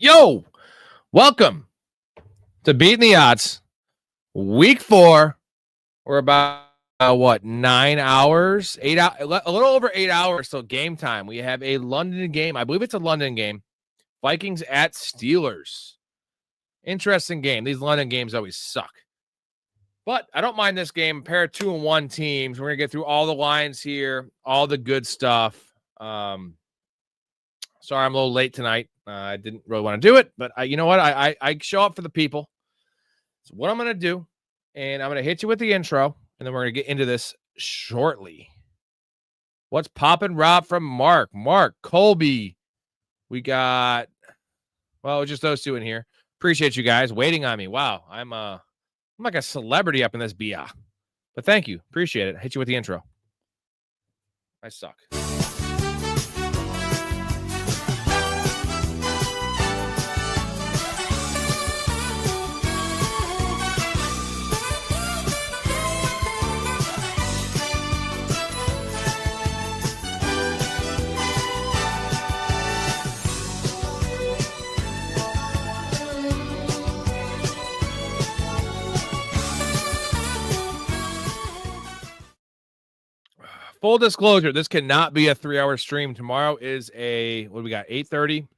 Yo, welcome to Beating the Odds, week 4. We're about, 9 hours, a little over 8 hours till game time. We have a London game. I believe it's a London game. Vikings at Steelers. Interesting game. These London games always suck. But I don't mind this game. Pair of 2-1 teams. We're going to get through all the lines here, all the good stuff. Sorry, I'm a little late tonight. I didn't really want to do it, but you know what? I show up for the people. So what I'm going to do, and I'm going to hit you with the intro, and then we're going to get into this shortly. What's poppin', Rob, from Mark? Mark, Colby. We got, well, just those two in here. Appreciate you guys waiting on me. Wow, I'm like a celebrity up in this BIA. But thank you. Appreciate it. Hit you with the intro. I suck. Full disclosure, this cannot be a 3-hour stream. Tomorrow is what do we got, 8:30?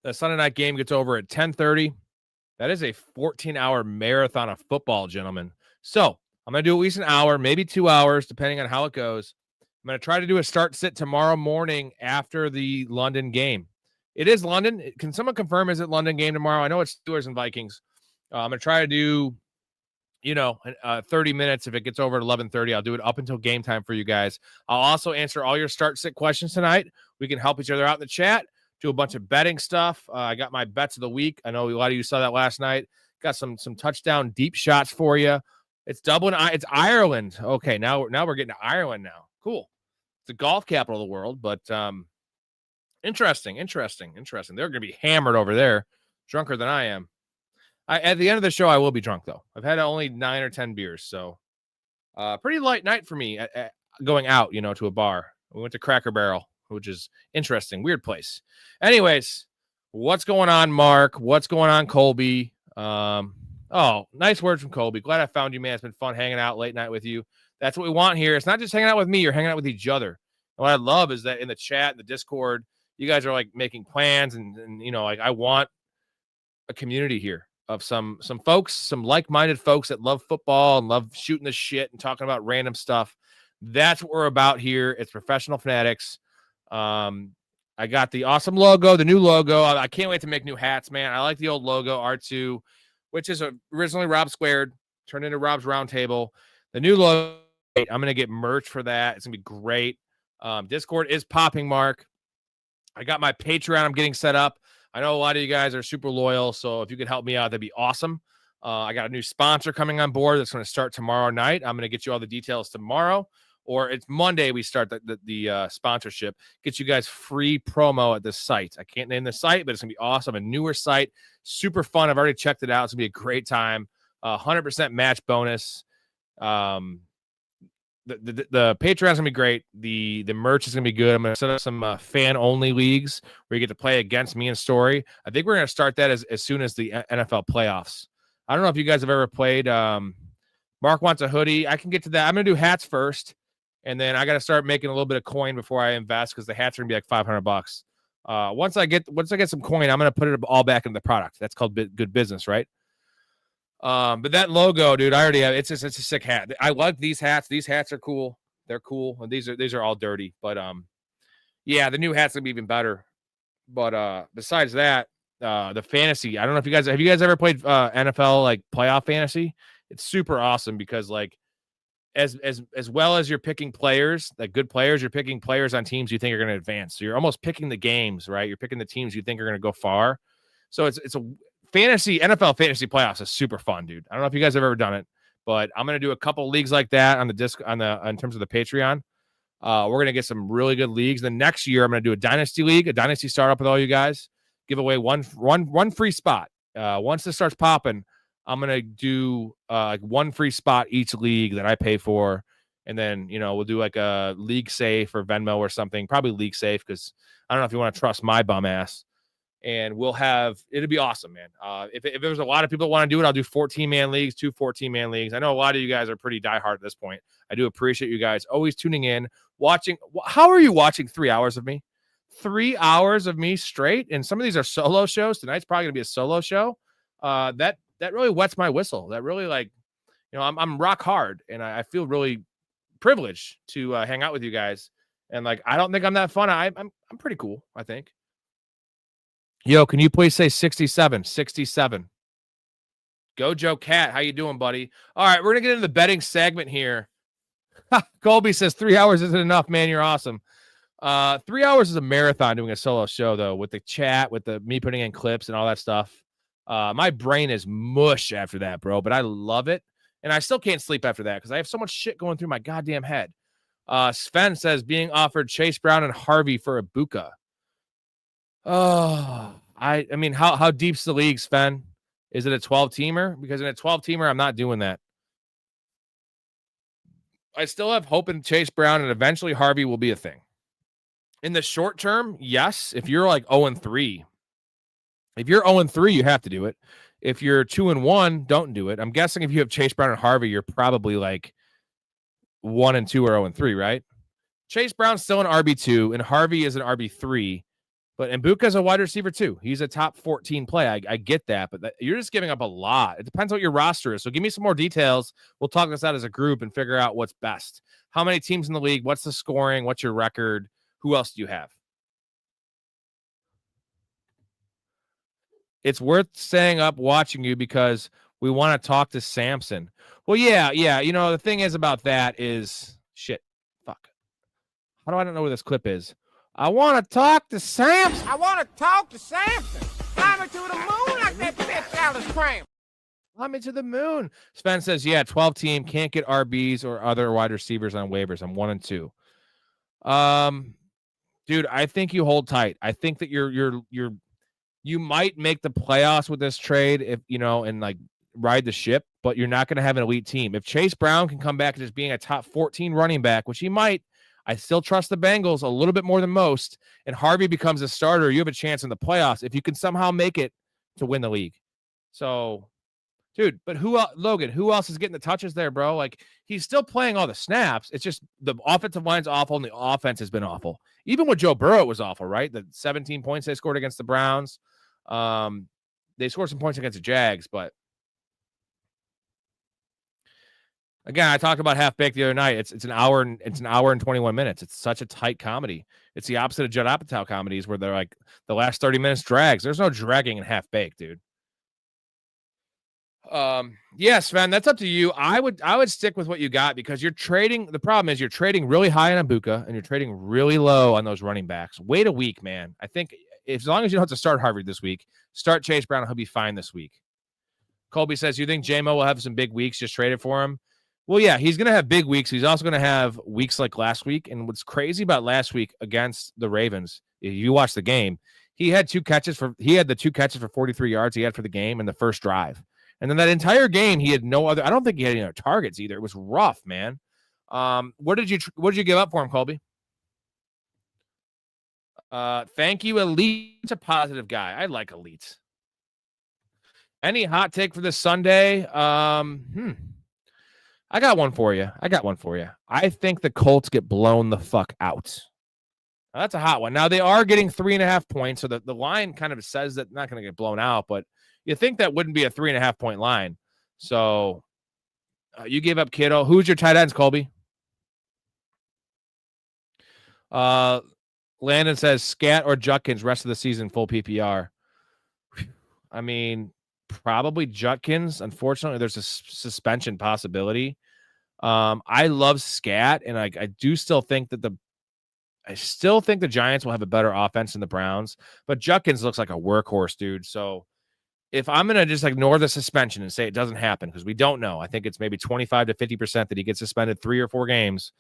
The Sunday night game gets over at 10:30. That is a 14-hour marathon of football, gentlemen. So I'm going to do at least an hour, maybe 2 hours, depending on how it goes. I'm going to try to do a start-sit tomorrow morning after the London game. It is London. Can someone confirm, is it London game tomorrow? I know it's Steelers and Vikings. I'm going to try to do 30 minutes. If it gets over at 11:30, I'll do it up until game time for you guys. I'll also answer all your start-sit questions tonight. We can help each other out in the chat, do a bunch of betting stuff. I got my bets of the week. I know a lot of you saw that last night. Got some touchdown deep shots for you. It's Dublin. It's Ireland. Okay, now we're getting to Ireland now. Cool. It's the golf capital of the world, but interesting. They're going to be hammered over there, drunker than I am. At the end of the show, I will be drunk, though. I've had only 9 or 10 beers, so pretty light night for me going out, to a bar. We went to Cracker Barrel, which is interesting, weird place. Anyways, what's going on, Mark? What's going on, Colby? Oh, nice words from Colby. Glad I found you, man. It's been fun hanging out late night with you. That's what we want here. It's not just hanging out with me. You're hanging out with each other. And what I love is that in the chat, the Discord, you guys are, like, making plans, and I want a community here of some folks, some like-minded folks that love football and love shooting the shit and talking about random stuff. That's what we're about here. It's Professional Fanatics. I got the awesome logo, the new logo. I can't wait to make new hats, man. I like the old logo, R2, which is originally Rob Squared, turned into Rob's Round Table. The new logo, I'm going to get merch for that. It's going to be great. Discord is popping, Mark. I got my Patreon I'm getting set up. I know a lot of you guys are super loyal, so if you could help me out, that'd be awesome. I got a new sponsor coming on board that's going to start tomorrow night. I'm going to get you all the details tomorrow, or it's Monday we start the sponsorship. Get you guys free promo at this site. I can't name the site, but it's going to be awesome. A newer site, super fun. I've already checked it out. It's going to be a great time. 100% match bonus. The Patreon's gonna be great. The merch is gonna be good. I'm gonna set up some fan only leagues where you get to play against me and Story. I think we're gonna start that as soon as the NFL playoffs. I don't know if you guys have ever played. Mark wants a hoodie. I can get to that. I'm gonna do hats first, and then I got to start making a little bit of coin before I invest, because the hats are gonna be like $500. Once I get some coin, I'm gonna put it all back into the product. That's called good business, right? But that logo, dude, I already have. It's a sick hat. I like these hats. These hats are cool. They're cool, and these are all dirty. But yeah, the new hat's gonna be even better. But besides that, the fantasy. I don't know if you guys have ever played NFL like playoff fantasy. It's super awesome because like as well as you're picking players, like good players, you're picking players on teams you think are going to advance. So you're almost picking the games, right? You're picking the teams you think are going to go far. So it's a NFL fantasy playoffs is super fun, dude. I don't know if you guys have ever done it, but I'm going to do a couple leagues like that on the in terms of the Patreon. We're going to get some really good leagues. Then next year, I'm going to do a dynasty league, a dynasty startup with all you guys. Give away one free spot. Once this starts popping, I'm going to do like one free spot each league that I pay for. And then, we'll do like a League Safe or Venmo or something, probably League Safe, because I don't know if you want to trust my bum ass. and it'll be awesome, man. If there's a lot of people that want to do it, I'll do 14-man leagues, 2 14-man leagues. I know a lot of you guys are pretty diehard at this point. I do appreciate you guys always tuning in, watching. How are you watching 3 hours of me? 3 hours of me straight, and some of these are solo shows. Tonight's probably gonna be a solo show. That really wets my whistle. That really, like, I'm rock hard, and I feel really privileged to hang out with you guys. And like, I don't think I'm that fun. I'm pretty cool, I think. Yo, can you please say 67? 67. Go Joe Cat. How you doing, buddy? All right, we're gonna get into the betting segment here. Colby says 3 hours isn't enough, man. You're awesome. 3 hours is a marathon doing a solo show, though, with the chat, with me putting in clips and all that stuff. My brain is mush after that, bro, but I love it. And I still can't sleep after that because I have so much shit going through my goddamn head. Sven says being offered Chase Brown and Harvey for Ibuka. Oh, I mean, how deep's the league, Sven? Is it a 12-teamer? Because in a 12-teamer, I'm not doing that. I still have hope in Chase Brown, and eventually Harvey will be a thing. In the short term, yes. If you're like 0-3, if you're 0-3, you have to do it. If you're 2-1, don't do it. I'm guessing if you have Chase Brown and Harvey, you're probably like 1-2 or 0-3, right? Chase Brown's still an RB2, and Harvey is an RB3. But Ibuka's a wide receiver too. He's a top 14 play. I get that, but you're just giving up a lot. It depends on what your roster is. So give me some more details. We'll talk this out as a group and figure out what's best. How many teams in the league? What's the scoring? What's your record? Who else do you have? It's worth staying up watching you because we want to talk to Samson. Well, yeah. The thing is about that is shit. Fuck. How do I not know where this clip is? I want to talk to Samson. Fly me to the moon like that bitch Alice Cram. Fly me to the moon. Sven says, yeah, 12-team, can't get RBs or other wide receivers on waivers. I'm 1-2. Dude, I think you hold tight. I think that you might make the playoffs with this trade if and like ride the ship, but you're not going to have an elite team. If Chase Brown can come back to just being a top 14 running back, which he might, I still trust the Bengals a little bit more than most, and Harvey becomes a starter, you have a chance in the playoffs if you can somehow make it to win the league. So, dude, but Logan, who else is getting the touches there, bro? Like, he's still playing all the snaps. It's just the offensive line's awful, and the offense has been awful. Even with Joe Burrow, it was awful, right? The 17 points they scored against the Browns. They scored some points against the Jags, but again, I talked about Half Baked the other night. It's an hour and 21 minutes. It's such a tight comedy. It's the opposite of Judd Apatow comedies where they're like the last 30 minutes drags. There's no dragging in Half Baked, dude. Yeah, Sven, that's up to you. I would stick with what you got because you're trading. The problem is you're trading really high on Ibuka and you're trading really low on those running backs. Wait a week, man. I think as long as you don't have to start Harvard this week, start Chase Brown. He'll be fine this week. Colby says, you think J-Mo will have some big weeks? Just trade it for him. Well, yeah, he's going to have big weeks. He's also going to have weeks like last week. And what's crazy about last week against the Ravens, if you watch the game, he had the 2 catches for 43 yards he had for the game in the first drive. And then that entire game, he had no other. I don't think he had any other targets either. It was rough, man. What did you give up for him, Colby? Thank you, Elite's a positive guy. I like Elite. Any hot take for this Sunday? I got one for you. I think the Colts get blown the fuck out. Now, that's a hot one. Now, they are getting 3.5 points, so the line kind of says that they're not going to get blown out, but you think that wouldn't be a 3.5 point line. So you gave up Kittle. Who's your tight ends, Colby? Landon says Scat or Judkins rest of the season, full PPR. I mean, probably Judkins. Unfortunately, there's a suspension possibility. I love Scat, and I do still think that the Giants will have a better offense than the Browns, but Judkins looks like a workhorse, dude. So if I'm going to just ignore the suspension and say it doesn't happen, because we don't know, I think it's maybe 25 to 50% that he gets suspended 3 or 4 games.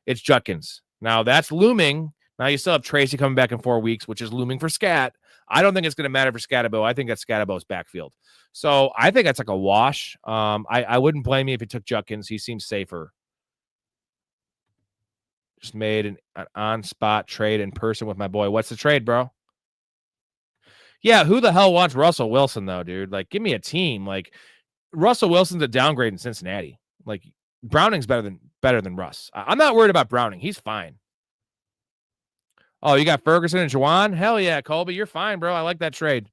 It's Judkins. Now that's looming. Now you still have Tracy coming back in 4 weeks, which is looming for Scat. I don't think it's going to matter for Scatabo. I think that's Scatabo's backfield. So I think that's like a wash. I wouldn't blame me if he took Judkins. He seems safer. Just made an on-spot trade in person with my boy. What's the trade, bro? Yeah, who the hell wants Russell Wilson though, dude? Like, give me a team. Like, Russell Wilson's a downgrade in Cincinnati. Like, Browning's better than Russ. I'm not worried about Browning. He's fine. Oh, you got Ferguson and Juwan? Hell yeah, Colby, you're fine, bro. I like that trade.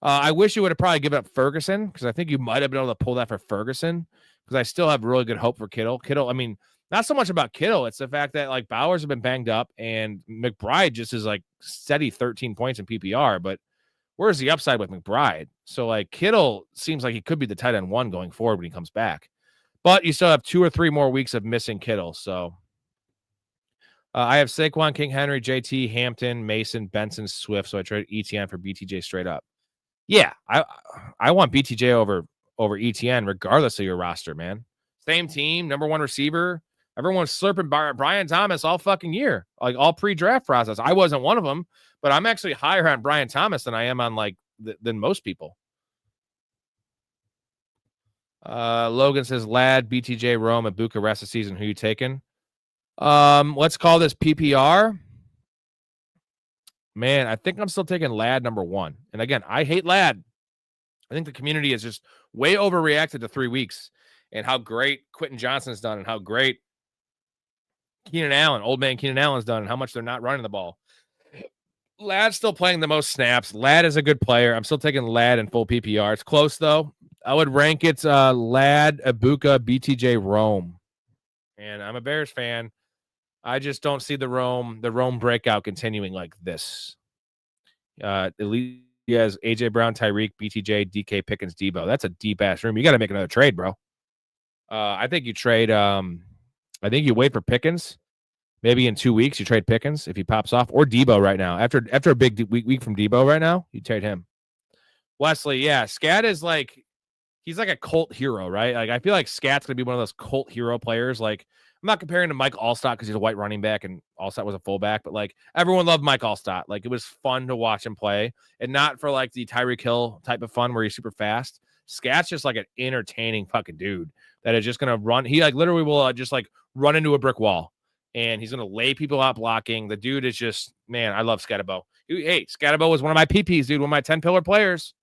I wish you would have probably given up Ferguson because I think you might have been able to pull that for Ferguson because I still have really good hope for Kittle. Kittle, I mean, not so much about Kittle. It's the fact that like Bowers have been banged up and McBride just is like steady 13 points in PPR. But where's the upside with McBride? So like Kittle seems like he could be the tight end one going forward when he comes back. But you still have 2 or 3 more weeks of missing Kittle. So I have Saquon, King Henry, JT, Hampton, Mason, Benson, Swift. So I traded ETN for BTJ straight up. Yeah, I want BTJ over ETN regardless of your roster, man. Same team, number 1 receiver. Everyone's slurping Brian Thomas all fucking year, like all pre-draft process. I wasn't one of them, but I'm actually higher on Brian Thomas than I am on like than most people. Logan says, Lad, BTJ, Rome, Ibuka rest of season. Who you taking? Let's call this PPR. Man, I think I'm still taking Lad number 1. And again, I hate Lad. I think the community is just way overreacted to 3 weeks and how great Quentin Johnson's done and how great Keenan Allen, old man Keenan Allen's done and how much they're not running the ball. Lad's still playing the most snaps. Lad is a good player. I'm still taking Lad in full PPR. It's close, though. I would rank it Lad, Ibuka, BTJ, Rome. And I'm a Bears fan. I just don't see the Rome breakout continuing like this. At least he has AJ Brown, Tyreek, BTJ, DK, Pickens, Debo. That's a deep ass room. You got to make another trade, bro. I think you trade. I think you wait for Pickens. Maybe in 2 weeks you trade Pickens if he pops off, or Debo right now. After a big week from Debo right now, you trade him. Wesley, yeah, Scat is like he's like a cult hero, right? Like I feel like Scat's gonna be one of those cult hero players. Like I'm not comparing to Mike Allstott because he's a white running back and Allstott was a fullback, but like everyone loved Mike Allstott. Like it was fun to watch him play, and not for like the Tyreek Hill type of fun where he's super fast. Scat's just like an entertaining fucking dude that is just gonna run. He like literally will just like run into a brick wall, and he's gonna lay people out blocking. The dude is just man. I love Scatabo. Hey, Scatabo was one of my PPs, dude. One of my 10 pillar players.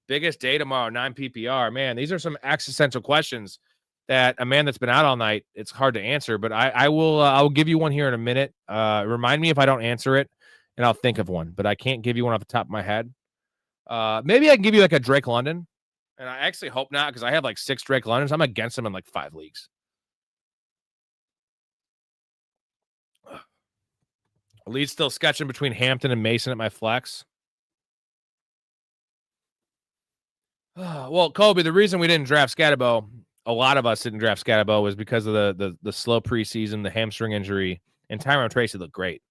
Biggest day tomorrow, 9 PPR. Man, these are some existential questions that a man that's been out all night, it's hard to answer, but I will I'll give you one here in a minute. Remind me if I don't answer it, and I'll think of one, but I can't give you one off the top of my head. Maybe I can give you like a Drake London, and I actually hope not because I have like 6 Drake Londons. I'm against them in like 5 leagues. Lead still sketching between Hampton and Mason at my flex. Well, Kobe, the reason we didn't draft Scatabo, a lot of us didn't draft Scatabo, was because of the slow preseason, the hamstring injury, and Tyrone Tracy looked great.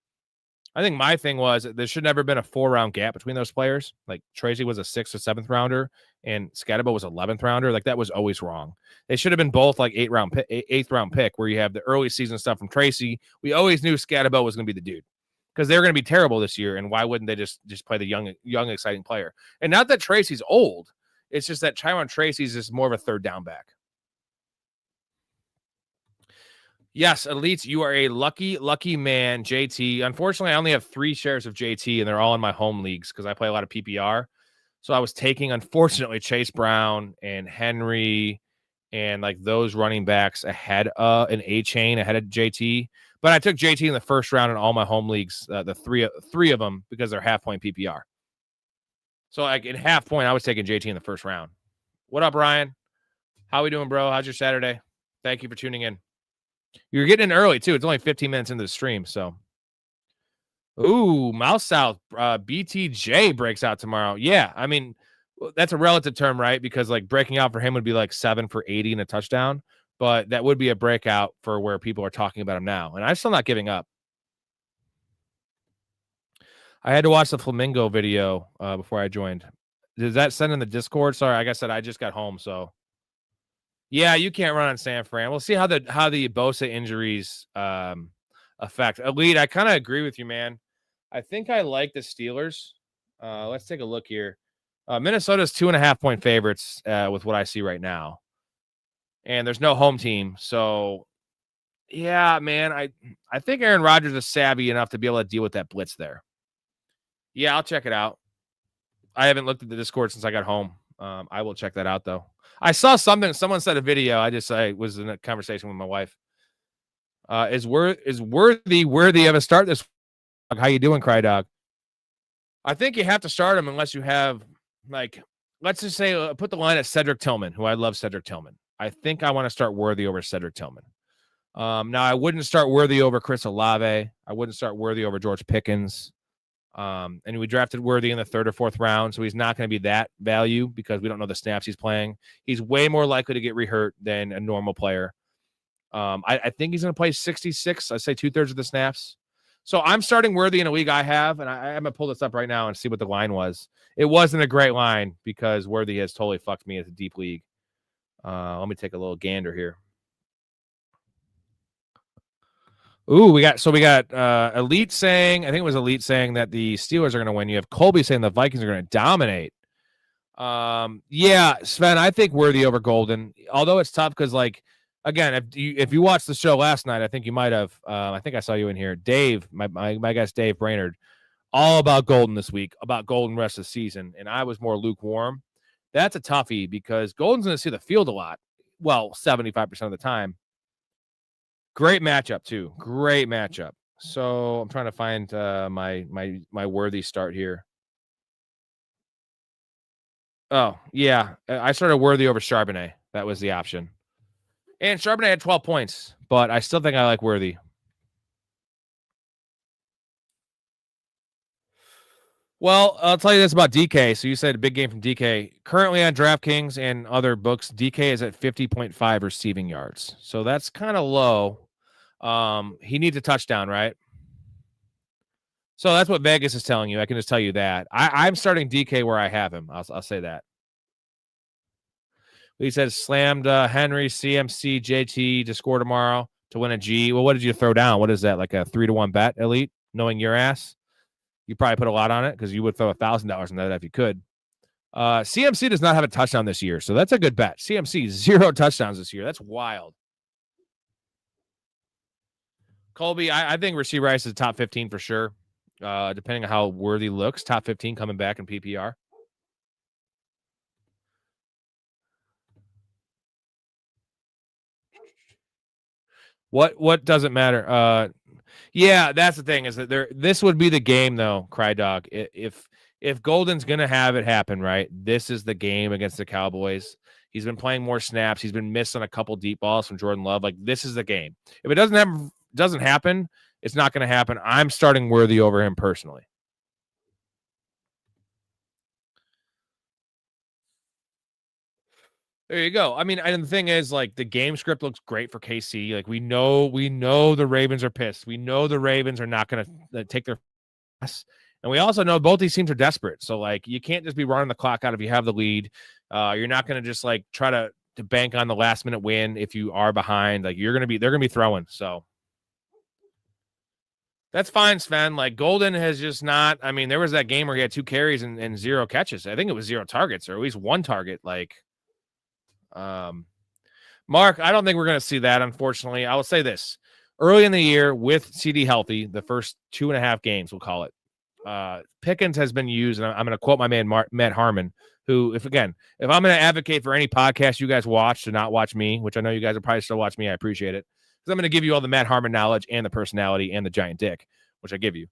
I think my thing was there should never been a 4-round gap between those players. Like Tracy was a 6th or 7th rounder, and Scatabo was 11th rounder. Like that was always wrong. They should have been both like 8th round pick, where you have the early season stuff from Tracy. We always knew Scatabo was going to be the dude because they were going to be terrible this year. And why wouldn't they just play the young, exciting player? And not that Tracy's old. It's just that Tyrone Tracy's is more of a 3rd down back. Yes, Elites, you are a lucky, lucky man, JT. Unfortunately, I only have 3 shares of JT, and they're all in my home leagues because I play a lot of PPR. So I was taking, unfortunately, Chase Brown and Henry and like those running backs ahead of an A-chain ahead of JT. But I took JT in the 1st round in all my home leagues, the three of them, because they're half-point PPR. So like in half point, I was taking JT in the 1st round. What up, Ryan? How we doing, bro? How's your Saturday? Thank you for tuning in. You're getting in early, too. It's only 15 minutes into the stream, so. Ooh, Mouse South. BTJ breaks out tomorrow. Yeah, I mean, that's a relative term, right? Because, like, breaking out for him would be, like, 7 for 80 and a touchdown. But that would be a breakout for where people are talking about him now. And I'm still not giving up. I had to watch the Flamingo video before I joined. Does that send in the Discord? Sorry, like I said, I just got home, so. Yeah, you can't run on San Fran. We'll see how the Bosa injuries affect. Elite, I kind of agree with you, man. I think I like the Steelers. Let's take a look here. Minnesota's 2.5-point favorites with what I see right now. And there's no home team. So, yeah, man, I think Aaron Rodgers is savvy enough to be able to deal with that blitz there. Yeah, I'll check it out. I haven't looked at the Discord since I got home. I will check that out though. I saw something. Someone said a video. I was in a conversation with my wife. Is worthy of a start this? How you doing, Cry Dog? I think you have to start him unless you have like, let's just say, put the line at Cedric Tillman, who I love Cedric Tillman. I think I want to start Worthy over Cedric Tillman. Now I wouldn't start Worthy over Chris Olave. I wouldn't start Worthy over George Pickens. And we drafted Worthy in the 3rd or 4th round, so he's not going to be that value because we don't know the snaps he's playing. He's way more likely to get rehurt than a normal player. I think he's going to play 66. I say 2/3 of the snaps. So I'm starting Worthy in a league I have, and I'm going to pull this up right now and see what the line was. It wasn't a great line because Worthy has totally fucked me as a deep league. Let me take a little gander here. Ooh, we got Elite saying, I think it was Elite saying that the Steelers are going to win. You have Colby saying the Vikings are going to dominate. Yeah, Sven, I think Worthy over Golden. Although it's tough because, like, again, if you watched the show last night, I think you might have. I think I saw you in here, Dave. My guest Dave Brainerd, all about Golden this week, about Golden rest of the season, and I was more lukewarm. That's a toughie because Golden's going to see the field a lot. Well, 75% of the time. Great matchup too. Great matchup. So I'm trying to find my worthy start here. Oh yeah, I started Worthy over Charbonnet. That was the option. And Charbonnet had 12 points, but I still think I like Worthy. Well, I'll tell you this about DK. So you said a big game from DK. Currently on DraftKings and other books, DK is at 50.5 receiving yards. So that's kind of low. He needs a touchdown, right? So that's what Vegas is telling you. I can just tell you that. I'm starting DK where I have him. I'll say that. He says slammed Henry, CMC, JT to score tomorrow to win a G. Well, what did you throw down? What is that, like a 3-1 bet, Elite? Knowing your ass, you probably put a lot on it because you would throw $1,000 on that if you could. CMC does not have a touchdown this year, so that's a good bet. CMC 0 touchdowns this year. That's wild. Colby, I think Rasheed Rice is top 15 for sure. Depending on how Worthy looks, top 15 coming back in PPR. What doesn't matter? Yeah, that's the thing is that this would be the game though, Cry Dog. If Golden's gonna have it happen, right? This is the game against the Cowboys. He's been playing more snaps. He's been missing a couple deep balls from Jordan Love. Like this is the game. If it doesn't happen, it's not going to happen. I'm starting Worthy over him personally. There you go. I mean, and the thing is, like, the game script looks great for KC. Like, we know the Ravens are pissed. We know the Ravens are not going to take their pass. And we also know both these teams are desperate. So, like, you can't just be running the clock out if you have the lead. You're not going to just, like, try to bank on the last minute win if you are behind. Like, they're going to be throwing. So, that's fine, Sven. Like, Golden has just not. I mean, there was that game where he had 2 carries and 0 catches. I think it was 0 targets or at least 1 target. Like, Mark, I don't think we're going to see that, unfortunately. I will say this. Early in the year, with CD healthy, the first 2.5 games, we'll call it, Pickens has been used, and I'm going to quote my man Matt Harmon, who, if I'm going to advocate for any podcast you guys watch to not watch me, which I know you guys will probably still watch me, I appreciate it, because I'm going to give you all the Matt Harmon knowledge and the personality and the giant dick, which I give you.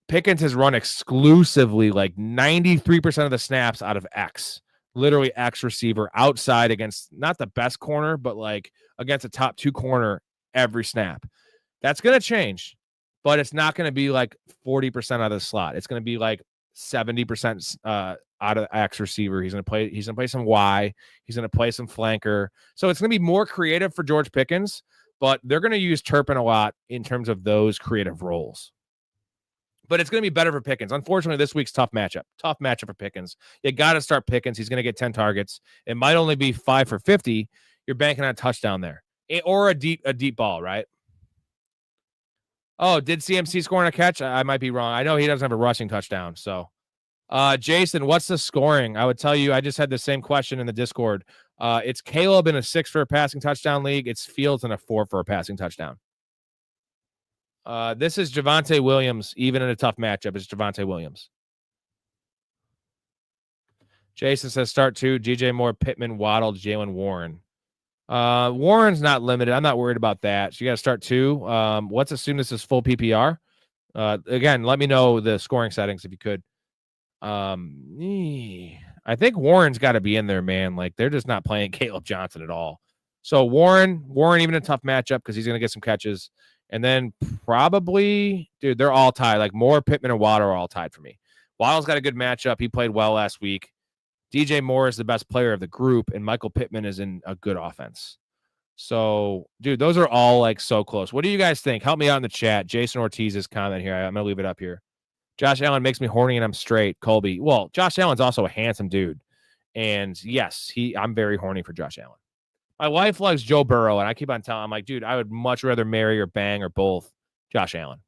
Pickens has run exclusively like 93% of the snaps out of X. Literally X receiver outside against not the best corner, but like against a top 2 corner every snap. That's going to change, but it's not going to be like 40% out of the slot. It's going to be like 70% out of X receiver. He's going to play some Y. He's going to play some flanker. So it's going to be more creative for George Pickens, but they're going to use Turpin a lot in terms of those creative roles. But it's going to be better for Pickens. Unfortunately, this week's tough matchup for Pickens. You got to start Pickens. He's going to get 10 targets. It might only be 5 for 50. You're banking on a touchdown there or a deep ball, right? Oh, did CMC score on a catch? I might be wrong. I know he doesn't have a rushing touchdown. So, Jason, what's the scoring? I would tell you, I just had the same question in the Discord. It's Caleb in a 6 for a passing touchdown league. It's Fields in a 4 for a passing touchdown. This is Javonte Williams, even in a tough matchup. It's Javonte Williams. Jason says start 2, DJ Moore, Pittman, Waddle, Jalen Warren. Warren's not limited. I'm not worried about that. So you got to start 2. Let's assume this is full PPR. Again, let me know the scoring settings if you could. I think Warren's got to be in there, man. Like, they're just not playing Caleb Johnson at all. So Warren, even a tough matchup because he's going to get some catches. And then probably, dude, they're all tied. Like, Moore, Pittman, and Waddle are all tied for me. Waddle's got a good matchup. He played well last week. DJ Moore is the best player of the group, and Michael Pittman is in a good offense. So, dude, those are all, like, so close. What do you guys think? Help me out in the chat. Jason Ortiz's comment here. I'm going to leave it up here. Josh Allen makes me horny and I'm straight. Colby. Well, Josh Allen's also a handsome dude. And, yes, I'm very horny for Josh Allen. My wife likes Joe Burrow, and I keep on telling, I'm like, dude, I would much rather marry or bang or both Josh Allen.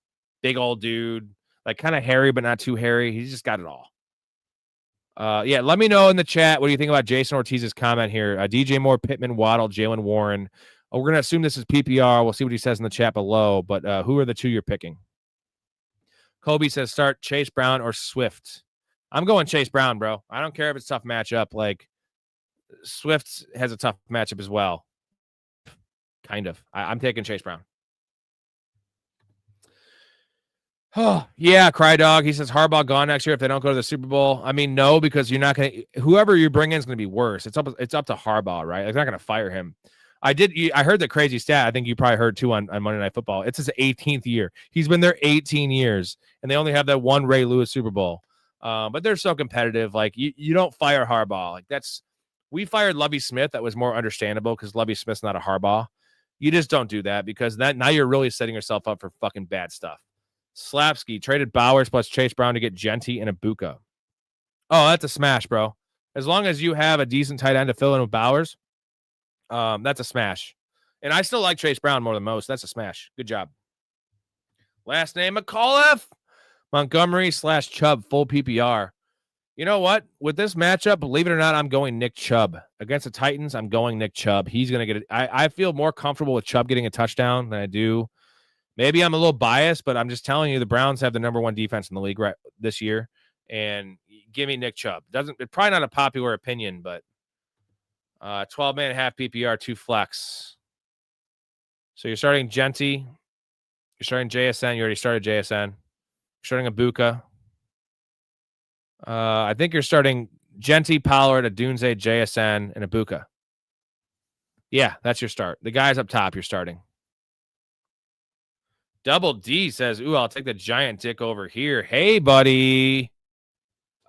Big old dude, like kind of hairy, but not too hairy. He's just got it all. Yeah, let me know in the chat. What do you think about Jason Ortiz's comment here? DJ Moore, Pittman, Waddle, Jalen Warren. We're going to assume this is PPR. We'll see what he says in the chat below. But who are the 2 you're picking? Kobe says start Chase Brown or Swift. I'm going Chase Brown, bro. I don't care if it's a tough matchup. Like, Swift has a tough matchup as well. Kind of. I'm taking Chase Brown. Oh, yeah, Cry Dog. He says Harbaugh gone next year if they don't go to the Super Bowl. I mean, no, because you're not going to – whoever you bring in is going to be worse. It's up to Harbaugh, right? They're not going to fire him. I heard the crazy stat. I think you probably heard, too, on Monday Night Football. It's his 18th year. He's been there 18 years, and they only have that one Ray Lewis Super Bowl. But they're so competitive. Like, you don't fire Harbaugh. Like, we fired Lovie Smith. That was more understandable because Lovie Smith's not a Harbaugh. You just don't do that because now you're really setting yourself up for fucking bad stuff. Slapsky traded Bowers plus Chase Brown to get Genty and Ibuka. Oh, that's a smash, bro. As long as you have a decent tight end to fill in with Bowers, that's a smash. And I still like Chase Brown more than most. That's a smash. Good job. Last name, McAuliffe. Montgomery / Chubb, full PPR. You know what? With this matchup, believe it or not, I'm going Nick Chubb. Against the Titans, I'm going Nick Chubb. He's going to get it. I feel more comfortable with Chubb getting a touchdown than I do. Maybe I'm a little biased, but I'm just telling you the Browns have the number 1 defense in the league right this year. And give me Nick Chubb. It's probably not a popular opinion, but 12-man and a half PPR, 2 flex. So you're starting Genty. You're starting JSN. You already started JSN. You're starting Ibuka. I think you're starting Genty, Pollard, Adunze, JSN, and Ibuka. Yeah, that's your start. The guys up top you're starting. Double D says, ooh, I'll take the giant dick over here. Hey, buddy.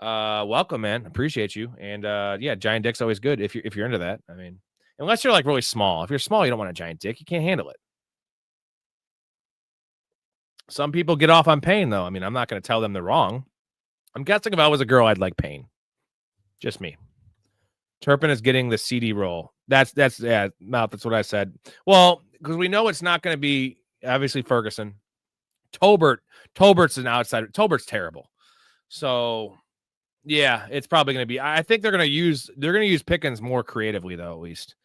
Welcome, man. Appreciate you. And yeah, giant dick's always good if you're into that. I mean, unless you're like really small. If you're small, you don't want a giant dick. You can't handle it. Some people get off on pain, though. I mean, I'm not going to tell them they're wrong. I'm guessing if I was a girl, I'd like pain. Just me. Turpin is getting the CD roll. That's Mouth. That's what I said. Well, because we know it's not going to be obviously Ferguson. Tolbert's an outsider. Tolbert's terrible. So yeah, it's probably going to be. I think they're going to use Pickens more creatively though, at least.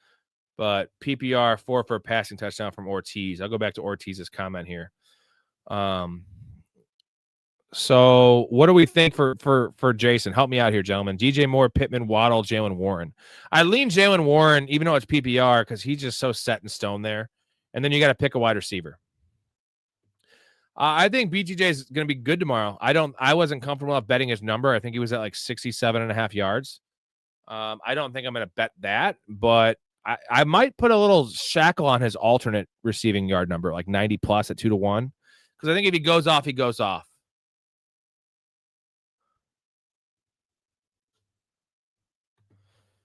But PPR 4 for a passing touchdown from Ortiz. I'll go back to Ortiz's comment here. So what do we think for Jason? Help me out here, gentlemen. DJ Moore, Pittman, Waddle, Jalen Warren. I lean Jalen Warren, even though it's PPR, because he's just so set in stone there. And then you got to pick a wide receiver. I think BTJ is going to be good tomorrow. I wasn't comfortable enough betting his number. I think he was at like 67.5 yards. I don't think I'm going to bet that, but I might put a little shackle on his alternate receiving yard number, like 90 plus at 2-1. Because I think if he goes off, he goes off.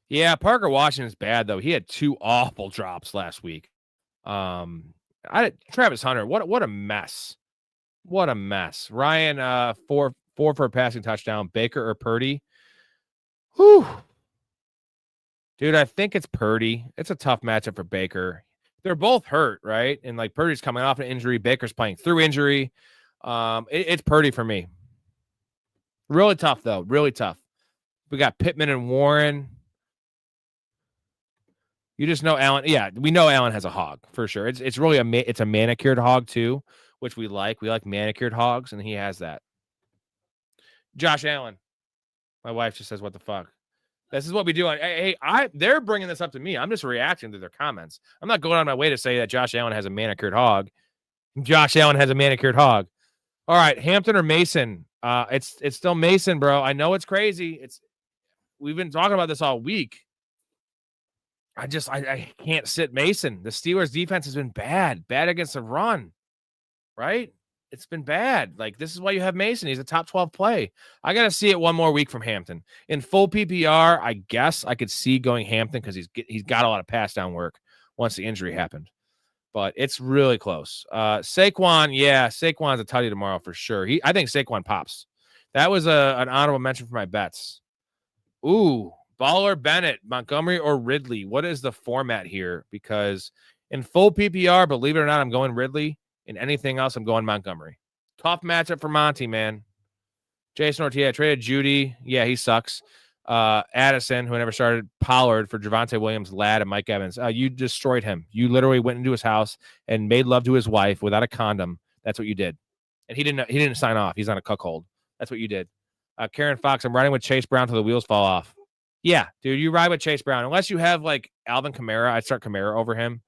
Yeah, Parker Washington's bad though. He had 2 awful drops last week. Travis Hunter, what a mess. What a mess. Ryan, 4 for a passing touchdown. Baker or Purdy? Whew. Dude, I think it's Purdy. It's a tough matchup for Baker. They're both hurt, right? And like Purdy's coming off an injury. Baker's playing through injury. It's Purdy for me. Really tough, though. Really tough. We got Pittman and Warren. You just know Allen. Yeah, we know Allen has a hog for sure. It's really a manicured hog too, which we like. We like manicured hogs, and he has that. Josh Allen. My wife just says, "What the fuck?" This is what we do. They're bringing this up to me. I'm just reacting to their comments. I'm not going on my way to say that Josh Allen has a manicured hog. Josh Allen has a manicured hog. All right, Hampton or Mason? It's still Mason, bro. I know it's crazy. We've been talking about this all week. I can't sit Mason. The Steelers defense has been bad against the run, right? It's been bad. Like, this is why you have Mason. He's a top 12 play. I got to see it one more week from Hampton. In full PPR, I guess I could see going Hampton because he's got a lot of pass down work once the injury happened. But it's really close. Saquon, yeah, Saquon's a tutty tomorrow for sure. I think Saquon pops. That was an honorable mention for my bets. Ooh, Baller Bennett, Montgomery or Ridley. What is the format here? Because in full PPR, believe it or not, I'm going Ridley. In anything else, I'm going Montgomery. Tough matchup for Monty, man. Jason Ortega traded Judy. Yeah, he sucks. Addison, who never started, Pollard for Javonte Williams, Ladd, and Mike Evans. You destroyed him. You literally went into his house and made love to his wife without a condom. That's what you did. And he didn't sign off. He's on a cuckold. That's what you did. Karen Fox, I'm riding with Chase Brown till the wheels fall off. Yeah, dude, you ride with Chase Brown. Unless you have like Alvin Kamara, I'd start Kamara over him.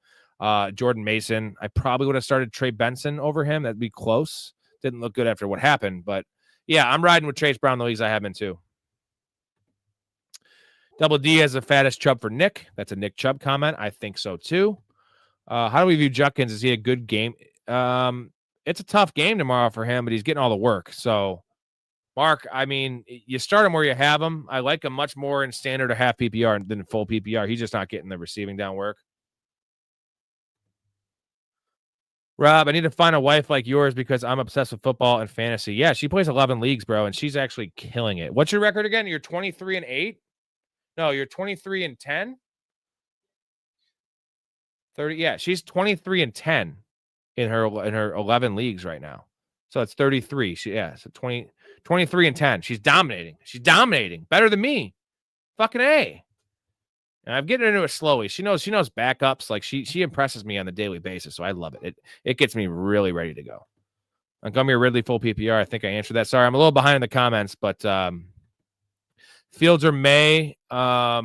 Jordan Mason, I probably would have started Trey Benson over him. That'd be close. Didn't look good after what happened, but yeah, I'm riding with Chase Brown in the leagues I have been too. Double D has the fattest Chubb for Nick. That's a Nick Chubb comment. I think so too. How do we view Judkins? Is he a good game? It's a tough game tomorrow for him, but he's getting all the work. So, Mark, I mean, you start him where you have him. I like him much more in standard or half PPR than full PPR. He's just not getting the receiving down work. Rob, I need to find a wife like yours because I'm obsessed with football and fantasy. Yeah, she plays 11 leagues, bro, and she's actually killing it. What's your record again? You're 23-8? No, you're 23-10? 30. Yeah, she's 23-10 in her 11 leagues right now. So it's 33. So 23-10. She's dominating. She's dominating. Better than me. Fucking A. And I'm getting into it slowly. She knows backups. Like she impresses me on a daily basis. So I love it. It gets me really ready to go. Montgomery Ridley full PPR. I think I answered that. Sorry, I'm a little behind in the comments, but Fields or May. I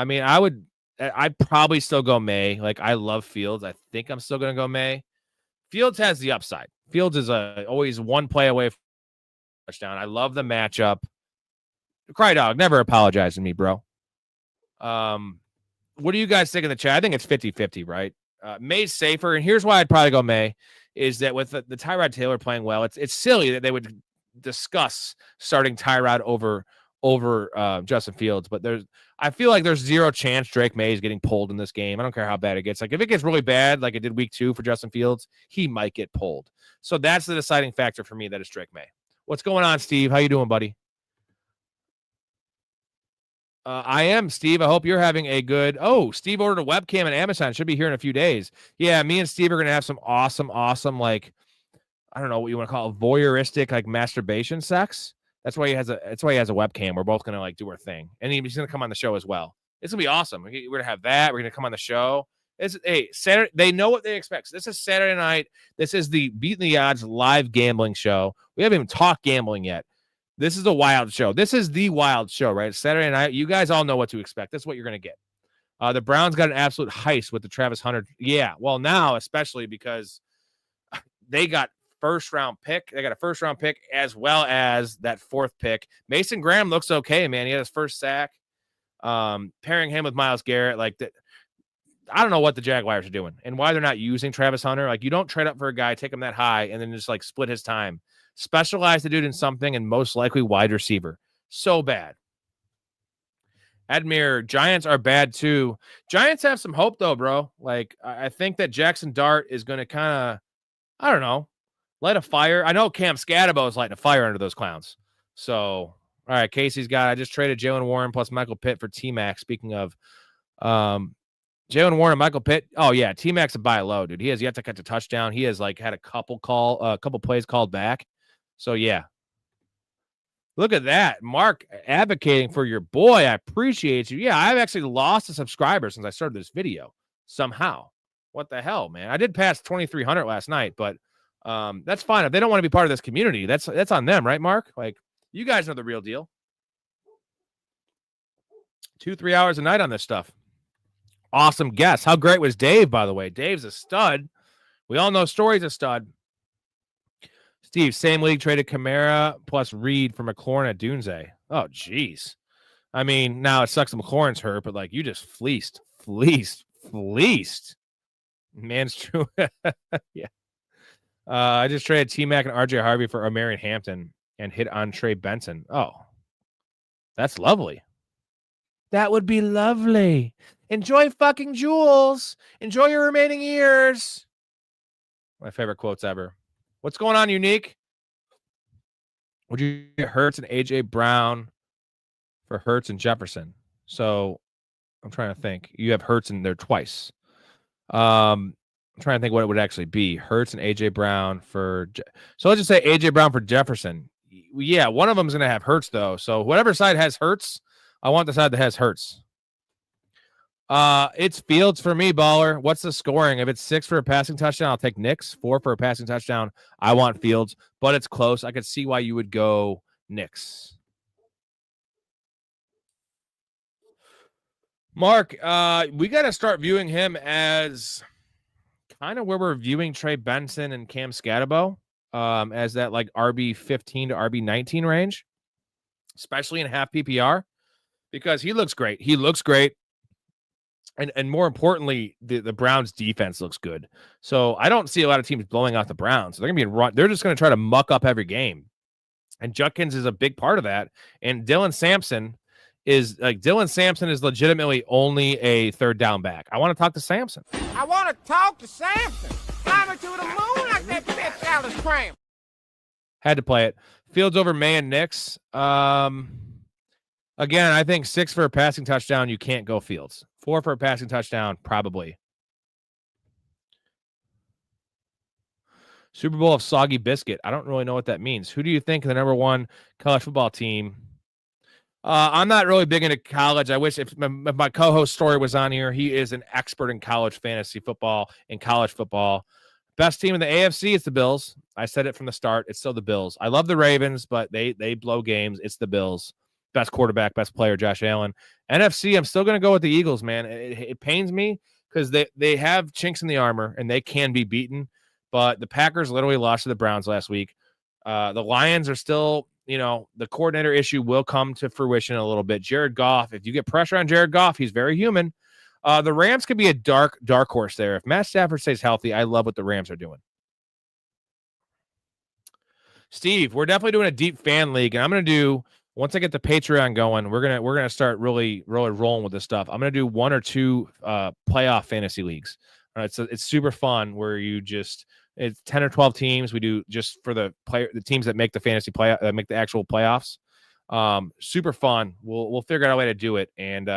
mean, I'd probably still go May. Like, I love Fields. I think I'm still gonna go May. Fields has the upside. Fields is always one play away from touchdown. I love the matchup. Cry dog, never apologize to me, bro. What do you guys think in the chat? I think it's 50-50, right? May's safer, and here's why I'd probably go May, is that with the Tyrod Taylor playing well, it's silly that they would discuss starting Tyrod over Justin Fields, but I feel like there's zero chance Drake May is getting pulled in this game. I don't care how bad it gets. Like, if it gets really bad, like it did week 2 for Justin Fields, he might get pulled. So that's the deciding factor for me. That is Drake May. What's going on, Steve? How you doing, buddy? I am, Steve. I hope you're having a good... Oh, Steve ordered a webcam on Amazon. Should be here in a few days. Yeah, me and Steve are going to have some awesome, like, I don't know what you want to call it, voyeuristic, like, masturbation sex. That's why he has a webcam. We're both going to, like, do our thing. And he's going to come on the show as well. It's going to be awesome. We're going to have that. We're going to come on the show. Saturday, they know what they expect. This is Saturday night. This is the Beating the Odds live gambling show. We haven't even talked gambling yet. This is a wild show. This is the wild show, right? It's Saturday night. You guys all know what to expect. That's what you're going to get. The Browns got an absolute heist with the Travis Hunter. Yeah, well, now especially because they got first-round pick. They got a first-round pick as well as that 4th pick. Mason Graham looks okay, man. He had his first sack. Pairing him with Myles Garrett, like that. I don't know what the Jaguars are doing and why they're not using Travis Hunter. Like, you don't trade up for a guy, take him that high, and then just like split his time. Specialize the dude in something, and most likely wide receiver. So bad. Admir, Giants are bad too. Giants have some hope though, bro. Like, I think that Jackson Dart is going to kind of, I don't know, light a fire. I know Cam Scatterbo is lighting a fire under those clowns. So, all right, Casey's got, I just traded Jalen Warren plus Michael Pitt for T-Mac. Speaking of, Jalen Warren and Michael Pitt. Oh yeah, T-Mac's a buy low, dude. He has yet to catch a touchdown. He has like had a couple plays called back. So yeah, look at that, Mark advocating for your boy. I appreciate you. Yeah, I've actually lost a subscriber since I started this video somehow. What the hell, man? I did pass 2,300 last night, but that's fine. If they don't want to be part of this community, that's on them, right, Mark? Like, you guys know the real deal. 2-3 hours a night on this stuff. Awesome guess. How great was Dave, by the way? Dave's a stud. We all know Story's a stud. Steve, same league, traded Kamara plus Reed for McLaurin at Dunze. Oh, jeez. I mean, now it sucks that McLaurin's hurt, but like you just fleeced. Man's true. Yeah. I just traded T-Mac and RJ Harvey for Marion Hampton and hit on Trey Benson. Oh, that's lovely. That would be lovely. Enjoy fucking Jules. Enjoy your remaining years. My favorite quotes ever. What's going on, Unique? Would you get Hurts and AJ Brown for Hurts and Jefferson? So I'm trying to think. You have Hurts in there twice. I'm trying to think what it would actually be. Hurts and AJ Brown for. So let's just say AJ Brown for Jefferson. Yeah, one of them is going to have Hurts though. So whatever side has Hurts, I want the side that has Hurts. It's Fields for me, baller. What's the scoring? If it's 6 for a passing touchdown, I'll take Knicks. 4 for a passing touchdown, I want Fields, but it's close. I could see why you would go Knicks. Mark, we got to start viewing him as kind of where we're viewing Trey Benson and Cam Scatterbo, as that like RB15 to RB19 range, especially in half PPR, because he looks great. And more importantly, the Browns defense looks good. So I don't see a lot of teams blowing out the Browns. They're just going to try to muck up every game. And Judkins is a big part of that. And Dylan Sampson is legitimately only a third down back. I want to talk to Sampson. I want to talk to Sampson. Climbing to the moon like that bitch Alice Cram. Had to play it. Fields over May and Knicks. Again, I think 6 for a passing touchdown, you can't go Fields. 4 for a passing touchdown, probably. Super Bowl of Soggy Biscuit. I don't really know what that means. Who do you think the number 1 college football team? I'm not really big into college. I wish if my co-host Story was on here. He is an expert in college fantasy football and college football. Best team in the AFC is the Bills. I said it from the start. It's still the Bills. I love the Ravens, but they blow games. It's the Bills. Best quarterback, best player, Josh Allen. NFC, I'm still going to go with the Eagles, man. It pains me because they have chinks in the armor and they can be beaten. But the Packers literally lost to the Browns last week. The Lions are still, the coordinator issue will come to fruition a little bit. Jared Goff, if you get pressure on Jared Goff, he's very human. The Rams could be a dark horse there. If Matt Stafford stays healthy, I love what the Rams are doing. Steve, we're definitely doing a deep fan league, and I'm going to do. Once I get the Patreon going, we're gonna start really rolling with this stuff. I'm gonna do 1 or 2 playoff fantasy leagues. All right, so it's super fun where it's 10 or 12 teams. We do just for the teams that make the fantasy make the actual playoffs. Super fun. We'll figure out a way to do it, and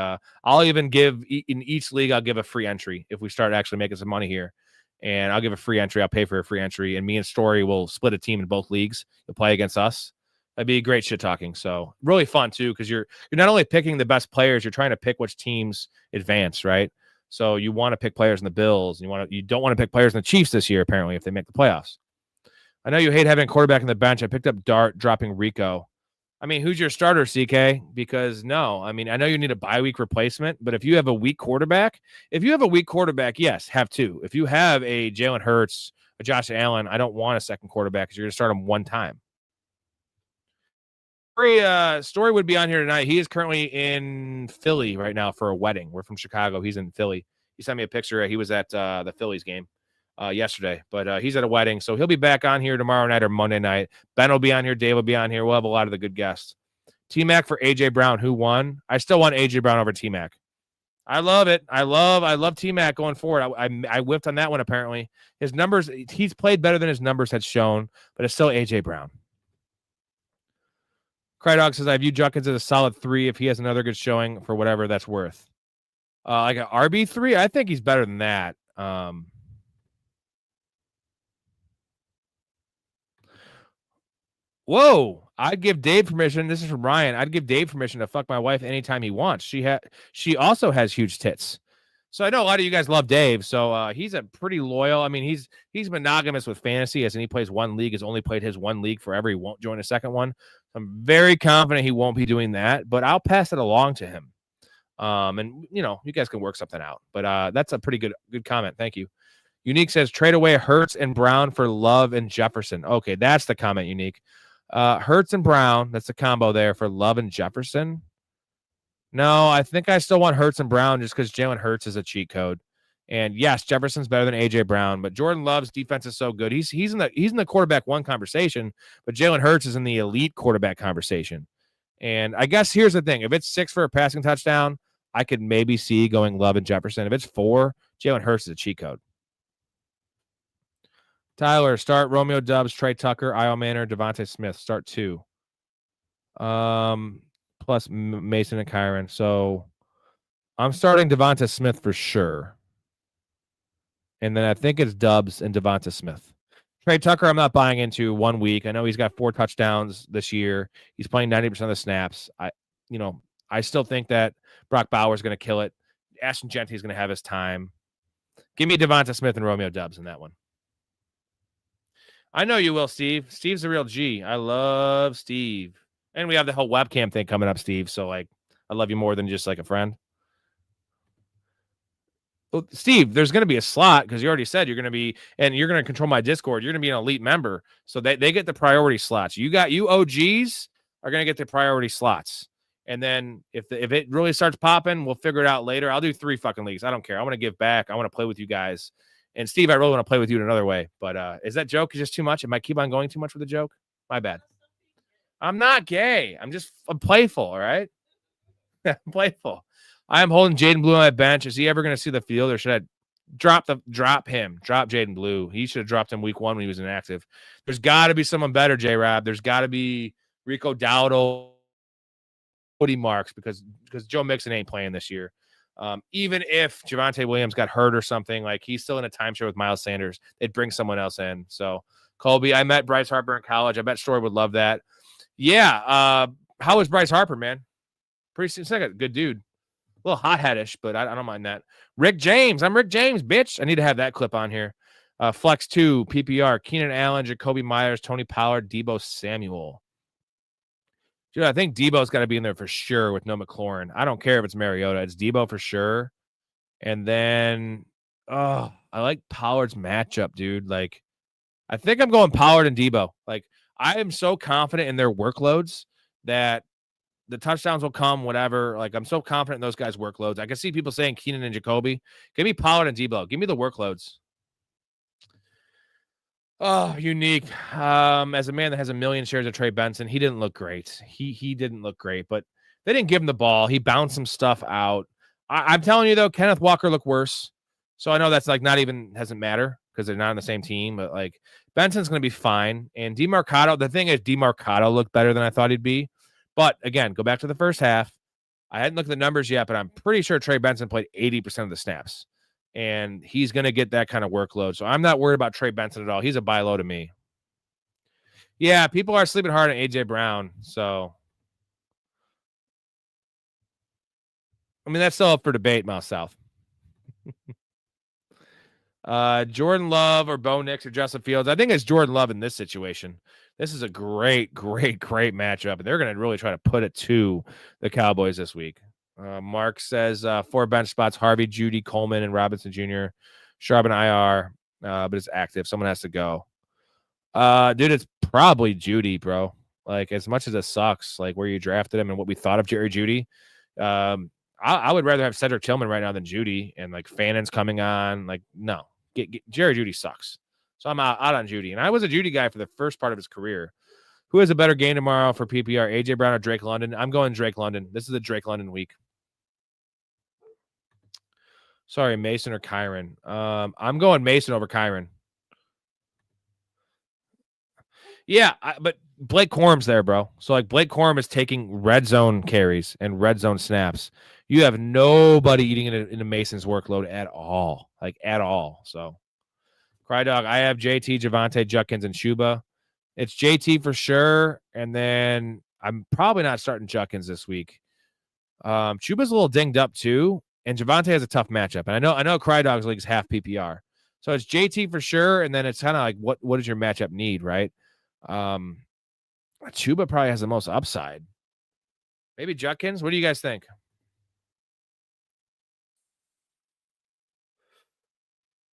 I'll even give in each league. I'll give a free entry if we start actually making some money here, and I'll give a free entry. I'll pay for a free entry, and me and Story will split a team in both leagues. You'll play against us. That'd be great shit talking. So really fun too, because you're not only picking the best players, you're trying to pick which teams advance, right? So you want to pick players in the Bills. You don't want to pick players in the Chiefs this year, apparently, if they make the playoffs. I know you hate having a quarterback in the bench. I picked up Dart, dropping Rico. I mean, who's your starter, CK? Because no, I mean, I know you need a bye week replacement, but if you have a weak quarterback, yes, have 2. If you have a Jalen Hurts, a Josh Allen, I don't want a second quarterback because you're going to start them one time. Story would be on here tonight. He is currently in Philly right now for a wedding. We're from Chicago. He's in Philly. He sent me a picture. He was at the Phillies game yesterday, but he's at a wedding. So he'll be back on here tomorrow night or Monday night. Ben will be on here. Dave will be on here. We'll have a lot of the good guests. T-Mac for AJ Brown. Who won? I still want AJ Brown over T-Mac. I love it. I love T-Mac going forward. I whiffed on that one, apparently. His numbers, he's played better than his numbers had shown, but it's still AJ Brown. Crydog says, I view Judkins as a solid 3 if he has another good showing for whatever that's worth. Like an RB3, I think he's better than that. Whoa, I'd give Dave permission. This is from Ryan. I'd give Dave permission to fuck my wife anytime he wants. She also has huge tits. So I know a lot of you guys love Dave. So he's a pretty loyal. I mean, he's monogamous with fantasy, as in he plays one league, has only played his one league forever. He won't join a second one. I'm very confident he won't be doing that, but I'll pass it along to him. And you know, you guys can work something out. But that's a pretty good comment. Thank you. Unique says trade away Hurts and Brown for Love and Jefferson. Okay, that's the comment, Unique. Hurts and Brown, that's the combo there for Love and Jefferson. No, I think I still want Hurts and Brown just because Jalen Hurts is a cheat code. And yes, Jefferson's better than AJ Brown, but Jordan Love's defense is so good. He's in the quarterback one conversation, but Jalen Hurts is in the elite quarterback conversation. And I guess here's the thing: if it's 6 for a passing touchdown, I could maybe see going Love and Jefferson. If it's 4, Jalen Hurts is a cheat code. Tyler, start Romeo Doubs, Trey Tucker, Io Manor, Devontae Smith. Start 2. Plus Mason and Kyron. So I'm starting Devonta Smith for sure. And then I think it's Dubs and Devonta Smith. Trey Tucker, I'm not buying into 1 week. I know he's got 4 touchdowns this year. He's playing 90% of the snaps. I still think that Brock Bowers is going to kill it. Ashton Genty is going to have his time. Give me Devonta Smith and Romeo Doubs in that one. I know you will, Steve. Steve's a real G. I love Steve. And we have the whole webcam thing coming up, Steve. So, like, I love you more than just like a friend. Well, Steve, there's going to be a slot because you already said you're going to be, and you're going to control my Discord. You're going to be an elite member. So they get the priority slots. You OGs are going to get the priority slots. And then if it really starts popping, we'll figure it out later. I'll do 3 fucking leagues. I don't care. I want to give back. I want to play with you guys. And Steve, I really want to play with you in another way. But is that joke just too much? Am I keep on going too much with the joke? My bad. I'm not gay. I'm playful, all right? I'm playful. I am holding Jaden Blue on my bench. Is he ever going to see the field, or should I drop him? Drop Jaden Blue. He should have dropped him week 1 when he was inactive. There's got to be someone better, J-Rab. There's got to be Rico Dowdle, Woody Marks, because Joe Mixon ain't playing this year. Even if Javonte Williams got hurt or something, like he's still in a timeshare with Miles Sanders, they'd bring someone else in. So, Colby, I met Bryce Harper in college. I bet Story would love that. Yeah. How was Bryce Harper, man? Pretty second. Good dude. A little hot-headish, but I don't mind that. Rick James. I'm Rick James, bitch. I need to have that clip on here. Flex 2, PPR, Keenan Allen, Jacoby Myers, Tony Pollard, Deebo Samuel. Dude, I think Debo's got to be in there for sure with no McLaurin. I don't care if it's Mariota. It's Deebo for sure. And then, I like Pollard's matchup, dude. Like, I think I'm going Pollard and Deebo. Like, I am so confident in their workloads that the touchdowns will come, whatever. Like, I'm so confident in those guys' workloads. I can see people saying Keenan and Jacoby. Give me Pollard and Deebo. Give me the workloads. Oh, Unique. As a man that has 1 million shares of Trey Benson, he didn't look great. He didn't look great, but they didn't give him the ball. He bounced some stuff out. I'm telling you, though, Kenneth Walker looked worse. So I know that's like doesn't matter because they're not on the same team, but like Benson's going to be fine. And DeMarcado, the thing is, DeMarcado looked better than I thought he'd be. But again, go back to the first half. I hadn't looked at the numbers yet, but I'm pretty sure Trey Benson played 80% of the snaps. And he's going to get that kind of workload. So I'm not worried about Trey Benson at all. He's a buy low to me. Yeah, people are sleeping hard on A.J. Brown. So, I mean, that's still up for debate, Mouse South. Jordan Love or Bo Nix or Justin Fields. I think it's Jordan Love in this situation. This is a great matchup. And they're going to really try to put it to the Cowboys this week. Mark says 4 bench spots: Harvey, Judy, Coleman, and Robinson Jr. Sharp and IR, but it's active. Someone has to go. Dude, it's probably Judy, bro. Like, as much as it sucks, like where you drafted him and what we thought of Jerry Judy, I would rather have Cedric Tillman right now than Judy. And like Fannon's coming on. Like, no, Jerry Judy sucks. So I'm out on Judy. And I was a Judy guy for the first part of his career. Who has a better game tomorrow for PPR? AJ Brown or Drake London? I'm going Drake London. This is a Drake London week. Sorry, Mason or Kyron. I'm going Mason over Kyron. Yeah, but Blake Corum's there, bro. So, like, Blake Corum is taking red zone carries and red zone snaps. You have nobody eating into Mason's workload at all. Like, at all. So, Cry Dog, I have JT, Javonte, Judkins, and Shuba. It's JT for sure. And then I'm probably not starting Judkins this week. Chuba's a little dinged up, too. and Javonte has a tough matchup. And I know Cry Dogs League is half PPR. So it's JT for sure, and then it's kind of like what does your matchup need, right? Chuba probably has the most upside. Maybe Judkins. What do you guys think?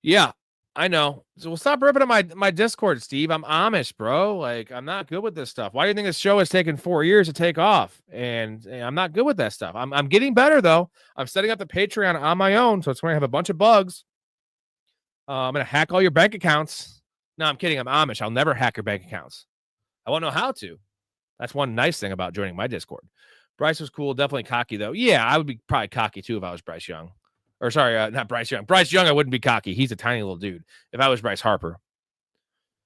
Yeah, I know. So we'll stop ripping at my Discord, Steve. I'm Amish, bro. Like, I'm not good with this stuff. Why do you think this show has taken 4 years to take off? And I'm not good with that stuff. I'm getting better though. I'm setting up the Patreon on my own, so it's going to have a bunch of bugs. I'm going to hack all your bank accounts. No, I'm kidding. I'm Amish. I'll never hack your bank accounts. I won't know how to. That's one nice thing about joining my Discord. Bryce was cool. Definitely cocky, though. Yeah, I would be probably cocky, too, if I was Bryce Young. Or sorry, not Bryce Young. Bryce Young, I wouldn't be cocky. He's a tiny little dude. If I was Bryce Harper.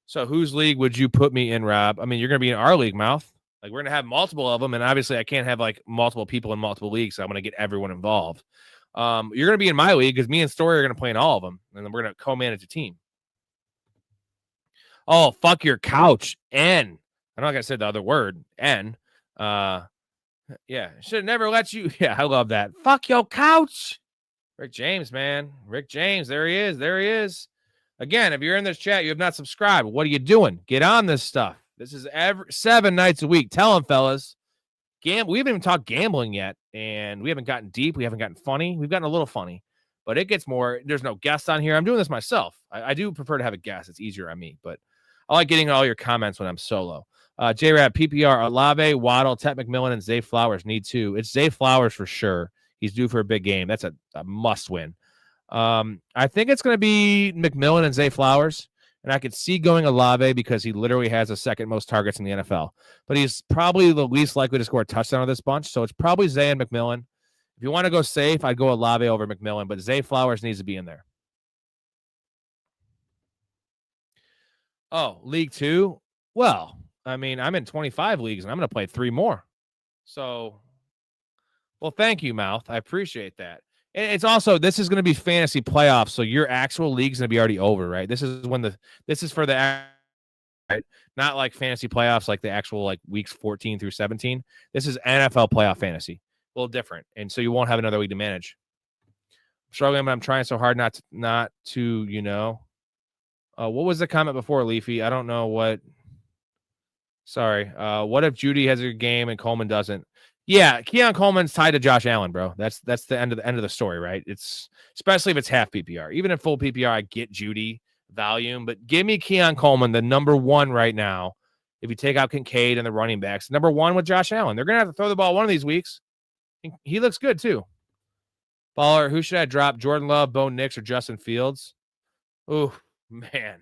So whose league would you put me in, Rob? I mean, you're going to be in our league, Mouth. Like, we're going to have multiple of them, and obviously I can't have, like, multiple people in multiple leagues, so I'm going to get everyone involved. You're going to be in my league because me and Story are going to play in all of them, and then we're going to co-manage a team. Oh, fuck your couch. N. I know like I said the other word. N. Yeah. Should have never let you. Yeah, I love that. Fuck your couch. Rick James, man. Rick James. There he is. There he is. Again, if you're in this chat, you have not subscribed. What are you doing? Get on this stuff. This is 7 nights a week. Tell them, fellas. We haven't even talked gambling yet, and we haven't gotten deep. We haven't gotten funny. We've gotten a little funny, but it gets more. There's no guest on here. I'm doing this myself. I do prefer to have a guest. It's easier on me, but I like getting all your comments when I'm solo. J-Rab, PPR, Olave, Waddle, Ted McMillan, and Zay Flowers need two. It's Zay Flowers for sure. He's due for a big game. That's a must win. I think it's going to be McMillan and Zay Flowers, and I could see going Olave because he literally has the second most targets in the NFL. But he's probably the least likely to score a touchdown of this bunch, so it's probably Zay and McMillan. If you want to go safe, I'd go Olave over McMillan, but Zay Flowers needs to be in there. Oh, League 2? Well, I mean, I'm in 25 leagues, and I'm going to play 3 more. So, well, thank you, Mouth. I appreciate that. And it's also, this is going to be fantasy playoffs, so your actual league's going to be already over, right? This is for the, right? Not like fantasy playoffs, like the actual like weeks 14 through 17. This is NFL playoff fantasy. A little different. And so you won't have another league to manage. I'm struggling, but I'm trying so hard not to, you know. What was the comment before, Leafy? I don't know what. Sorry. What if Judy has a good game and Coleman doesn't? Yeah, Keon Coleman's tied to Josh Allen, bro. That's the end of the story, right? It's especially if it's half PPR. Even in full PPR, I get Judy volume, but give me Keon Coleman, the number one right now. If you take out Kincaid and the running backs, number one with Josh Allen. They're gonna have to throw the ball one of these weeks. He looks good too. Baller, who should I drop? Jordan Love, Bo Nix, or Justin Fields? Oh man,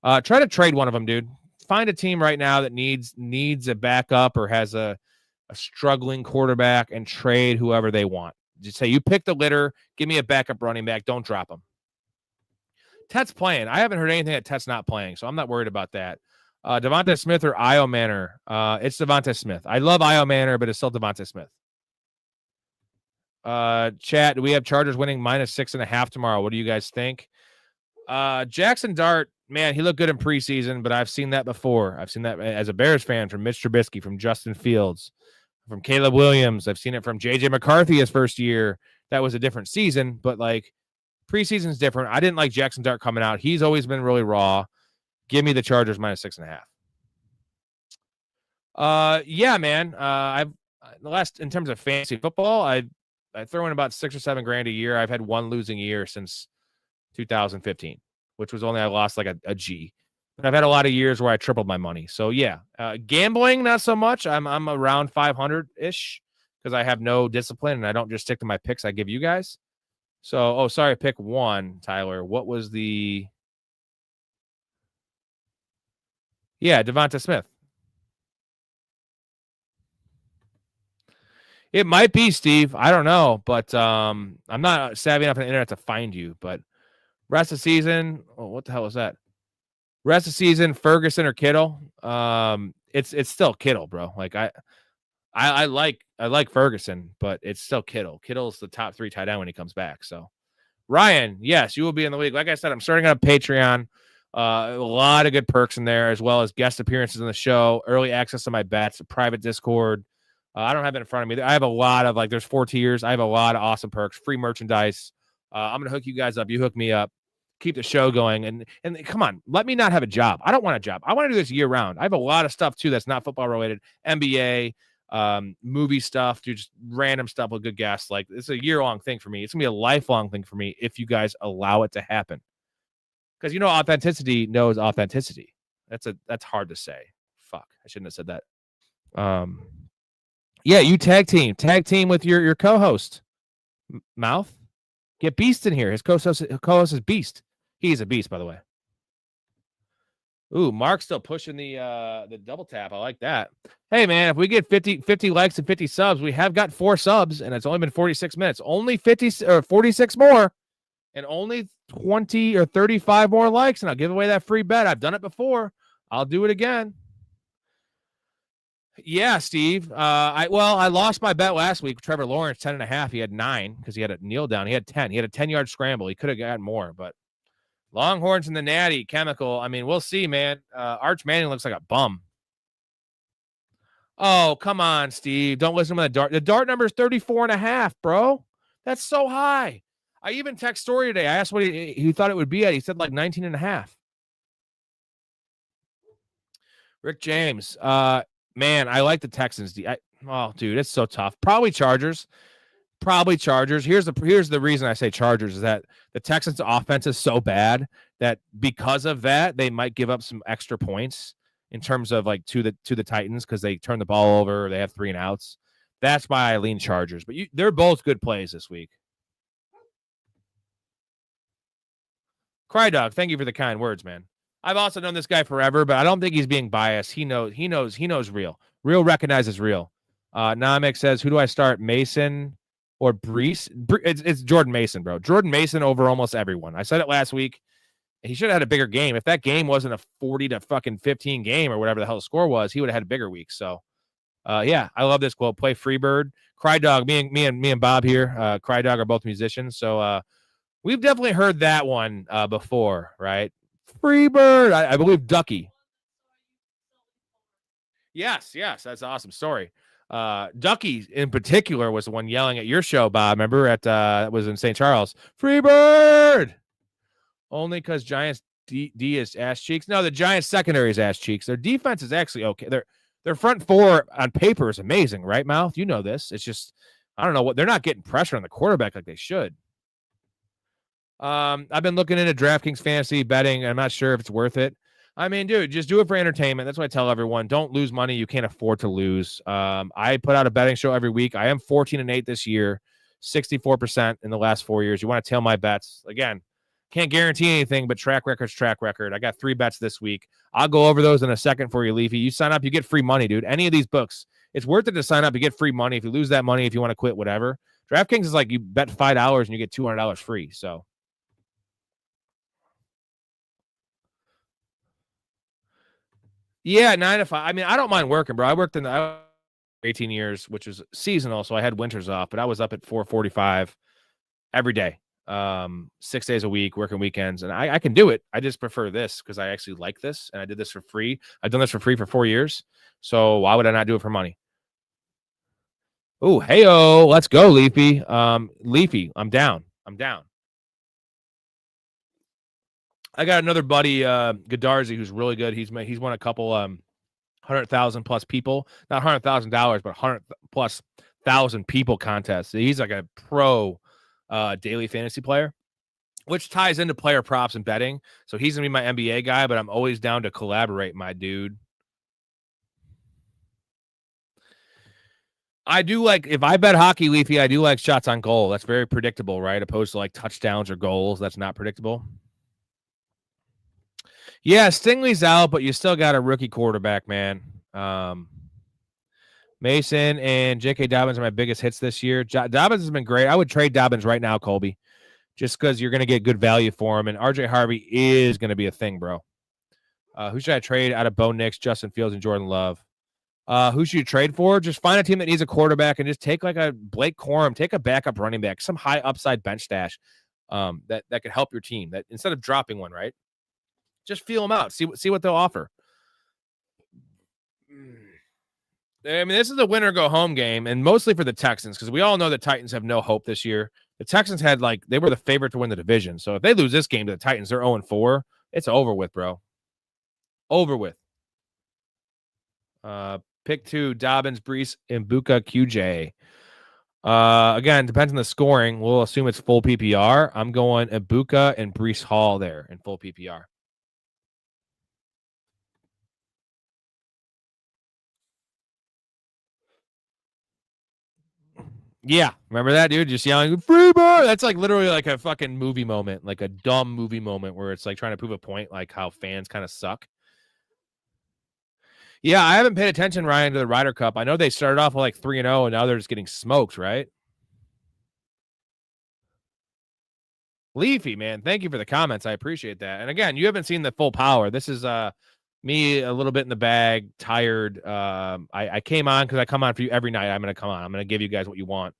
try to trade one of them, dude. Find a team right now that needs a backup or has a struggling quarterback and trade whoever they want. Just say, you pick the litter, give me a backup running back, don't drop him. Tet's playing. I haven't heard anything that Tet's not playing, so I'm not worried about that. Devonta Smith or Io Manor? It's Devonta Smith. I love Io Manor, but it's still Devonta Smith. Chat, do we have Chargers winning -6.5 tomorrow? What do you guys think? Jackson Dart, man, he looked good in preseason, but I've seen that before. I've seen that as a Bears fan from Mitch Trubisky, from Justin Fields, from Caleb Williams. I've seen it from J.J. McCarthy his first year. That was a different season, but like preseason's different. I didn't like Jackson Dart coming out. He's always been really raw. Give me the Chargers -6.5. Yeah, man. I've in terms of fantasy football, I throw in about $6 or $7 grand a year. I've had one losing year since 2015, which was only I lost like a G. But I've had a lot of years where I tripled my money. So yeah, gambling not so much. I'm around 500 ish because I have no discipline and I don't just stick to my picks I give you guys. So sorry, pick one, Tyler. What was the? Yeah, Devonta Smith. It might be, Steve. I don't know, but I'm not savvy enough on the internet to find you. But rest of the season, what the hell is that? Rest of the season, Ferguson or Kittle. It's still Kittle, bro. Like I like Ferguson, but it's still Kittle. Kittle's the top 3 tight end when he comes back. So Ryan, yes, you will be in the league. Like I said, I'm starting on Patreon. A lot of good perks in there, as well as guest appearances on the show, early access to my bets, a private Discord. I don't have it in front of me. I have a lot of there's 4 tiers. I have a lot of awesome perks, free merchandise. I'm gonna hook you guys up. You hook me up. Keep the show going. And come on, let me not have a job. I don't want a job. I want to do this year round. I have a lot of stuff too that's not football related. NBA, movie stuff, just random stuff with good guests. Like it's a year-long thing for me. It's gonna be a lifelong thing for me if you guys allow it to happen. Because authenticity knows authenticity. That's hard to say. Fuck, I shouldn't have said that. Yeah, you tag team with your co-host. Mouth, get Beast in here. His co-host is Beast. He's a beast, by the way. Ooh, Mark's still pushing the double tap. I like that. Hey, man, if we get 50 likes and 50 subs, we have got 4 subs, and it's only been 46 minutes. Only 46 more, and only 20 or 35 more likes, and I'll give away that free bet. I've done it before. I'll do it again. Yeah, Steve. I lost my bet last week. Trevor Lawrence, 10.5. He had 9 because he had a kneel down. He had 10. He had a 10-yard scramble. He could have gotten more, but Longhorns and the Natty Chemical. I mean, we'll see, man. Arch Manning looks like a bum. Oh, come on, Steve. Don't listen to the dart. The dart number is 34.5, bro. That's so high. I even text Story today. I asked what he thought it would be at. He said like 19.5. Rick James. Man, I like the Texans. Dude, it's so tough. Probably Chargers. Here's the reason I say Chargers is that the Texans' offense is so bad that because of that, they might give up some extra points in terms of to the Titans because they turn the ball over, or they have 3 and outs. That's why I lean Chargers. But they're both good plays this week. Cry Dog, thank you for the kind words, man. I've also known this guy forever, but I don't think he's being biased. He knows real. Real recognizes real. Namek says, who do I start? Mason or Brees? It's Jordan Mason, bro. Jordan Mason over almost everyone. I said it last week. He should have had a bigger game. If that game wasn't a 40-15 game or whatever the hell the score was, he would have had a bigger week. So, yeah, I love this quote. Play Freebird. Cry Dog. Me and Bob here. Cry Dog are both musicians. So, we've definitely heard that one before, right? Freebird. I believe Ducky. Yes, that's an awesome story. Ducky in particular was the one yelling at your show, Bob. Remember that was in St. Charles. Freebird. Only because Giants D is ass cheeks. No, the Giants secondary is ass cheeks. Their defense is actually okay. Their front 4 on paper is amazing, right, Mouth? You know this. It's just I don't know what they're not getting pressure on the quarterback like they should. I've been looking into DraftKings fantasy betting. I'm not sure if it's worth it. I mean, dude, just do it for entertainment. That's what I tell everyone. Don't lose money you can't afford to lose. I put out a betting show every week. I am 14-8 this year, 64% in the last 4 years. You want to tail my bets. Again, can't guarantee anything, but track record's track record. I got 3 bets this week. I'll go over those in a second for you, Leafy. You sign up, you get free money, dude. Any of these books, it's worth it to sign up. You get free money. If you lose that money, if you want to quit, whatever. DraftKings is like you bet $5 and you get $200 free. So. Yeah, 9 to 5. I mean, I don't mind working, bro. I worked 18 years, which was seasonal, so I had winters off, but I was up at 4:45 every day, 6 days a week, working weekends, and I can do it. I just prefer this because I actually like this, and I did this for free. I've done this for free for 4 years, so why would I not do it for money? Oh, hey-o, let's go, Leafy. Leafy, I'm down. I got another buddy, Godarzi, who's really good. He's won a couple 100,000 plus people, not $100,000, but 100 plus thousand people contests. He's like a pro daily fantasy player, which ties into player props and betting. So he's gonna be my NBA guy, but I'm always down to collaborate, my dude. I do like, if I bet hockey, Leafy, I do like shots on goal. That's very predictable, right? Opposed to like touchdowns or goals. That's not predictable. Yeah, Stingley's out, but you still got a rookie quarterback, man. Mason and J.K. Dobbins are my biggest hits this year. Dobbins has been great. I would trade Dobbins right now, Colby, just because you're going to get good value for him. And R.J. Harvey is going to be a thing, bro. Who should I trade out of Bo Nix, Justin Fields, and Jordan Love? Who should you trade for? Just find a team that needs a quarterback and just take like a Blake Corum, take a backup running back, some high upside bench stash that could help your team. That instead of dropping one, right? Just feel them out. See what they'll offer. I mean, this is a winner go home game, and mostly for the Texans, because we all know the Titans have no hope this year. The Texans they were the favorite to win the division. So if they lose this game to the Titans, they're 0-4. It's over with, bro. Over with. Pick 2, Dobbins, Brees, and Buka QJ. Again, depends on the scoring. We'll assume it's full PPR. I'm going Ibuka and Brees Hall there in full PPR. Yeah, remember that, dude? Just yelling, free bar! That's like literally like a fucking movie moment, like a dumb movie moment where it's like trying to prove a point, like how fans kind of suck. Yeah, I haven't paid attention, Ryan, to the Ryder Cup. I know they started off with like 3-0, and now they're just getting smoked, right? Leafy, man, thank you for the comments. I appreciate that. And again, you haven't seen the full power. This is me a little bit in the bag, tired. I came on because I come on for you every night. I'm going to come on. I'm going to give you guys what you want.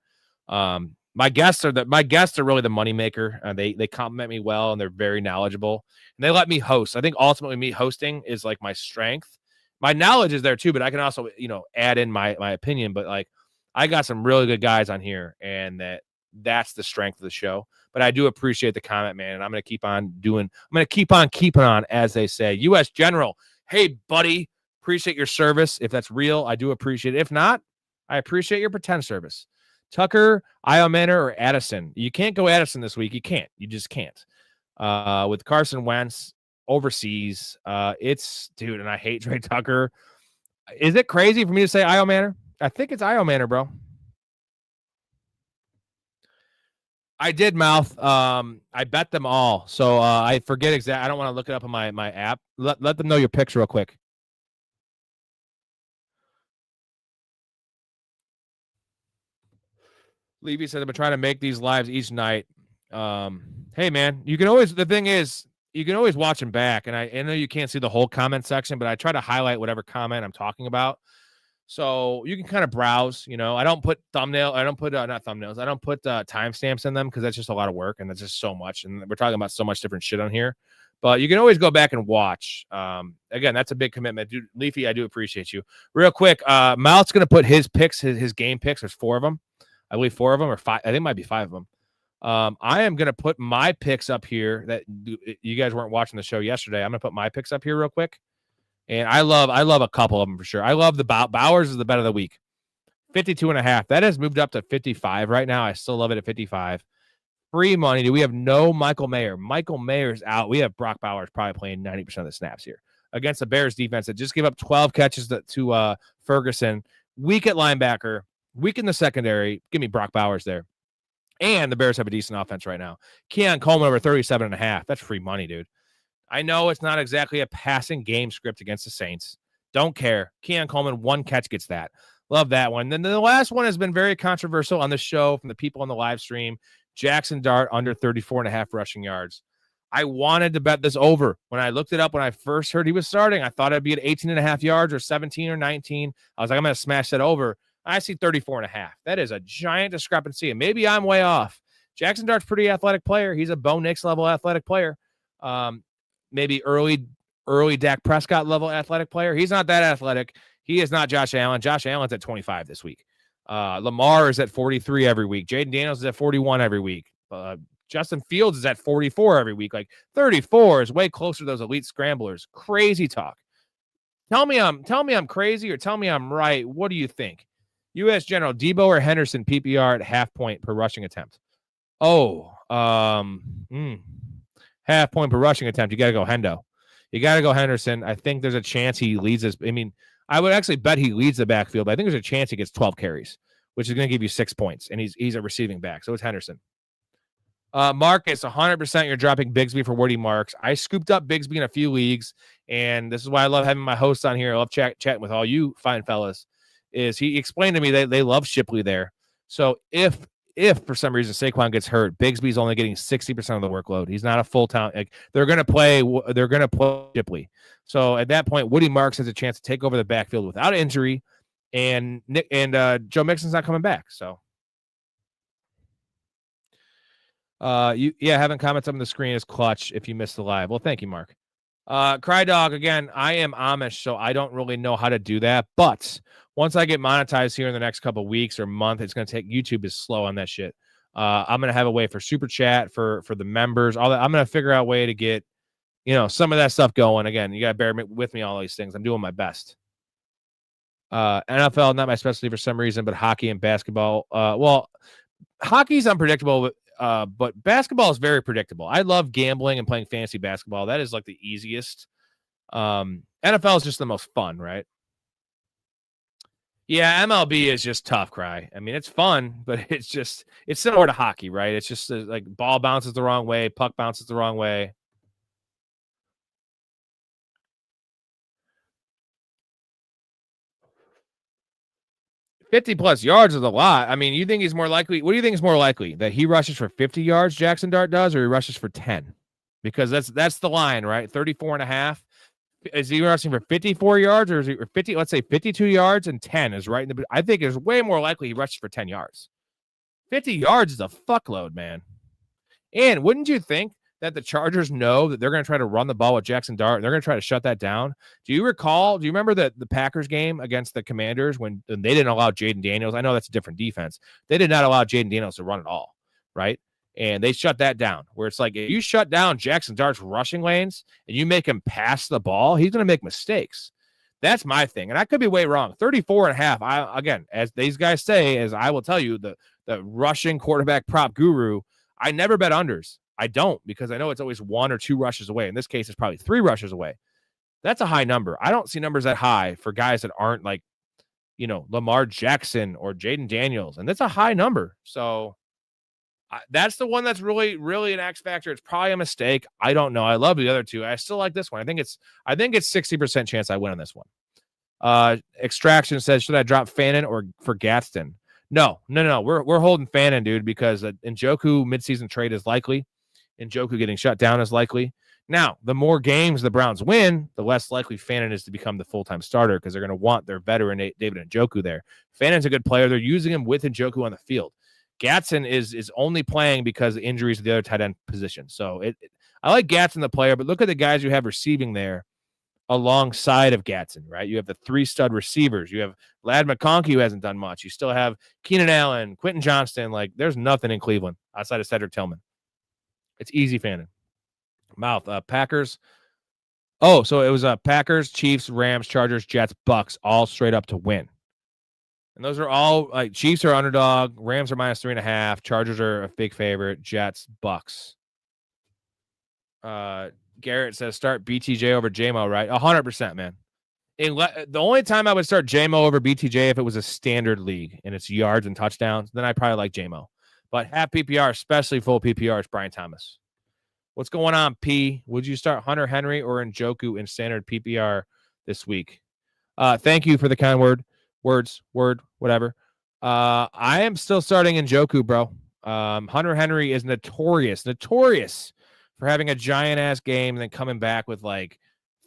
My guests are really the moneymaker. They compliment me well, and they're very knowledgeable, and they let me host. I think ultimately me hosting is like my strength. My knowledge is there too, but I can also, add in my opinion. But like, I got some really good guys on here, and that's the strength of the show. But I do appreciate the comment, man, and I'm going to keep on keeping on, as they say. U.S. General, hey, buddy, appreciate your service. If that's real, I do appreciate it. If not, I appreciate your pretend service. Tucker, Iomanner, or Addison. You can't go Addison this week. You can't. You just can't. With Carson Wentz overseas, dude, and I hate Trey Tucker. Is it crazy for me to say Iomanner? I think it's Iomanner, bro. I did mouth. I bet them all. So I forget exactly. I don't want to look it up on my app. Let them know your picks real quick. Levy said, I've been trying to make these lives each night. Hey, man, the thing is, you can always watch them back. And I know you can't see the whole comment section, but I try to highlight whatever comment I'm talking about. So you can kind of browse, I don't put not thumbnails. I don't put timestamps in them because that's just a lot of work and that's just so much. And we're talking about so much different shit on here. But you can always go back and watch. Again, that's a big commitment. Dude, Leafy, I do appreciate you. Real quick, Malt's going to put his picks, his game picks. There's 4 of them. I believe 4 of them or 5. I think it might be 5 of them. I am going to put my picks up here that you guys weren't watching the show yesterday. I'm going to put my picks up here real quick. And I love a couple of them for sure. I love the Bowers is the bet of the week. 52.5. That has moved up to 55 right now. I still love it at 55. Free money. Do we have no Michael Mayer? Michael Mayer's out. We have Brock Bowers probably playing 90% of the snaps here against the Bears defense that just gave up 12 catches to Ferguson. Weak at linebacker, weak in the secondary. Give me Brock Bowers there. And the Bears have a decent offense right now. Keon Coleman over 37.5. That's free money, dude. I know it's not exactly a passing game script against the Saints. Don't care. Keon Coleman, 1 catch gets that. Love that one. Then the last one has been very controversial on the show from the people on the live stream. Jackson Dart under 34.5 rushing yards. I wanted to bet this over. When I looked it up, when I first heard he was starting, I thought it'd be at 18.5 yards or 17 or 19. I was like, I'm going to smash that over. I see 34.5. That is a giant discrepancy, and maybe I'm way off. Jackson Dart's pretty athletic player. He's a Bo Nix level athletic player. Maybe early Dak Prescott level athletic player. He's not that athletic. He is not Josh Allen. Josh Allen's at 25 this week. Lamar is at 43 every week. Jaden Daniels is at 41 every week. Justin Fields is at 44 every week. Like 34 is way closer to those elite scramblers. Crazy talk. Tell me I'm crazy or tell me I'm right. What do you think? U.S. General, Debo or Henderson PPR at half point per rushing attempt? Half point per rushing attempt. You got to go Hendo. You got to go Henderson. I think there's a chance he leads this. I mean, I would actually bet he leads the backfield, but I think there's a chance he gets 12 carries, which is going to give you 6 points, and he's a receiving back. So it's Henderson. Marcus, 100% you're dropping Bigsby for Woody Marks. I scooped up Bigsby in a few leagues, and this is why I love having my hosts on here. I love chatting with all you fine fellas. Is he explained to me they love Shipley there. So if for some reason Saquon gets hurt, Bigsby's only getting 60% of the workload. He's not a full-time. Like they're going to play Shipley. So at that point, Woody Marks has a chance to take over the backfield without injury, and Joe Mixon's not coming back. So having comments up on the screen is clutch if you missed the live. Well, thank you, Mark. Cry Dog, again, I am Amish, so I don't really know how to do that. But once I get monetized here in the next couple of weeks or month, it's going to take, YouTube is slow on that shit. I'm going to have a way for super chat for the members, all that. I'm going to figure out a way to get, some of that stuff going. Again, you got to bear with me, all these things. I'm doing my best. NFL, not my specialty for some reason, but hockey and basketball. Well, hockey's unpredictable, but basketball is very predictable. I love gambling and playing fantasy basketball. That is like the easiest. NFL is just the most fun, right? Yeah, MLB is just tough, Cry. I mean, it's fun, but it's similar to hockey, right? It's just like ball bounces the wrong way, puck bounces the wrong way. +50 yards is a lot. I mean, you think he's more likely? What do you think is more likely, that he rushes for 50 yards, Jackson Dart does, or he rushes for 10? Because that's the line, right? 34.5. Is he rushing for 54 yards, or is he 50? Let's say 52 yards and 10 is right in the. I think it's way more likely he rushes for 10 yards. 50 yards is a fuckload, man. And wouldn't you think that the Chargers know that they're going to try to run the ball with Jackson Dart and they're going to try to shut that down? Do you remember the Packers game against the Commanders when they didn't allow Jaden Daniels? I know that's a different defense. They did not allow Jaden Daniels to run at all, right? And they shut that down, where it's like, if you shut down Jackson Dart's rushing lanes and you make him pass the ball, he's going to make mistakes. That's my thing. And I could be way wrong. 34.5. Again, as these guys say, as I will tell you, the rushing quarterback prop guru, I never bet unders. I don't, because I know it's always 1 or 2 rushes away. In this case, it's probably 3 rushes away. That's a high number. I don't see numbers that high for guys that aren't like, Lamar Jackson or Jaden Daniels. And that's a high number. So that's the one that's really, really an X factor. It's probably a mistake. I don't know. I love the other two. I still like this one. I think it's 60% chance I win on this one. Extraction says, should I drop Fannin or for Gadsden? No. We're holding Fannin, dude, because Njoku midseason trade is likely. Njoku getting shut down is likely. Now, the more games the Browns win, the less likely Fannin is to become the full-time starter, because they're going to want their veteran David Njoku there. Fannin's a good player. They're using him with Njoku on the field. Gatson is only playing because of injuries to the other tight end position. So I like Gatson the player, but look at the guys you have receiving there alongside of Gatson, right? You have the 3 stud receivers. You have Ladd McConkey, who hasn't done much. You still have Keenan Allen, Quentin Johnston. Like, there's nothing in Cleveland outside of Cedric Tillman. It's easy Fannin. Packers. Oh, so it was Packers, Chiefs, Rams, Chargers, Jets, Bucks, all straight up to win. And those are all, like, Chiefs are underdog, Rams are -3.5, Chargers are a big favorite, Jets, Bucks. Garrett says start BTJ over JMO, right? 100%, man. The only time I would start JMO over BTJ if it was a standard league and it's yards and touchdowns, then I probably like JMO. But half PPR, especially full PPR, is Brian Thomas. What's going on, P? Would you start Hunter Henry or Njoku in standard PPR this week? Thank you for the kind words, whatever. I am still starting Njoku, bro. Hunter Henry is notorious for having a giant-ass game and then coming back with like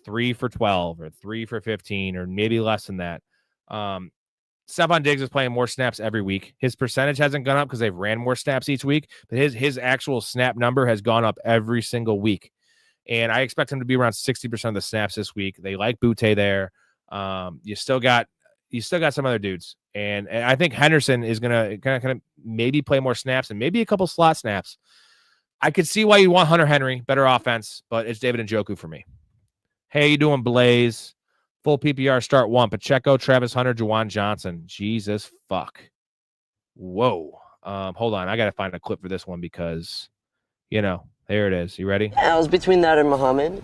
3 for 12 or 3 for 15 or maybe less than that. Stephon Diggs is playing more snaps every week. His percentage hasn't gone up because they've ran more snaps each week, but his actual snap number has gone up every single week. And I expect him to be around 60% of the snaps this week. They like Butte there. You still got some other dudes. And I think Henderson is gonna kind of maybe play more snaps and maybe a couple slot snaps. I could see why you want Hunter Henry, better offense, but it's David Njoku for me. Hey, you doing, Blaze? Full PPR start 1. Pacheco, Travis Hunter, Juwan Johnson. Jesus fuck. Whoa. Hold on. I got to find a clip for this one because, there it is. You ready? Yeah, it was between that and Muhammad.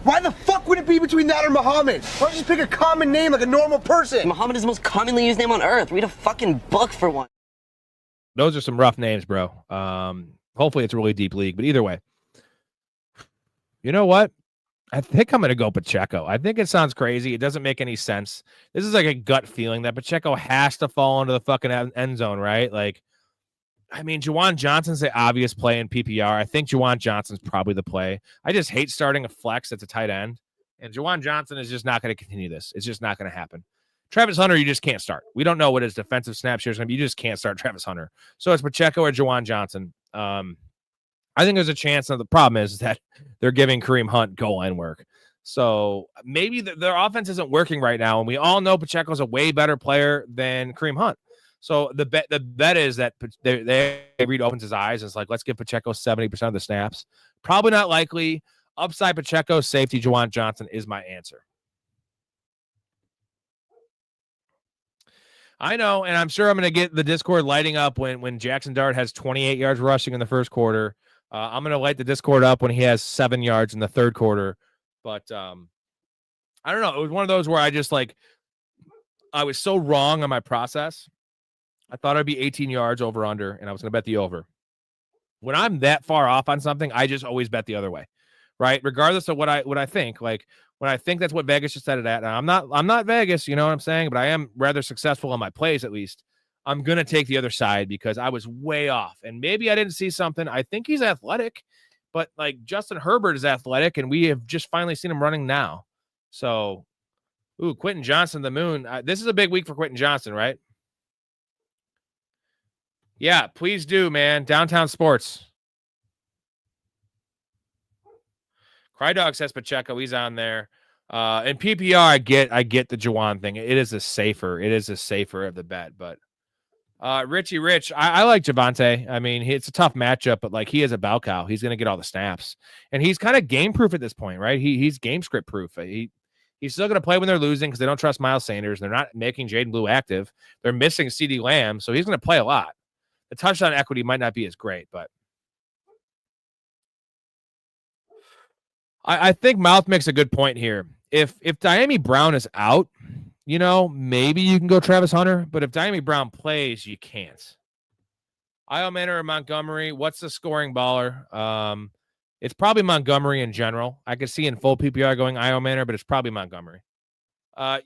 Why the fuck would it be between that or Muhammad? Why don't you just pick a common name like a normal person? Muhammad is the most commonly used name on earth. Read a fucking book for one. Those are some rough names, bro. Hopefully it's a really deep league, but either way. You know what? I think I'm going to go Pacheco. I think it sounds crazy. It doesn't make any sense. This is like a gut feeling that Pacheco has to fall into the fucking end zone, right? Like, I mean, Juwan Johnson's the obvious play in PPR. I think Juwan Johnson's probably the play. I just hate starting a flex that's a tight end. And Juwan Johnson is just not going to continue this. It's just not going to happen. Travis Hunter, you just can't start. We don't know what his defensive snap share is going to be. You just can't start Travis Hunter. So it's Pacheco or Juwan Johnson. I think there's a chance. Now the problem is that they're giving Kareem Hunt goal line work. So maybe their offense isn't working right now, and we all know Pacheco's a way better player than Kareem Hunt. So the bet is that they Reed opens his eyes and it's like, let's give Pacheco 70% of the snaps. Probably not likely. Upside Pacheco, safety Juwan Johnson is my answer. I know, and I'm sure I'm going to get the Discord lighting up when Jackson Dart has 28 yards rushing in the first quarter. I'm going to light the Discord up when he has 7 yards in the third quarter. But I don't know. It was one of those where I was so wrong on my process. I thought I'd be 18 yards over under, and I was going to bet the over. When I'm that far off on something, I just always bet the other way, right? Regardless of what I think. Like when I think that's what Vegas just set it at. Now, I'm not Vegas, you know what I'm saying? But I am rather successful on my plays, at least. I'm going to take the other side because I was way off. And maybe I didn't see something. I think he's athletic, but like Justin Herbert is athletic, and we have just finally seen him running now. So, Quentin Johnson, the moon. This is a big week for Quentin Johnson, right? Yeah, please do, man. Downtown Sports. Cry Dog says Pacheco. He's on there. In PPR, I get the Juwan thing. It is a safer of the bet. But Richie Rich, I like Javonte. I mean, it's a tough matchup, but like he is a bow cow. He's gonna get all the snaps. And he's kind of game proof at this point, right? He's game script proof. He's still going to play when they're losing because they don't trust Miles Sanders. They're not making Jaden Blue active. They're missing CeeDee Lamb, so he's going to play a lot. The touchdown equity might not be as great, but I think Mouth makes a good point here. If Diami Brown is out, you know, maybe you can go Travis Hunter, but if Diami Brown plays, you can't. Io Manor or Montgomery, what's the scoring baller? It's probably Montgomery in general. I could see in full PPR going Io Manor, but it's probably Montgomery.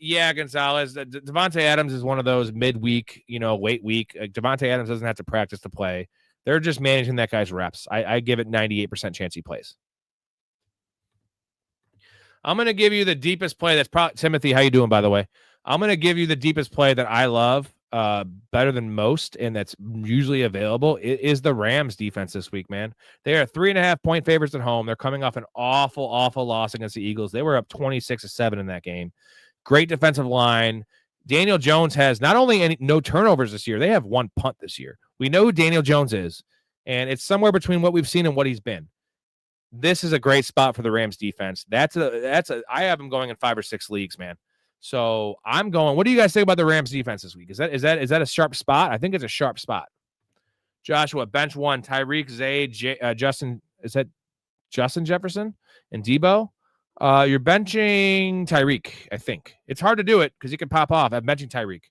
Yeah, Gonzalez. Devontae Adams is one of those midweek, late week. Devontae Adams doesn't have to practice to play. They're just managing that guy's reps. I give it 98% chance he plays. I'm going to give you the deepest play. That's probably Timothy. How you doing, by the way? I'm going to give you the deepest play that I love better than most, and that's usually available. It is the Rams defense this week, man. They are 3.5-point favorites at home. They're coming off an awful loss against the Eagles. They were up 26-7 in that game. Great defensive line. Daniel Jones has not only no turnovers this year, they have one punt this year. We know who Daniel Jones is, and it's somewhere between what we've seen and what he's been. This is a great spot for the Rams defense. I have them going in 5 or 6 leagues, man. So I'm going. What do you guys think about the Rams defense this week? Is that a sharp spot? I think it's a sharp spot. Joshua, bench 1, Tyreek, Zay, Justin. Is that Justin Jefferson and Debo? You're benching Tyreek, I think. It's hard to do it because he can pop off. I'm benching Tyreek.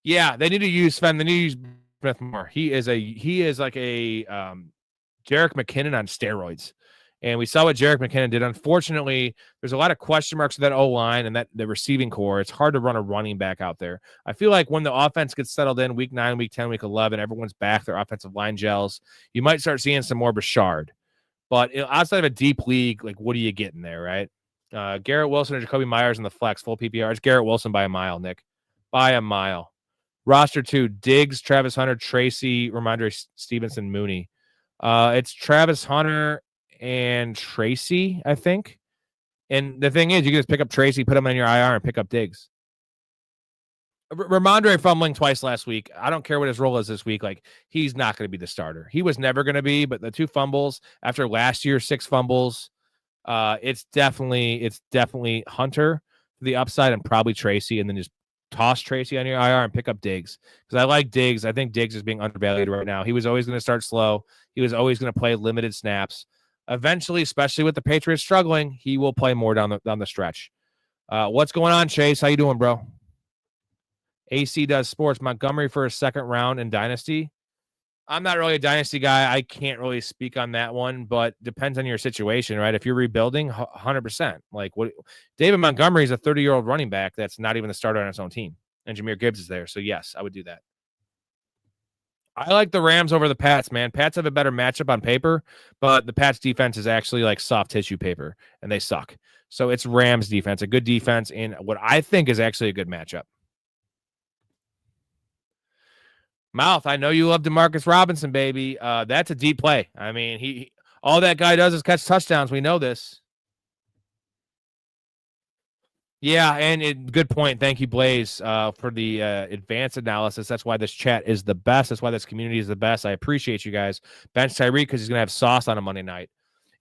Yeah, they need to use Sven. They need to use Smith more. He is like a Jerick McKinnon on steroids. And we saw what Jerick McKinnon did. Unfortunately, there's a lot of question marks with that O-line and that the receiving core. It's hard to run a running back out there. I feel like when the offense gets settled in week 9, week 10, week 11, everyone's back, their offensive line gels, you might start seeing some more Bashard. But outside of a deep league, like, what are you getting there, right? Garrett Wilson or Jacoby Myers in the flex, full PPR. It's Garrett Wilson by a mile, Nick. By a mile. Roster 2, Diggs, Travis Hunter, Tracy, Ramondre Stevenson, Mooney. It's Travis Hunter and Tracy, I think. And the thing is, you can just pick up Tracy, put him on your IR, and pick up Diggs. Ramondre fumbling twice last week. I don't care what his role is this week. Like, he's not going to be the starter. He was never going to be, but the 2 fumbles after last year's 6 fumbles, it's definitely Hunter for the upside and probably Tracy, and then just toss Tracy on your IR and pick up Diggs. Because I like Diggs. I think Diggs is being undervalued right now. He was always going to start slow. He was always going to play limited snaps. Eventually, especially with the Patriots struggling, he will play more down the stretch. What's going on, Chase? How you doing, bro? AC does sports. Montgomery for a second round in Dynasty. I'm not really a Dynasty guy. I can't really speak on that one, but depends on your situation, right? If you're rebuilding, 100%. Like, what? David Montgomery is a 30-year-old running back that's not even the starter on his own team. And Jahmyr Gibbs is there. So, yes, I would do that. I like the Rams over the Pats, man. Pats have a better matchup on paper, but the Pats defense is actually like soft tissue paper, and they suck. So it's Rams defense, a good defense in what I think is actually a good matchup. Mouth, I know you love DeMarcus Robinson, baby. That's a deep play. I mean, he all that guy does is catch touchdowns. We know this. Yeah, and good point. Thank you, Blaze, for the advanced analysis. That's why this chat is the best. That's why this community is the best. I appreciate you guys. Bench Tyreek because he's going to have Sauce on a Monday night.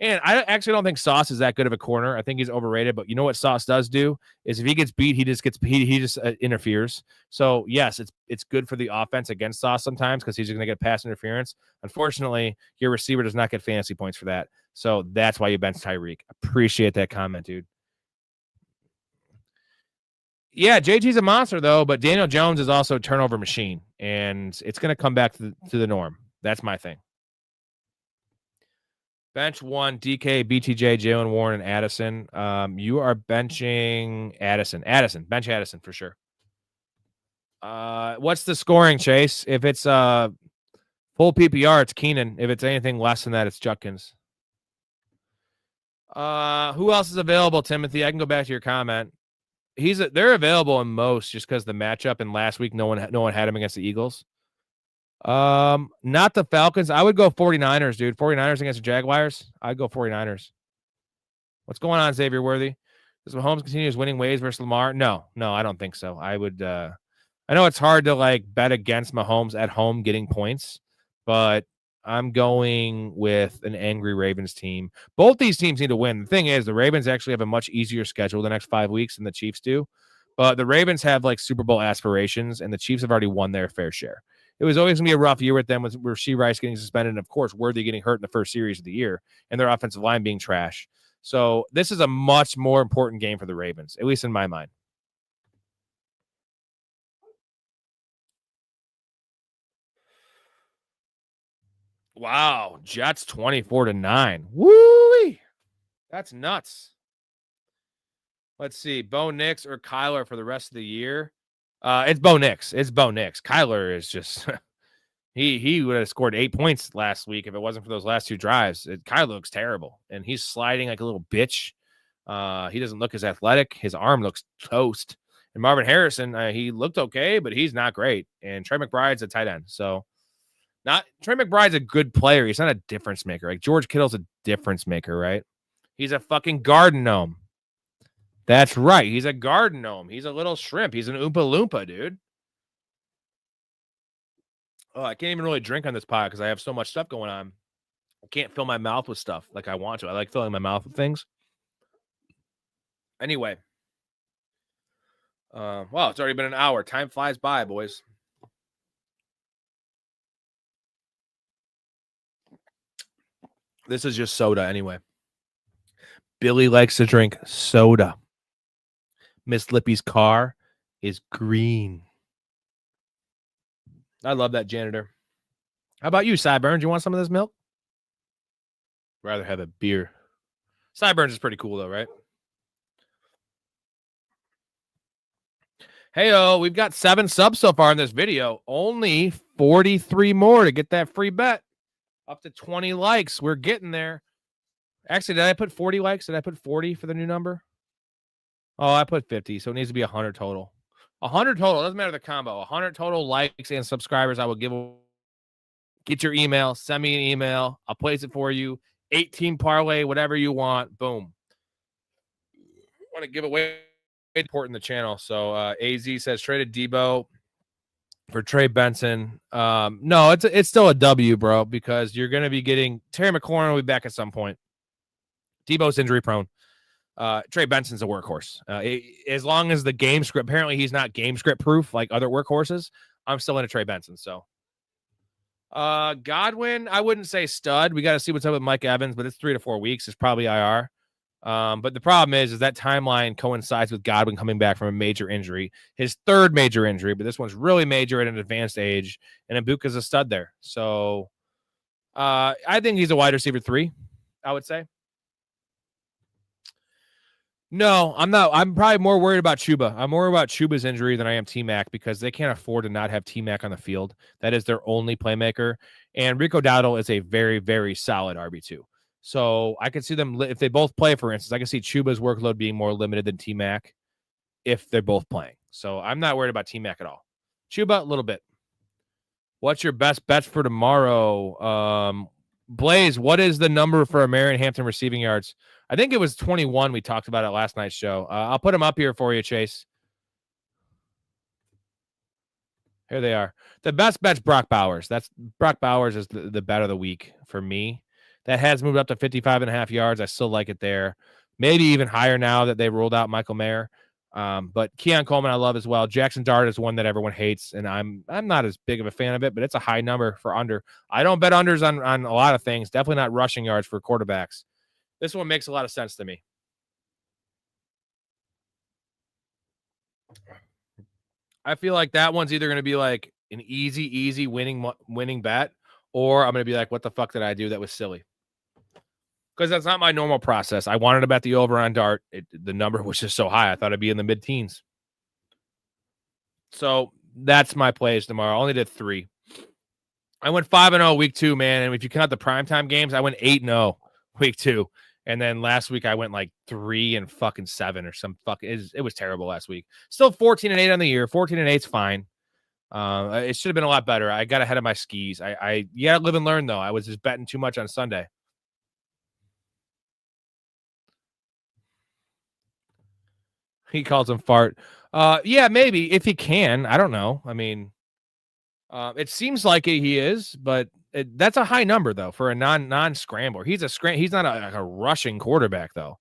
And I actually don't think Sauce is that good of a corner. I think he's overrated. But you know what Sauce does do is if he gets beat, he just interferes. So yes, it's good for the offense against Sauce sometimes because he's going to get pass interference. Unfortunately, your receiver does not get fantasy points for that. So that's why you bench Tyreek. Appreciate that comment, dude. Yeah, JG's a monster though, but Daniel Jones is also a turnover machine, and it's going to come back to the norm. That's my thing. Bench 1, DK, BTJ, Jalen Warren, and Addison. You are benching Addison. Bench Addison for sure. What's the scoring, Chase? If it's full PPR, it's Keenan. If it's anything less than that, it's Judkins. Who else is available, Timothy? I can go back to your comment. They're available in most just because the matchup in last week, no one had him against the Eagles. Not the Falcons. I would go 49ers, dude. 49ers against the Jaguars. I'd go 49ers. What's going on, Xavier Worthy? Does Mahomes continue his winning ways versus Lamar? No, I don't think so. I would I know it's hard to like bet against Mahomes at home getting points, but I'm going with an angry Ravens team. Both these teams need to win. The thing is, the Ravens actually have a much easier schedule the next 5 weeks than the Chiefs do. But the Ravens have like Super Bowl aspirations, and the Chiefs have already won their fair share. It was always going to be a rough year with them with Rashee Rice getting suspended, and of course, Worthy getting hurt in the first series of the year, and their offensive line being trash. So this is a much more important game for the Ravens, at least in my mind. Wow, Jets 24-9. Woo-wee. That's nuts. Let's see, Bo Nix or Kyler for the rest of the year. It's Bo Nix. Kyler is just he would have scored 8 points last week if it wasn't for those last 2 drives. Kyler looks terrible, and he's sliding like a little bitch. He doesn't look as athletic. His arm looks toast. And Marvin Harrison, he looked okay, but he's not great. And Trey McBride's a tight end, so Trey McBride's a good player. He's not a difference maker. Like George Kittle's a difference maker, right? He's a fucking garden gnome. That's right. He's a garden gnome. He's a little shrimp. He's an Oompa Loompa, dude. Oh, I can't even really drink on this pod because I have so much stuff going on. I can't fill my mouth with stuff like I want to. I like filling my mouth with things. Anyway. Well, it's already been an hour. Time flies by, boys. This is just soda anyway. Billy likes to drink soda. Miss Lippy's car is green. I love that janitor. How about you, Sideburns? You want some of this milk? Rather have a beer. Sideburns is pretty cool, though, right? Hey, we've got 7 subs so far in this video. Only 43 more to get that free bet. Up to 20 likes. We're getting there. Actually, did I put 40 likes? Did I put 40 for the new number? Oh, I put 50, so it needs to be 100 total. 100 total. Doesn't matter the combo. 100 total likes and subscribers. I will give. Get your email. Send me an email. I'll place it for you. 18 parlay, whatever you want. Boom. I want to give away support in the channel. So AZ says traded Debo for Trey Benson. No, it's still a W, bro, because you're going to be getting Terry McLaurin will be back at some point. Debo's injury prone. Trey Benson's a workhorse. As long as the game script, apparently he's not game script proof like other workhorses. I'm still into Trey Benson. So Godwin, I wouldn't say stud. We got to see what's up with Mike Evans, but it's 3 to 4 weeks. It's probably IR. But the problem is that timeline coincides with Godwin coming back from a major injury, his 3rd major injury, but this one's really major at an advanced age, and Ibuka's a stud there. So I think he's a wide receiver 3, I would say. No, I'm not. I'm probably more worried about Chuba. I'm more about Chuba's injury than I am T-Mac because they can't afford to not have T-Mac on the field. That is their only playmaker. And Rico Dowdle is a very, very solid RB2. So I could see them, if they both play, for instance, I can see Chuba's workload being more limited than T-Mac if they're both playing. So I'm not worried about T-Mac at all. Chuba, a little bit. What's your best bets for tomorrow? Blaze, what is the number for Marion Hampton receiving yards? I think it was 21. We talked about it last night's show. I'll put them up here for you, Chase. Here they are. The best bet's Brock Bowers. That's Brock Bowers is the bet of the week for me. That has moved up to 55.5 yards. I still like it there. Maybe even higher now that they ruled out Michael Mayer. But Keon Coleman I love as well. Jackson Dart is one that everyone hates, and I'm not as big of a fan of it, but it's a high number for under. I don't bet unders on a lot of things. Definitely not rushing yards for quarterbacks. This one makes a lot of sense to me. I feel like that one's either going to be like an easy winning bet, or I'm going to be like, what the fuck did I do? That was silly. Because that's not my normal process. I wanted to bet the over on Dart. The number was just so high. I thought it'd be in the mid-teens. So that's my plays tomorrow. I only did 3. I went 5-0 week 2, man. And if you count the primetime games, I went 8-0 week 2. And then last week I went like 3-7 or some it was terrible last week. Still 14-8 on the year. 14-8 is fine. It should have been a lot better. I got ahead of my skis. I live and learn though. I was just betting too much on Sunday. He calls him fart. Yeah, maybe if he can. I don't know. I mean, it seems like he is, but that's a high number though for a non-scrambler. He's not a rushing quarterback though.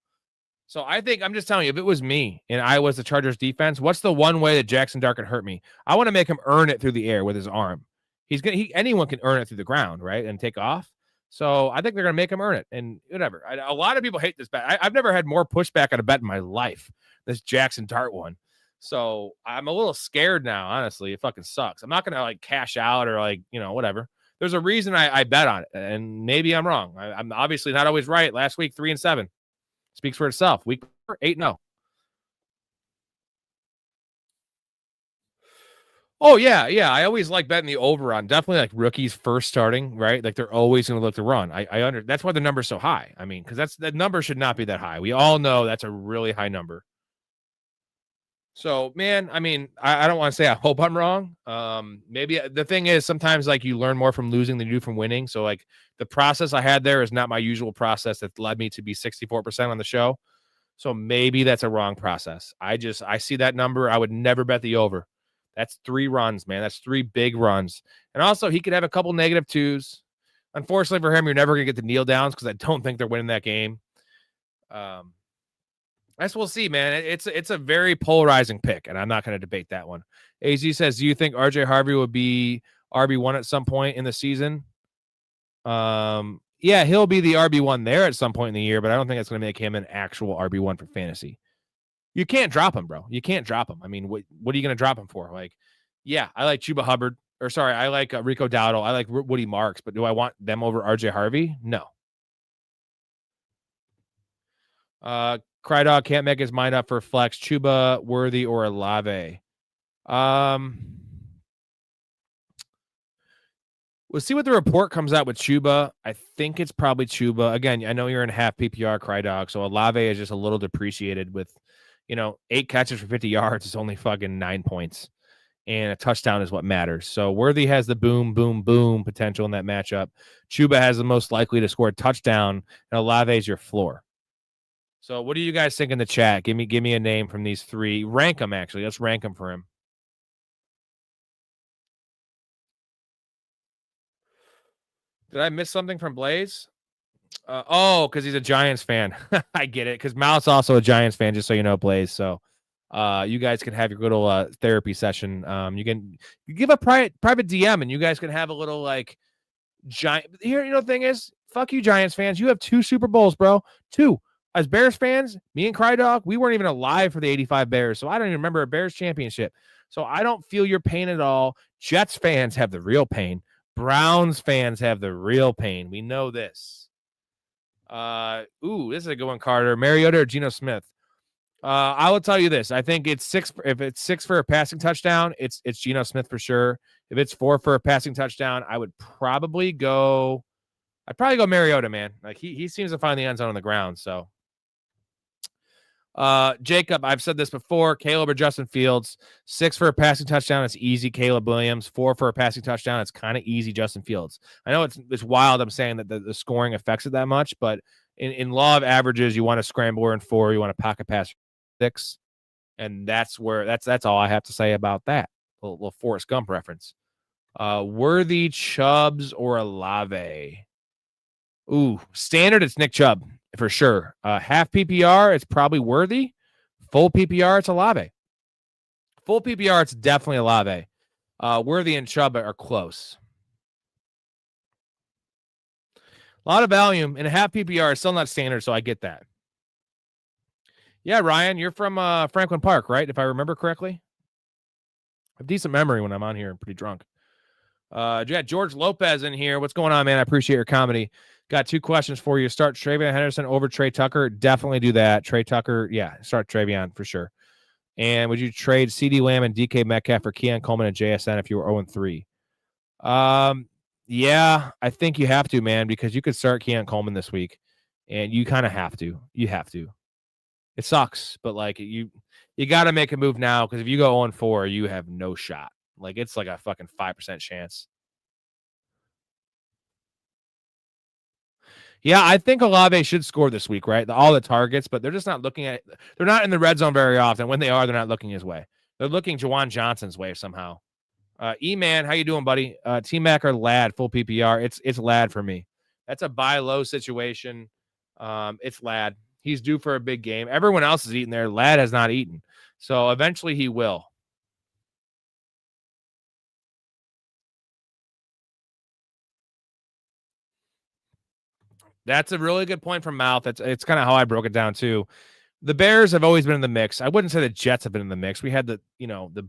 So I think I'm just telling you, if it was me and I was the Chargers defense, what's the one way that Jackson Dart can hurt me? I want to make him earn it through the air with his arm. Anyone can earn it through the ground, right, and take off. So I think they're going to make him earn it, and whatever. A lot of people hate this bet. I've never had more pushback on a bet in my life. This Jackson Dart one. So I'm a little scared now, honestly. It fucking sucks. I'm not going to like cash out or like, whatever. There's a reason I bet on it, and maybe I'm wrong. I'm obviously not always right. Last week, 3-7. Speaks for itself. Week 4, 8-0. Oh, yeah. I always like betting the over on definitely like rookies first starting, right? Like they're always going to look to run. That's why the number's so high. I mean, because that number should not be that high. We all know that's a really high number. So, man, I mean, I don't want to say I hope I'm wrong. Maybe the thing is sometimes like you learn more from losing than you do from winning. So like the process I had there is not my usual process that led me to be 64% on the show. So maybe that's a wrong process. I see that number. I would never bet the over. That's 3 runs, man. That's 3 big runs. And also he could have a couple negative 2s. Unfortunately for him, you're never going to get the kneel downs because I don't think they're winning that game. I guess we'll see, man. It's a very polarizing pick, and I'm not going to debate that one. AZ says, do you think RJ Harvey will be RB1 at some point in the season? Yeah, he'll be the RB1 there at some point in the year, but I don't think it's going to make him an actual RB1 for fantasy. You can't drop him, bro. You can't drop him. I mean, what are you going to drop him for? Like, yeah, I like Chuba Hubbard. I like Rico Dowdle. I like Woody Marks, but do I want them over RJ Harvey? No. Crydog can't make his mind up for flex. Chuba, Worthy, or Olave. We'll see what the report comes out with Chuba. I think it's probably Chuba. Again, I know you're in half PPR, Crydog, so Olave is just a little depreciated with, 8 catches for 50 yards is only fucking 9 points. And a touchdown is what matters. So Worthy has the boom, boom, boom potential in that matchup. Chuba has the most likely to score a touchdown, and Olave is your floor. So what do you guys think in the chat? Give me a name from these 3. Rank them, actually. Let's rank them for him. Did I miss something from Blaze? Because he's a Giants fan. I get it. Because Mal's also a Giants fan, just so you know, Blaze. So you guys can have your little therapy session. You give a private DM, and you guys can have a little like giant. Here, the thing is, fuck you, Giants fans. You have 2 Super Bowls, bro. 2. As Bears fans, me and Crydog, we weren't even alive for the 85 Bears, so I don't even remember a Bears championship. So I don't feel your pain at all. Jets fans have the real pain. Browns fans have the real pain. We know this. This is a good one, Carter. Mariota or Geno Smith? I will tell you this. I think it's 6. If it's 6 for a passing touchdown, it's Geno Smith for sure. If it's 4 for a passing touchdown, I'd probably go Mariota, man. Like he seems to find the end zone on the ground, so. Jacob, I've said this before. Caleb or Justin Fields, 6 for a passing touchdown. It's easy. Caleb Williams, 4 for a passing touchdown. It's kind of easy. Justin Fields. I know it's wild. I'm saying that the scoring affects it that much, but in law of averages, you want a scrambler in 4, you want a pocket pass 6, and that's all I have to say about that. A little Forrest Gump reference. Worthy, Chubbs, or Olave? Ooh, standard. It's Nick Chubb for sure. Half PPR, it's probably Worthy. Full PPR, it's Olave. Full PPR, it's definitely Olave. Worthy and Chubb are close. A lot of volume in a half PPR is still not standard, so I get that. Yeah, Ryan, you're from Franklin Park, right? If I remember correctly. I have decent memory when I'm on here. I'm pretty drunk. You got George Lopez in here. What's going on, man? I appreciate your comedy. Got 2 questions for you. Start Travion Henderson over Trey Tucker. Definitely do that. Trey Tucker, yeah, start Travion for sure. And would you trade CD Lamb and DK Metcalf for Keon Coleman and JSN if you were 0-3? Yeah, I think you have to, man, because you could start Keon Coleman this week, and you kind of have to. You have to. It sucks, but like you got to make a move now, because if you go 0-4, you have no shot. Like it's like a fucking 5% chance. Yeah, I think Olave should score this week, right? All the targets, but they're just not looking at it. They're not in the red zone very often. When they are, they're not looking his way. They're looking Jawan Johnson's way somehow. E-Man, how you doing, buddy? T-Mac or Lad, full PPR. It's Lad for me. That's a buy low situation. It's Lad. He's due for a big game. Everyone else is eating there. Lad has not eaten. So eventually he will. That's a really good point from Mouth. It's kind of how I broke it down too. The Bears have always been in the mix. I wouldn't say the Jets have been in the mix. We had the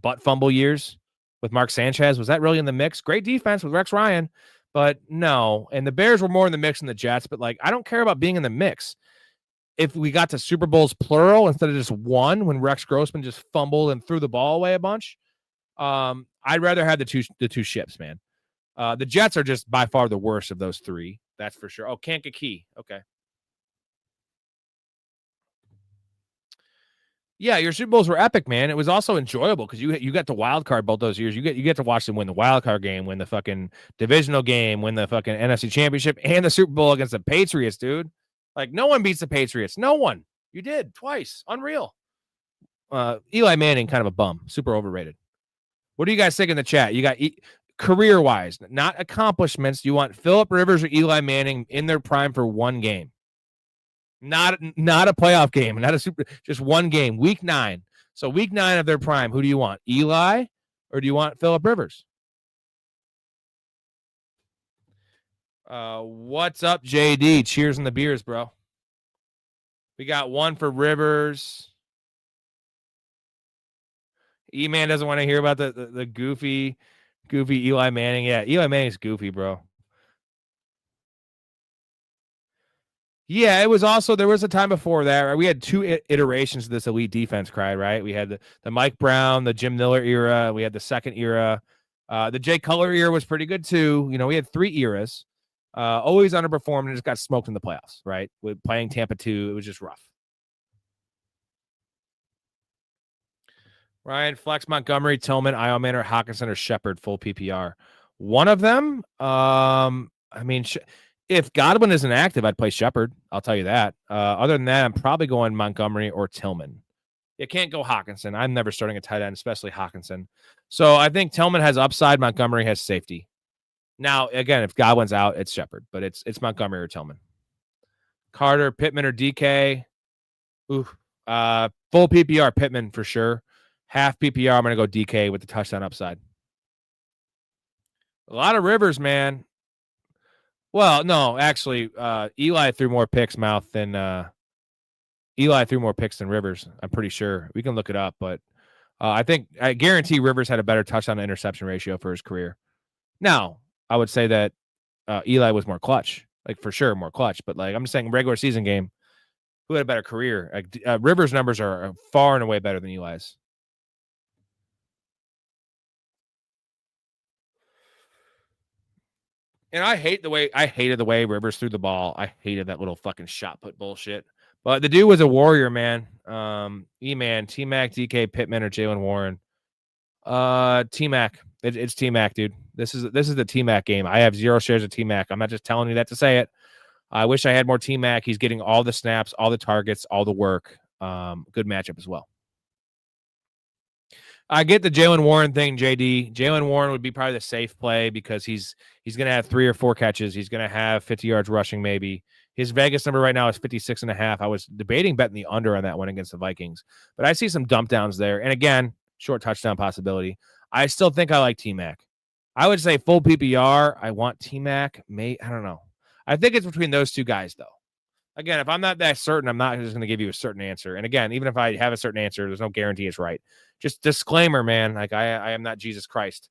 butt fumble years with Mark Sanchez. Was that really in the mix? Great defense with Rex Ryan, but no. And the Bears were more in the mix than the Jets, but like I don't care about being in the mix. If we got to Super Bowls plural instead of just one, when Rex Grossman just fumbled and threw the ball away a bunch, I'd rather have the two ships, man. The Jets are just by far the worst of those 3. That's for sure. Oh, Kankakee. Okay. Yeah, your Super Bowls were epic, man. It was also enjoyable because you got the wild card both those years. You get to watch them win the wild card game, win the fucking divisional game, win the fucking NFC Championship, and the Super Bowl against the Patriots, dude. Like no one beats the Patriots. No one. You did twice. Unreal. Eli Manning, kind of a bum. Super overrated. What do you guys think in the chat? You got career-wise, not accomplishments. You want Phillip Rivers or Eli Manning in their prime for one game. Not a playoff game, not a super, just one game, week 9. So week 9 of their prime, who do you want? Eli or do you want Phillip Rivers? What's up, JD? Cheers in the beers, bro. We got 1 for Rivers. E-Man doesn't want to hear about the goofy Eli Manning. Yeah, Eli Manning's goofy, bro. Yeah, it was also, there was a time before that, right? We had 2 iterations of this elite defense cry, right? We had the Mike Brown, the Jim Miller era. We had the second era. The Jay Cutler era was pretty good too. We had 3 eras. Always underperformed and just got smoked in the playoffs, right? With playing Tampa 2, it was just rough. Ryan, Flex, Montgomery, Tillman, Iomanor, Hawkinson, or Shepard, full PPR. One of them, if Godwin isn't active, I'd play Shepard. I'll tell you that. Other than that, I'm probably going Montgomery or Tillman. You can't go Hawkinson. I'm never starting a tight end, especially Hawkinson. So I think Tillman has upside. Montgomery has safety. Now, again, if Godwin's out, it's Shepard, but it's Montgomery or Tillman. Carter, Pittman, or DK. Full PPR, Pittman for sure. Half PPR, I'm going to go DK with the touchdown upside. A lot of Rivers, man. Well, no, actually, Eli threw more picks, Mouth, than Rivers. I'm pretty sure. We can look it up, but I guarantee Rivers had a better touchdown to interception ratio for his career. Now, I would say that Eli was more clutch, like for sure more clutch, but like I'm just saying regular season game, who had a better career? Like Rivers' numbers are far and away better than Eli's. And I hated the way Rivers threw the ball. I hated that little fucking shot put bullshit. But the dude was a warrior, man. E-Man, T-Mac, DK, Pittman, or Jalen Warren. T-Mac. It's T-Mac, dude. This is the T-Mac game. I have 0 shares of T-Mac. I'm not just telling you that to say it. I wish I had more T-Mac. He's getting all the snaps, all the targets, all the work. Good matchup as well. I get the Jalen Warren thing, JD. Jalen Warren would be probably the safe play because he's going to have 3 or 4 catches. He's going to have 50 yards rushing maybe. His Vegas number right now is 56.5. I was debating betting the under on that one against the Vikings, but I see some dump downs there. And again, short touchdown possibility. I still think I like T-Mac. I would say full PPR. I want T-Mac. I don't know. I think it's between those two guys, though. Again, if I'm not that certain, I'm not just going to give you a certain answer. And again, even if I have a certain answer, there's no guarantee it's right. Just disclaimer, man. Like I am not Jesus Christ,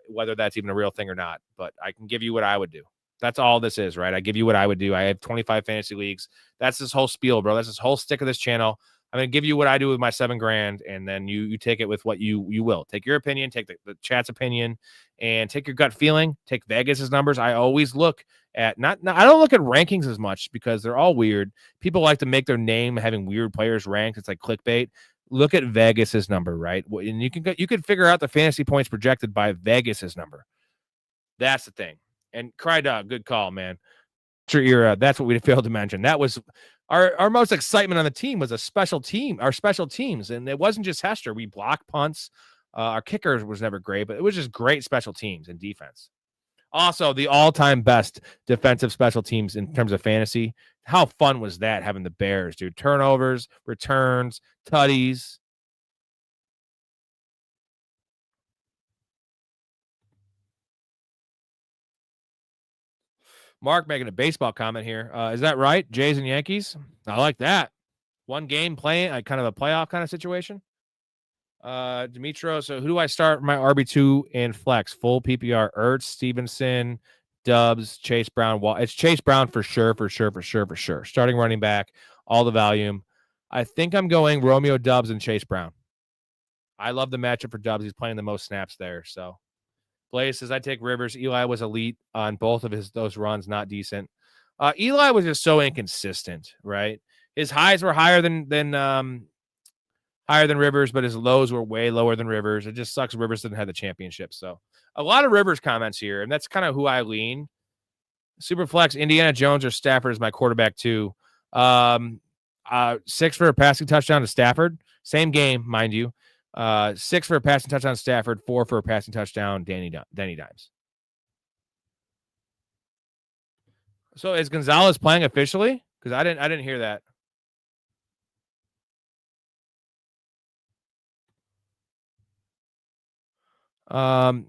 whether that's even a real thing or not. But I can give you what I would do. That's all this is, right? I give you what I would do. I have 25 fantasy leagues. That's this whole spiel, bro. That's this whole stick of this channel. I'm going to give you what I do with my $7,000, and then you take it with what you will. Take your opinion, take the chat's opinion, and take your gut feeling. Take Vegas's numbers. I always look at I don't look at rankings as much because they're all weird. People like to make their name having weird players ranked. It's like clickbait. Look at Vegas's number, right? And you can figure out the fantasy points projected by Vegas's number. That's the thing. And Cry Dog, good call, man. That's what we failed to mention. That was our most excitement on the team was our special teams. And it wasn't just Hester. We blocked punts. Our kicker was never great, but it was just great special teams and defense. Also, the all-time best defensive special teams in terms of fantasy. How fun was that having the Bears, dude? Turnovers, returns, tutties. Mark making a baseball comment here. Is that right? Jays and Yankees? I like that. One game playing, kind of a playoff kind of situation. Dimitro, so who do I start my RB2 in flex? Full PPR, Ertz, Stevenson, Dubs, Chase Brown. It's Chase Brown for sure. Starting running back, all the volume. I think I'm going Romeo Dubs and Chase Brown. I love the matchup for Dubs. He's playing the most snaps there, so. Blaze says, I take Rivers. Eli was elite on both of those runs, not decent. Eli was just so inconsistent, right? His highs were higher than Rivers, but his lows were way lower than Rivers. It just sucks Rivers didn't have the championship. So a lot of Rivers comments here, and that's kind of who I lean. Superflex, Indiana Jones or Stafford is my quarterback too. 6 for a passing touchdown to Stafford. Same game, mind you. 6 for a passing touchdown Stafford, 4 for a passing touchdown Danny Dimes. So is Gonzalez playing officially? Because I didn't hear that.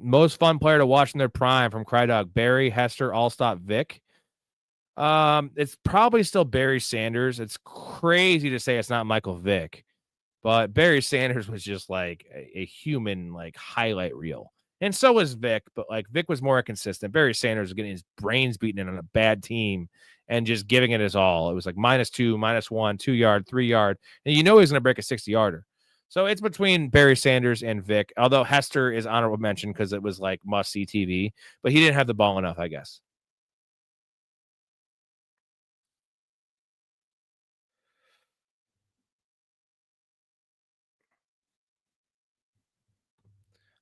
Most fun player to watch in their prime from Crydog, Barry, Hester, Allstott, Vic. It's probably still Barry Sanders. It's crazy to say it's not Michael Vick. But Barry Sanders was just like a human like highlight reel. And so was Vic, but like Vic was more consistent. Barry Sanders was getting his brains beaten in on a bad team and just giving it his all. It was like -2, -1, 2 yard, 3 yard. And you know he's going to break a 60-yarder. So it's between Barry Sanders and Vic, although Hester is honorable mention because it was like must-see TV, but he didn't have the ball enough, I guess.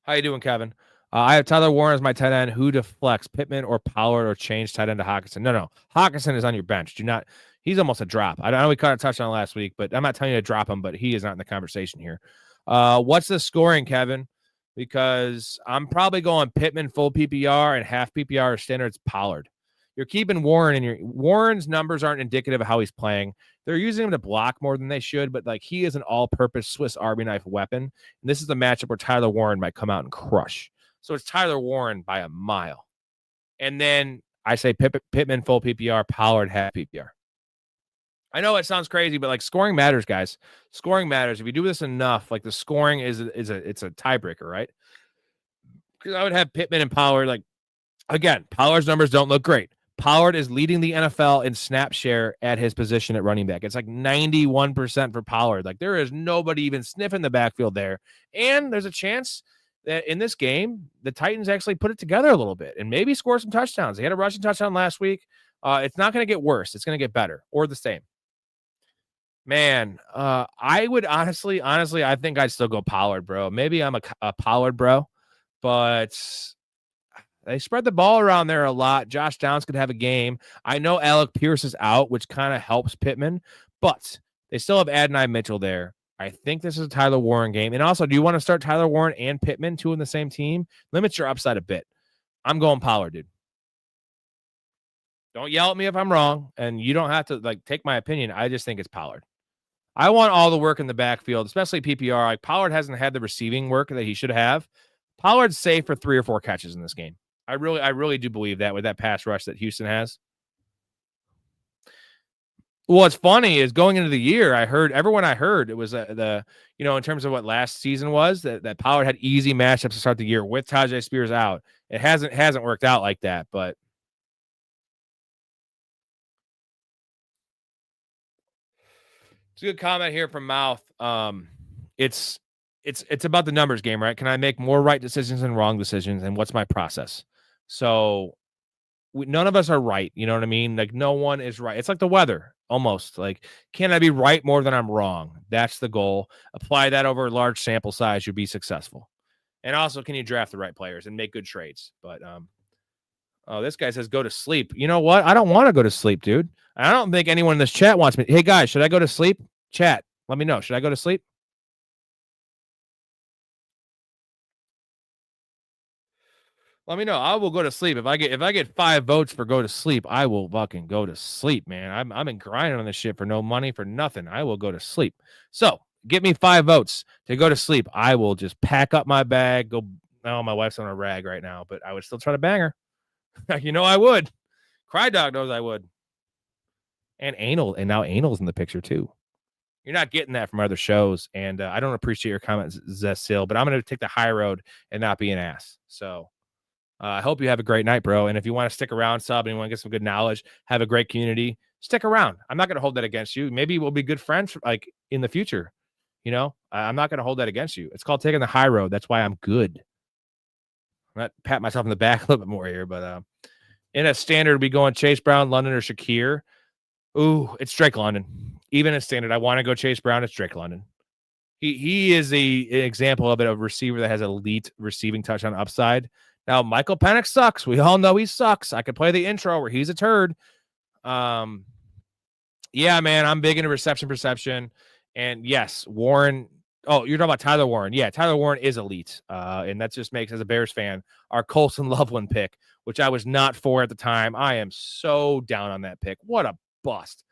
How you doing, Kevin? I have Tyler Warren as my tight end. Who to flex, Pittman or Pollard, or change tight end to Hawkinson? No. Hawkinson is on your bench. Do not. He's almost a drop. I know we caught a touchdown last week, but I'm not telling you to drop him. But he is not in the conversation here. What's the scoring, Kevin? Because I'm probably going Pittman full PPR and half PPR or standards Pollard. You're keeping Warren in your Warren's numbers aren't indicative of how he's playing. They're using him to block more than they should, but like he is an all-purpose Swiss Army knife weapon. And this is the matchup where Tyler Warren might come out and crush. So it's Tyler Warren by a mile. And then I say Pittman full PPR, Pollard half PPR. I know it sounds crazy, but like scoring matters, guys. Scoring matters. If you do this enough, like the scoring it's a tiebreaker, right? Because I would have Pittman and Pollard. Like again, Pollard's numbers don't look great. Pollard is leading the NFL in snap share at his position at running back. It's like 91% for Pollard. Like there is nobody even sniffing the backfield there. And there's a chance that in this game, the Titans actually put it together a little bit and maybe score some touchdowns. They had a rushing touchdown last week. It's not going to get worse. It's going to get better or the same. Man, I would honestly, I think I'd still go Pollard, bro. Maybe I'm a Pollard bro, but they spread the ball around there a lot. Josh Downs could have a game. I know Alec Pierce is out, which kind of helps Pittman, but they still have Adonai Mitchell there. I think this is a Tyler Warren game. And also, do you want to start Tyler Warren and Pittman, two in the same team? Limits your upside a bit. I'm going Pollard, dude. Don't yell at me if I'm wrong, and you don't have to take my opinion. I just think it's Pollard. I want all the work in the backfield, especially PPR. Like Pollard hasn't had the receiving work that he should have. Pollard's safe for 3 or 4 catches in this game. I really do believe that with that pass rush that Houston has. What's funny is going into the year, I heard it was in terms of what last season was that Pollard had easy matchups to start the year with Tajay Spears out. It hasn't worked out like that, but it's a good comment here from Mouth. It's about the numbers game, right? Can I make more right decisions than wrong decisions, and what's my process? So none of us are right. You know what I mean? Like no one is right. It's like the weather almost. Like, can I be right more than I'm wrong? That's the goal. Apply that over a large sample size. You'll be successful. And also, can you draft the right players and make good trades? But oh, this guy says go to sleep. You know what? I don't want to go to sleep, dude. I don't think anyone in this chat wants me. Hey guys, should I go to sleep? Chat, let me know. Should I go to sleep? Let me know. I will go to sleep. If I get 5 votes for go to sleep, I will fucking go to sleep, man. I've been grinding on this shit for no money, for nothing. I will go to sleep. So get me 5 votes to go to sleep. I will just pack up my bag. Go. Oh, my wife's on a rag right now, but I would still try to bang her. You know I would. Cry Dog knows I would. And now anal's in the picture too. You're not getting that from other shows, and I don't appreciate your comments, Zesil, but I'm going to take the high road and not be an ass. So I hope you have a great night, bro. And if you want to stick around, sub, and you want to get some good knowledge, have a great community, stick around. I'm not going to hold that against you. Maybe we'll be good friends like in the future. You know, I'm not going to hold that against you. It's called taking the high road. That's why I'm good. I'm not pat myself in the back a little bit more here, but in a standard, we going Chase Brown, London, or Shakir. Ooh, it's Drake London. Even in standard, I want to go Chase Brown. It's Drake London. He is an example of a receiver that has elite receiving touchdown upside. Now, Michael Penix sucks. We all know he sucks. I could play the intro where he's a turd. Yeah, man, I'm big into reception perception. And yes, Warren. Oh, you're talking about Tyler Warren. Yeah, Tyler Warren is elite. And that just makes, as a Bears fan, our Colson Loveland pick, which I was not for at the time. I am so down on that pick. What a bust.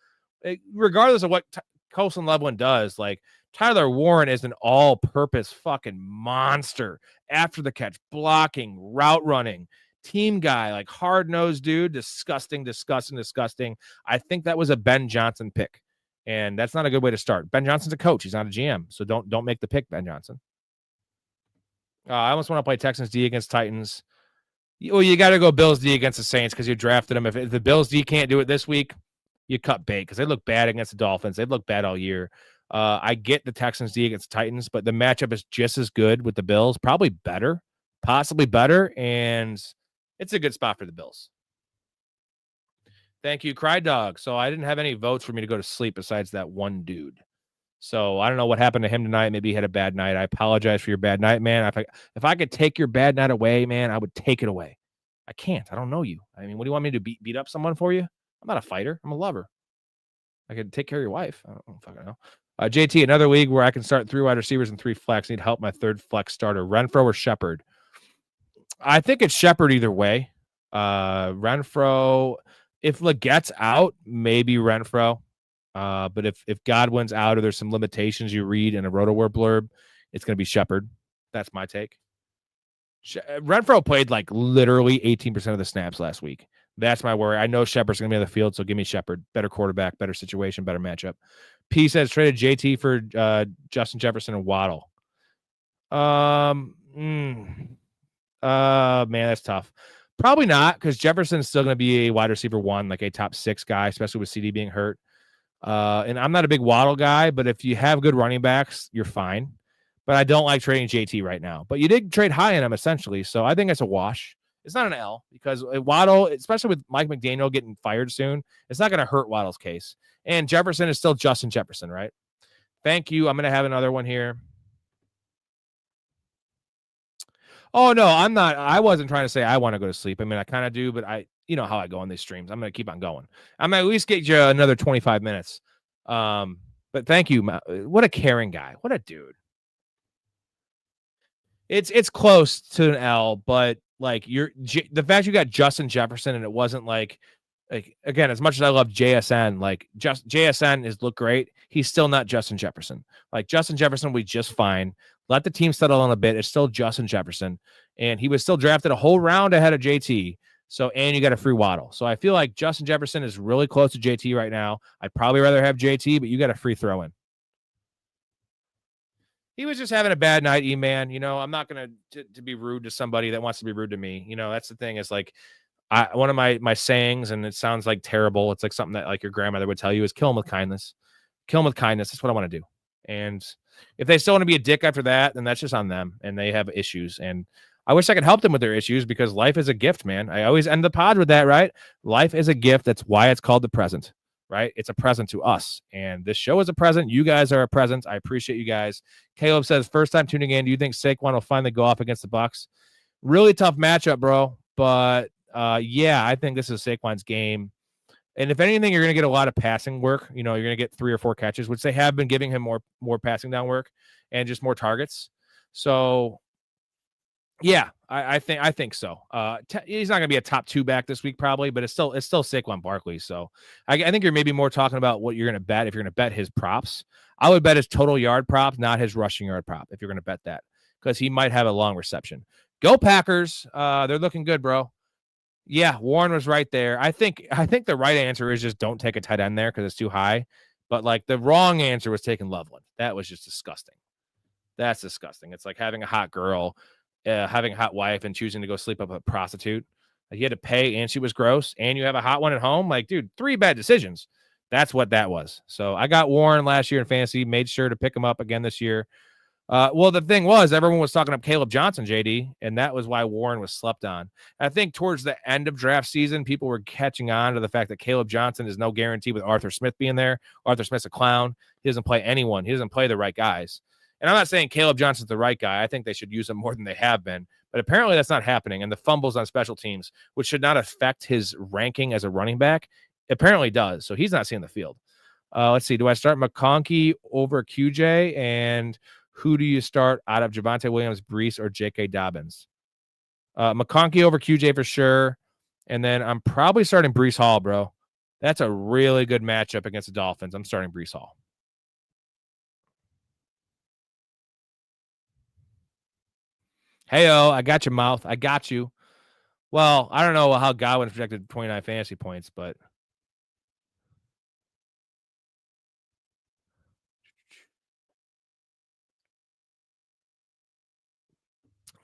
Regardless of what Colson Loveland does, like Tyler Warren is an all-purpose fucking monster. After the catch, blocking, route running, team guy, like hard-nosed dude. Disgusting. I think that was a Ben Johnson pick, and that's not a good way to start. Ben Johnson's a coach. He's not a GM, so don't make the pick, Ben Johnson. I almost want to play Texans D against Titans. Well, you got to go Bills D against the Saints because you drafted them. If the Bills D can't do it this week, you cut bait because they look bad against the Dolphins. They've looked bad all year. I get the Texans D against the Titans, but the matchup is just as good with the Bills, probably better, possibly better, and it's a good spot for the Bills. Thank you, Cry Dog. So I didn't have any votes for me to go to sleep besides that one dude. So I don't know what happened to him tonight. Maybe he had a bad night. I apologize for your bad night, man. If I could take your bad night away, man, I would take it away. I can't. I don't know you. I mean, what do you want me to beat up someone for you? I'm not a fighter. I'm a lover. I could take care of your wife. I don't fucking know. JT, another league where I can start 3 wide receivers and 3 flex. Need help my 3rd flex starter. Renfro or Shepard? I think it's Shepard either way. Renfro, if Legette's out, maybe Renfro. But if Godwin's out or there's some limitations you read in a RotoWorld blurb, it's going to be Shepard. That's my take. Renfro played like literally 18% of the snaps last week. That's my worry. I know Shepard's going to be on the field, so give me Shepard. Better quarterback, better situation, better matchup. P says traded JT for Justin Jefferson and Waddle. Man, that's tough. Probably not, because Jefferson's still going to be a wide receiver 1, like a top 6 guy, especially with CD being hurt. And I'm not a big Waddle guy, but if you have good running backs, you're fine. But I don't like trading JT right now. But you did trade high on him, essentially, so I think it's a wash. It's not an L because Waddle, especially with Mike McDaniel getting fired soon, it's not going to hurt Waddle's case. And Jefferson is still Justin Jefferson, right? Thank you. I'm going to have another one here. Oh, no, I'm not. I wasn't trying to say I want to go to sleep. I mean, I kind of do, but you know how I go on these streams. I'm going to keep on going. I'm going to at least get you another 25 minutes. But thank you. What a caring guy. What a dude. It's close to an L, but like the fact you got Justin Jefferson and it wasn't like again, as much as I love JSN, like JSN has looked great. He's still not Justin Jefferson. Like Justin Jefferson will be just fine. Let the team settle on a bit. It's still Justin Jefferson, and he was still drafted a whole round ahead of JT. So, and you got a free Waddle. So I feel like Justin Jefferson is really close to JT right now. I'd probably rather have JT, but you got a free throw in. He was just having a bad night, E-Man. You know, I'm not going to be rude to somebody that wants to be rude to me. You know, that's the thing is like, one of my sayings, and it sounds like terrible. It's like something that like your grandmother would tell you is kill him with kindness. Kill him with kindness. That's what I want to do. And if they still want to be a dick after that, then that's just on them. And they have issues. And I wish I could help them with their issues because life is a gift, man. I always end the pod with that, right? Life is a gift. That's why it's called the present, right? It's a present to us. And this show is a present. You guys are a present. I appreciate you guys. Caleb says, first time tuning in. Do you think Saquon will finally go off against the Bucs? Really tough matchup, bro. But yeah, I think this is Saquon's game. And if anything, you're going to get a lot of passing work. You know, you're going to get 3 or 4 catches, which they have been giving him more passing down work and just more targets. So, yeah, I think so. He's not going to be a top 2 back this week probably, but it's still Saquon Barkley. So I think you're maybe more talking about what you're going to bet if you're going to bet his props. I would bet his total yard prop, not his rushing yard prop, if you're going to bet that, because he might have a long reception. Go Packers! They're looking good, bro. Yeah, Warren was right there. I think the right answer is just don't take a tight end there because it's too high. But like the wrong answer was taking Loveland. That was just disgusting. That's disgusting. It's like having a hot girl, having a hot wife, and choosing to go sleep up with a prostitute. Like, you had to pay, and she was gross, and you have a hot one at home. Like, dude, 3 bad decisions. That's what that was. So I got Warren last year in fantasy. Made sure to pick him up again this year. Well, the thing was, everyone was talking up Caleb Johnson, JD, and that was why Warren was slept on. I think towards the end of draft season, people were catching on to the fact that Caleb Johnson is no guarantee with Arthur Smith being there. Arthur Smith's a clown. He doesn't play anyone. He doesn't play the right guys. And I'm not saying Caleb Johnson's the right guy. I think they should use him more than they have been. But apparently that's not happening. And the fumbles on special teams, which should not affect his ranking as a running back, apparently does. So he's not seeing the field. Let's see. Do I start McConkey over QJ? And who do you start out of Javonte Williams, Breece, or J.K. Dobbins? McConkey over QJ for sure. And then I'm probably starting Breece Hall, bro. That's a really good matchup against the Dolphins. I'm starting Breece Hall. Hey-oh, I got your mouth. I got you. Well, I don't know how Godwin projected 29 fantasy points, but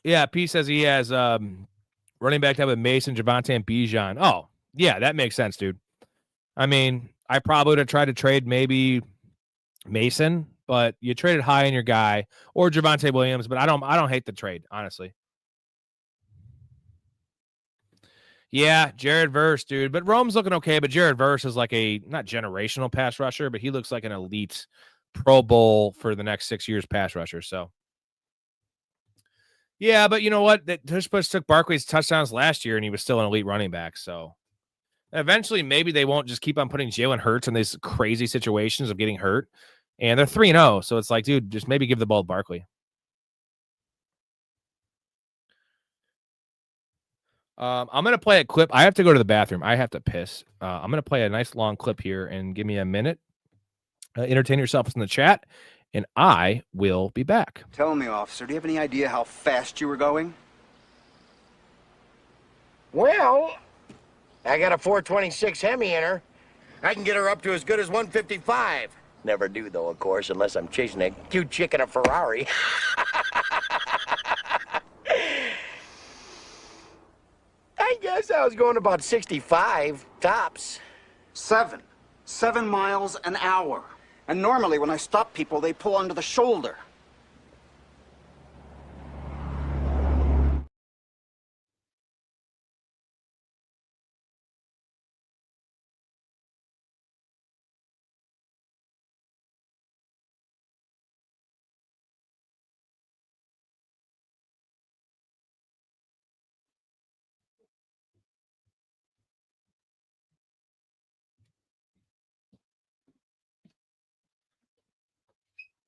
yeah, P says he has running back type of Mason, Javonte, and Bijan. Oh, yeah, that makes sense, dude. I mean, I probably would have tried to trade maybe Mason, but you traded high in your guy, or Javonte Williams, but I don't hate the trade, honestly. Yeah, Jared Verse, dude. But Rome's looking okay, but Jared Verse is like a not generational pass rusher, but he looks like an elite Pro Bowl for the next 6 years pass rusher. So yeah, but you know what? That Tush Push took Barkley's touchdowns last year, and he was still an elite running back. So eventually, maybe they won't just keep on putting Jalen Hurts in these crazy situations of getting hurt. And they're 3-0, so it's like, dude, just maybe give the ball to Barkley. I'm going to play a clip. I have to go to the bathroom. I have to piss. I'm going to play a nice long clip here and give me a minute. Entertain yourselves in the chat, and I will be back. Tell me, officer, do you have any idea how fast you were going? Well, I got a 426 Hemi in her. I can get her up to as good as 155. Never do, though, of course, unless I'm chasing a cute chick in a Ferrari. I guess I was going about 65, tops. 7 miles an hour. And normally when I stop people, they pull onto the shoulder.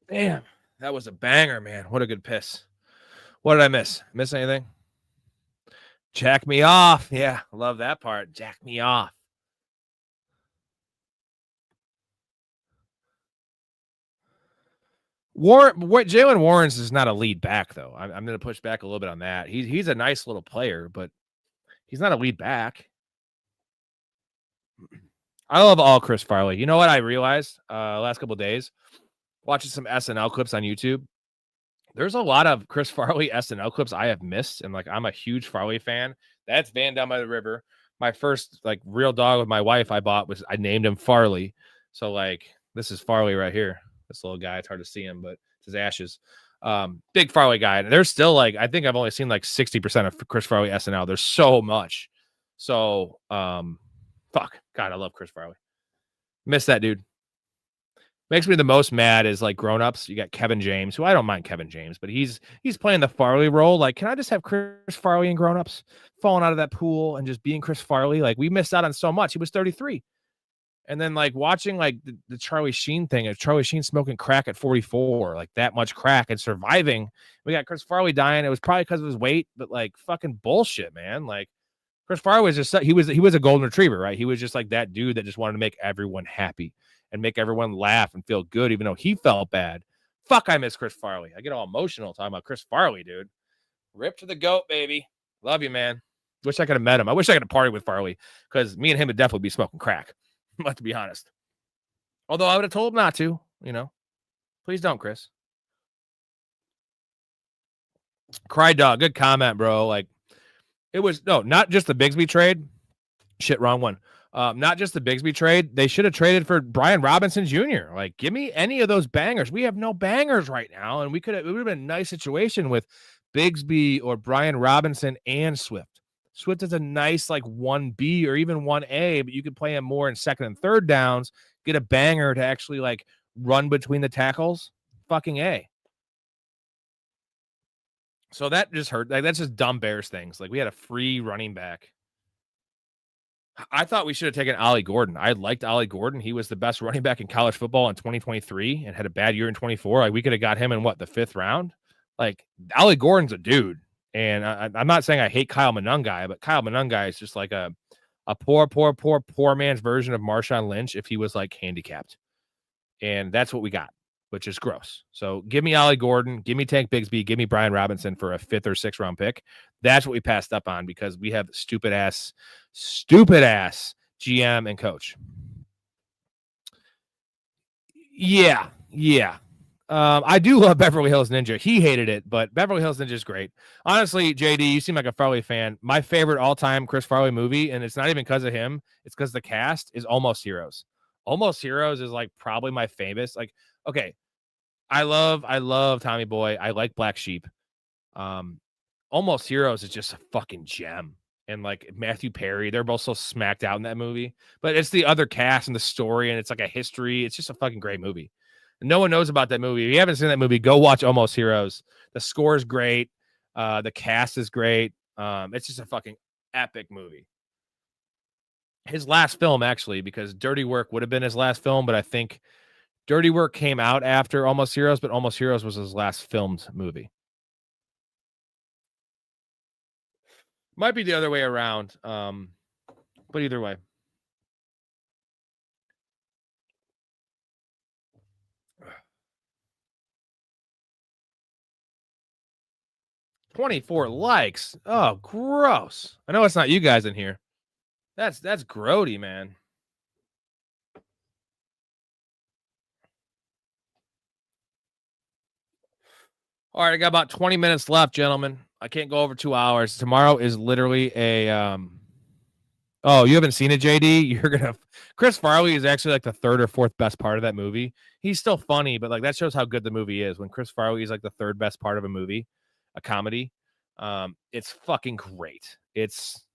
Damn, that was a banger, man. What a good piss. What did I miss? Miss anything? Jack me off. Yeah, love that part. Jack me off. Jalen Warrens is not a lead back, though. I'm going to push back a little bit on that. He's a nice little player, but he's not a lead back. I love all Chris Farley. You know what I realized last couple of days? Watching some SNL clips on YouTube. There's a lot of Chris Farley SNL clips I have missed, and like I'm a huge Farley fan. That's Van Down by the River. My first like real dog with my wife I I named him Farley. So like this is Farley right here. This little guy. It's hard to see him, but it's his ashes. Big Farley guy. And there's still like I think I've only seen like 60% of Chris Farley SNL. There's so much. So fuck. God, I love Chris Farley. Miss that dude. Makes me the most mad is like grown-ups. You got Kevin James, who I don't mind Kevin James, but he's playing the Farley role. Like, can I just have Chris Farley and grown-ups falling out of that pool and just being Chris Farley? Like, we missed out on so much. He was 33. And then like watching like the Charlie Sheen thing, Charlie Sheen smoking crack at 44, like that much crack and surviving. We got Chris Farley dying. It was probably because of his weight, but like fucking bullshit, man. Like Chris Farley was just he was a golden retriever, right? He was just like that dude that just wanted to make everyone happy and make everyone laugh and feel good, even though he felt bad. Fuck, I miss Chris Farley. I get all emotional talking about Chris Farley, dude. Rip to the goat, baby. Love you, man. Wish I could have met him. I wish I could have partied with Farley because me and him would definitely be smoking crack. But to be honest. Although I would have told him not to, you know. Please don't, Chris. Cry dog. Good comment, bro. Like, it was, no, not just the Bigsby trade. Shit, wrong one. Not just the Bigsby trade. They should have traded for Brian Robinson Jr. Like, give me any of those bangers. We have no bangers right now, and it would have been a nice situation with Bigsby or Brian Robinson and Swift. Swift is a nice like 1B or even 1A, but you could play him more in second and third downs, get a banger to actually like run between the tackles. Fucking A. So that just hurt. Like, that's just dumb Bears things. Like, we had a free running back. I thought we should have taken Ollie Gordon. I liked Ollie Gordon. He was the best running back in college football in 2023 and had a bad year in 24. Like, we could have got him in what, the 5th round? Like, Ollie Gordon's a dude. And I'm not saying I hate Kyle Monangai, but Kyle Monangai is just like a poor man's version of Marshawn Lynch if he was like handicapped. And that's what we got, which is gross. So give me Ollie Gordon, give me Tank Bigsby, give me Brian Robinson for a 5th or 6th round pick. That's what we passed up on because we have stupid ass GM and coach. Yeah. I do love Beverly Hills Ninja. He hated it, but Beverly Hills Ninja is great. Honestly, JD, you seem like a Farley fan. My favorite all-time Chris Farley movie, and it's not even because of him, it's because the cast is Almost Heroes. Almost Heroes is like probably my famous. Like, okay, I love Tommy Boy. I like Black Sheep. Almost Heroes is just a fucking gem. And like Matthew Perry, they're both so smacked out in that movie. But it's the other cast and the story, and it's like a history. It's just a fucking great movie. No one knows about that movie. If you haven't seen that movie, go watch Almost Heroes. The score is great. The cast is great. It's just a fucking epic movie. His last film, actually, because Dirty Work would have been his last film, but I think Dirty Work came out after Almost Heroes, but Almost Heroes was his last filmed movie. Might be the other way around, but either way. 24 likes. Oh, gross. I know it's not you guys in here. That's grody, man. All right, I got about 20 minutes left, gentlemen. I can't go over 2 hours. Tomorrow is literally a Oh, you haven't seen it, JD? You're gonna Chris Farley is actually like the 3rd or 4th best part of that movie. He's still funny, but like that shows how good the movie is when Chris Farley is like the 3rd best part of a movie, a comedy. It's fucking great. It's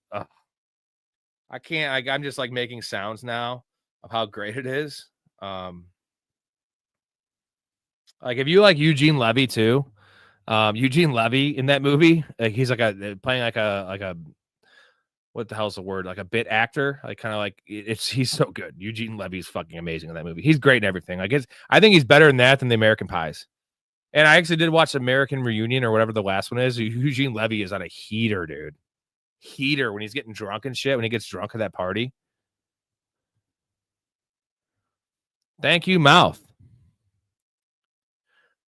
I can't I'm just like making sounds now of how great it is. Like if you like Eugene Levy too, Eugene Levy in that movie, like he's like playing like a what the hell's the word? Like a bit actor, like kind of like he's so good. Eugene Levy's fucking amazing in that movie. He's great in everything. Like I think he's better in that than the American Pies. And I actually did watch American Reunion or whatever the last one is. Eugene Levy is on a heater, dude. Heater when he's getting drunk and shit. When he gets drunk at that party. Thank you, Mouth.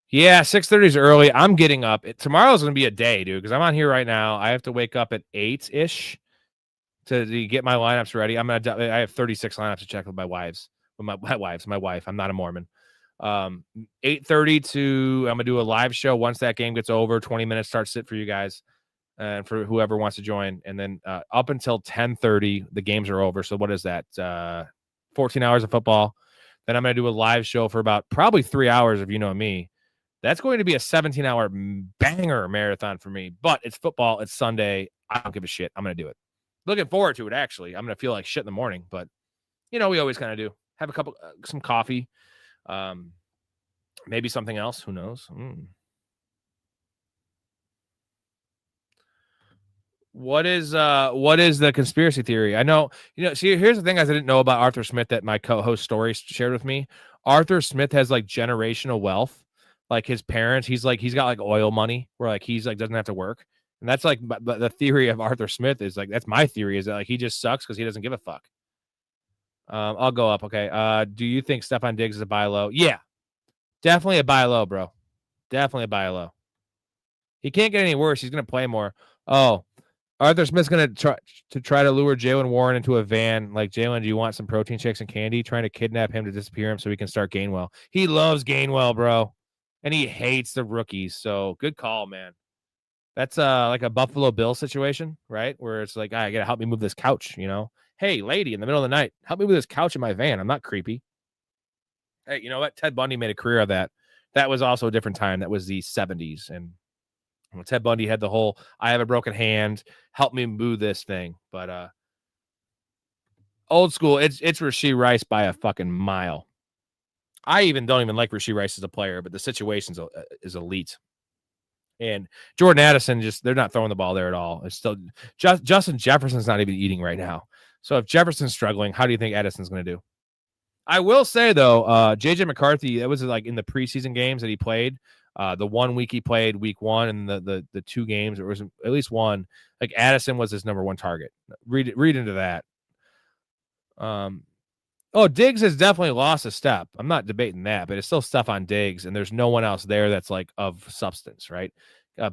Yeah, 6:30 is early. I'm getting up. Tomorrow's going to be a day, dude, because I'm on here right now. I have to wake up at 8-ish to get my lineups ready. I have 36 lineups to check with my wives. With my wife. I'm not a Mormon. 8:30 to I'm going to do a live show once that game gets over. 20 minutes start sit for you guys and for whoever wants to join. And then up until 10:30, the games are over. So what is that? 14 hours of football. Then I'm going to do a live show for about probably 3 hours if you know me. That's going to be a 17-hour banger marathon for me. But it's football. It's Sunday. I don't give a shit. I'm going to do it. Looking forward to it, actually. I'm going to feel like shit in the morning. But, we always kind of do. Have some coffee. Maybe something else. Who knows? What is the conspiracy theory? I know, see, here's the thing I didn't know about Arthur Smith that my co-host Story shared with me. Arthur Smith has like generational wealth. Like his parents, he's got like oil money where like he's like doesn't have to work. And that's like the theory of Arthur Smith is like, that's my theory is that like he just sucks because he doesn't give a fuck. I'll go up. Okay. Do you think Stephon Diggs is a buy low? Yeah. Definitely a buy low, bro. Definitely a buy low. He can't get any worse. He's going to play more. Oh, Arthur Smith's going to try to lure Jaylen Warren into a van. Like, Jaylen, do you want some protein shakes and candy? Trying to kidnap him to disappear him so he can start Gainwell. He loves Gainwell, bro. And he hates the rookies. So good call, man. That's like a Buffalo Bill situation, right? Where it's like, I got to help me move this couch, Hey, lady, in the middle of the night, help me move this couch in my van. I'm not creepy. Hey, you know what? Ted Bundy made a career of that. That was also a different time. That was the 70s. And Ted Bundy had the whole, I have a broken hand, help me move this thing. But old school, it's Rashee Rice by a fucking mile. I don't even like Rashee Rice as a player, but the situation is elite. And Jordan Addison, they're not throwing the ball there at all. It's still Justin Jefferson's not even eating right now. So if Jefferson's struggling, how do you think Addison's going to do? I will say, though, JJ McCarthy, that was like in the preseason games that he played. The 1 week he played, week 1, and the 2 games, there was at least one. Like Addison was his number 1 target. Read into that. Diggs has definitely lost a step. I'm not debating that, but it's still stuff on Diggs, and there's no one else there that's like of substance, right?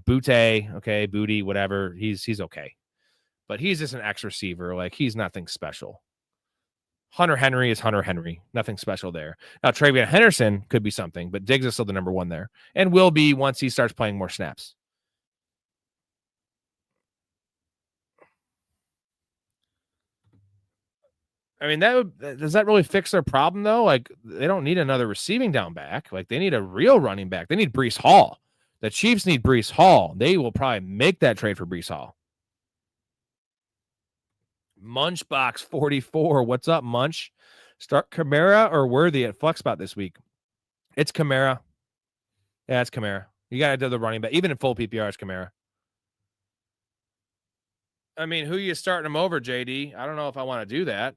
Butte, okay, Booty, whatever. He's okay, but he's just an X receiver. Like he's nothing special. Hunter Henry is Hunter Henry. Nothing special there. Now, Travion Henderson could be something, but Diggs is still the number 1 there and will be once he starts playing more snaps. I mean, does that really fix their problem, though? Like, they don't need another receiving down back. Like, they need a real running back. They need Breece Hall. The Chiefs need Breece Hall. They will probably make that trade for Breece Hall. Munchbox 44. What's up, Munch? Start Kamara or Worthy at flex spot this week? It's Kamara. Yeah, it's Kamara. You got to do the running back. Even in full PPR, it's Kamara. I mean, who are you starting him over, JD? I don't know if I want to do that.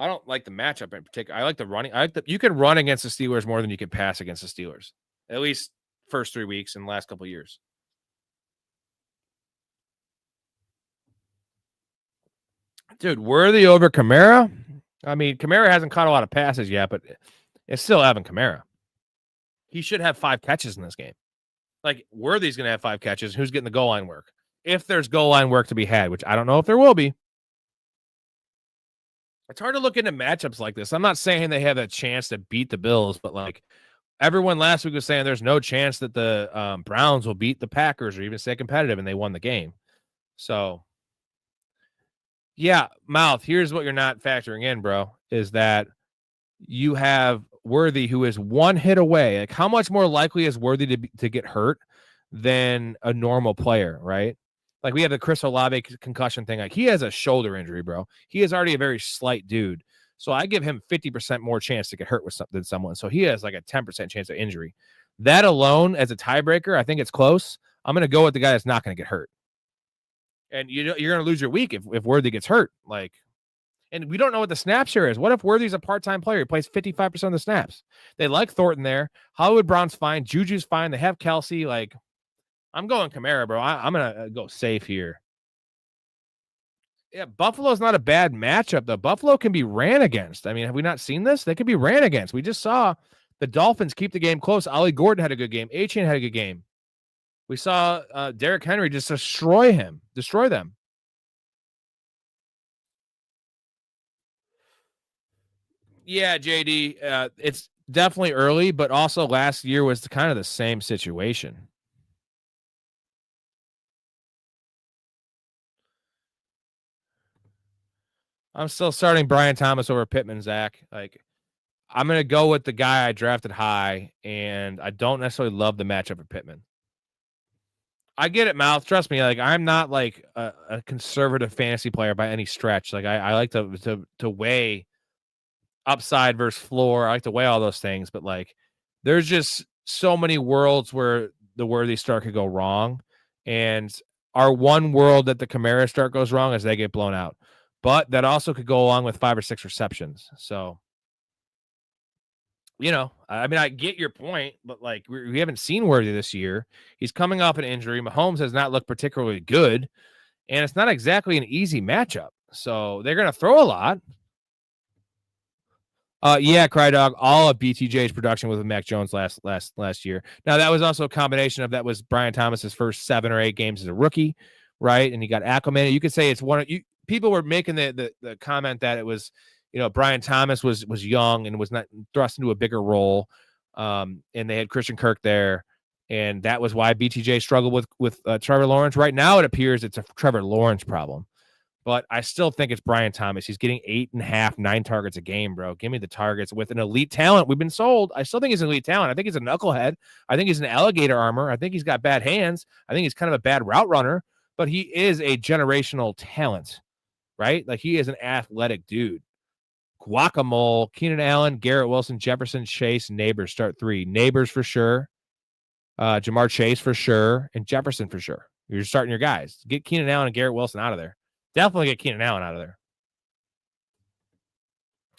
I don't like the matchup in particular. I like the running. You can run against the Steelers more than you can pass against the Steelers. At least first 3 weeks in the last couple of years. Dude, Worthy over Kamara? I mean, Kamara hasn't caught a lot of passes yet, but it's still Evan Kamara. He should have 5 catches in this game. Like, Worthy's going to have 5 catches. Who's getting the goal line work? If there's goal line work to be had, which I don't know if there will be. It's hard to look into matchups like this. I'm not saying they have a chance to beat the Bills, but like everyone last week was saying there's no chance that the Browns will beat the Packers or even stay competitive, and they won the game. So, yeah, Mouth, here's what you're not factoring in, bro, is that you have Worthy who is 1 hit away. Like, how much more likely is Worthy to get hurt than a normal player, right? Like, we have the Chris Olave concussion thing. Like, he has a shoulder injury, bro. He is already a very slight dude. So I give him 50% more chance to get hurt than someone. So he has like a 10% chance of injury. That alone, as a tiebreaker, I think it's close. I'm going to go with the guy that's not going to get hurt. And you're going to lose your week if Worthy gets hurt. Like, and we don't know what the snap share is. What if Worthy's a part-time player? He plays 55% of the snaps. They like Thornton there. Hollywood Brown's fine. Juju's fine. They have Kelsey. Like, I'm going Kamara, bro. I'm going to go safe here. Yeah, Buffalo's not a bad matchup, though. Buffalo can be ran against. I mean, have we not seen this? They can be ran against. We just saw the Dolphins keep the game close. Ollie Gordon had a good game. Achane had a good game. We saw Derrick Henry just destroy them. Yeah, JD, it's definitely early, but also last year was kind of the same situation. I'm still starting Brian Thomas over Pittman, Zach. Like, I'm going to go with the guy I drafted high, and I don't necessarily love the matchup of Pittman. I get it, Mouth. Trust me. Like, I'm not like a conservative fantasy player by any stretch. Like, I like to weigh upside versus floor. I like to weigh all those things, but like, there's just so many worlds where the Worthy start could go wrong, and our one world that the Kamara start goes wrong is they get blown out. But that also could go along with 5 or 6 receptions. So, you know, I mean, I get your point, but like we haven't seen Worthy this year. He's coming off an injury. Mahomes has not looked particularly good, and it's not exactly an easy matchup. So they're going to throw a lot. Yeah, Cry Dog. All of BTJ's production was with Mac Jones last year. Now that was also a combination of that was Brian Thomas's first 7 or 8 games as a rookie, right? And he got acclimated. You could say it's one of you. People were making the comment that it was, you know, Brian Thomas was young and was not thrust into a bigger role, and they had Christian Kirk there, and that was why BTJ struggled with Trevor Lawrence. Right now, it appears it's a Trevor Lawrence problem. But I still think it's Brian Thomas. He's getting 8.5, 9 targets a game, bro. Give me the targets with an elite talent. We've been sold. I still think he's an elite talent. I think he's a knucklehead. I think he's an alligator armor. I think he's got bad hands. I think he's kind of a bad route runner, but he is a generational talent, right? Like, he is an athletic dude. Guacamole, Keenan Allen, Garrett Wilson, Jefferson, Chase, Neighbors start 3. Neighbors for sure. Jamar Chase for sure. And Jefferson for sure. You're starting your guys. Get Keenan Allen and Garrett Wilson out of there. Definitely get Keenan Allen out of there.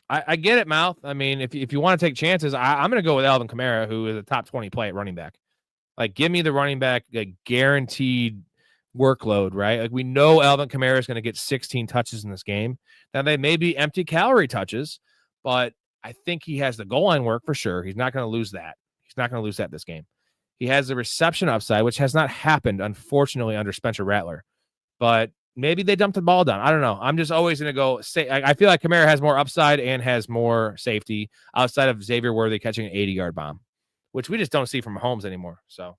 I get it, Mouth. I mean, if you want to take chances, I'm going to go with Alvin Kamara, who is a top 20 play at running back. Like, give me the running back, a guaranteed workload, right? Like, we know Alvin Kamara is going to get 16 touches in this game. Now, they may be empty calorie touches, but I think he has the goal line work for sure. He's not going to lose that. He's not going to lose that this game. He has the reception upside, which has not happened, unfortunately, under Spencer Rattler. But maybe they dumped the ball down. I don't know. I'm just always going to go say I feel like Kamara has more upside and has more safety outside of Xavier Worthy catching an 80-yard bomb, which we just don't see from Mahomes anymore. So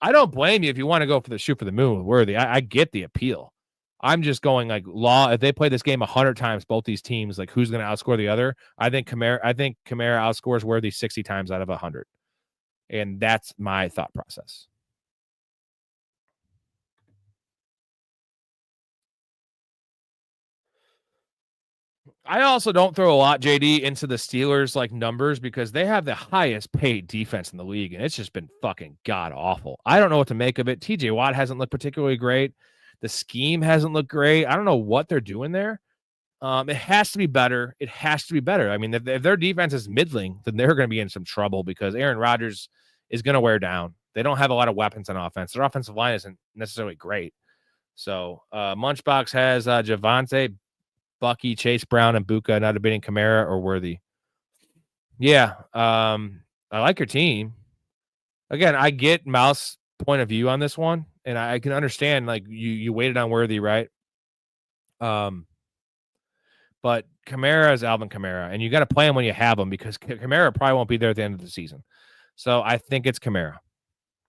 I don't blame you if you want to go for the shoot for the moon with Worthy. I get the appeal. I'm just going like if they play this game 100 times, both these teams, like who's going to outscore the other? I think Kamara outscores Worthy 60 times out of 100. And that's my thought process. I also don't throw a lot, JD, into the Steelers like numbers because they have the highest paid defense in the league, and it's just been fucking god awful. I don't know what to make of it. TJ Watt hasn't looked particularly great. The scheme hasn't looked great. I don't know what they're doing there. It has to be better. It has to be better. I mean, if their defense is middling, then they're going to be in some trouble because Aaron Rodgers is going to wear down. They don't have a lot of weapons on offense. Their offensive line isn't necessarily great. So Munchbox has Javonte, Bucky, Chase Brown, and Buka not debating Kamara or Worthy. Yeah, I like your team. Again, I get Mouse's point of view on this one, and I can understand like you waited on Worthy, right? But Kamara is Alvin Kamara, and you got to play him when you have him because Kamara probably won't be there at the end of the season. So I think it's Kamara.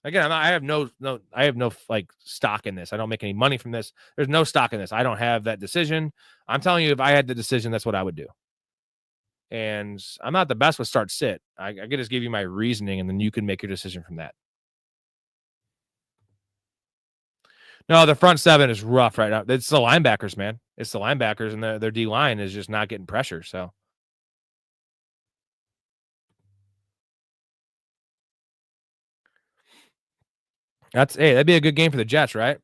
Again, I have no like stock in this. I don't make any money from this. There's no stock in this. I don't have that decision. I'm telling you, if I had the decision, that's what I would do. And I'm not the best with start sit. I could just give you my reasoning, and then you can make your decision from that. No, the front seven is rough right now. It's the linebackers, man. It's the linebackers, and their D line is just not getting pressure. So that'd be a good game for the Jets, right?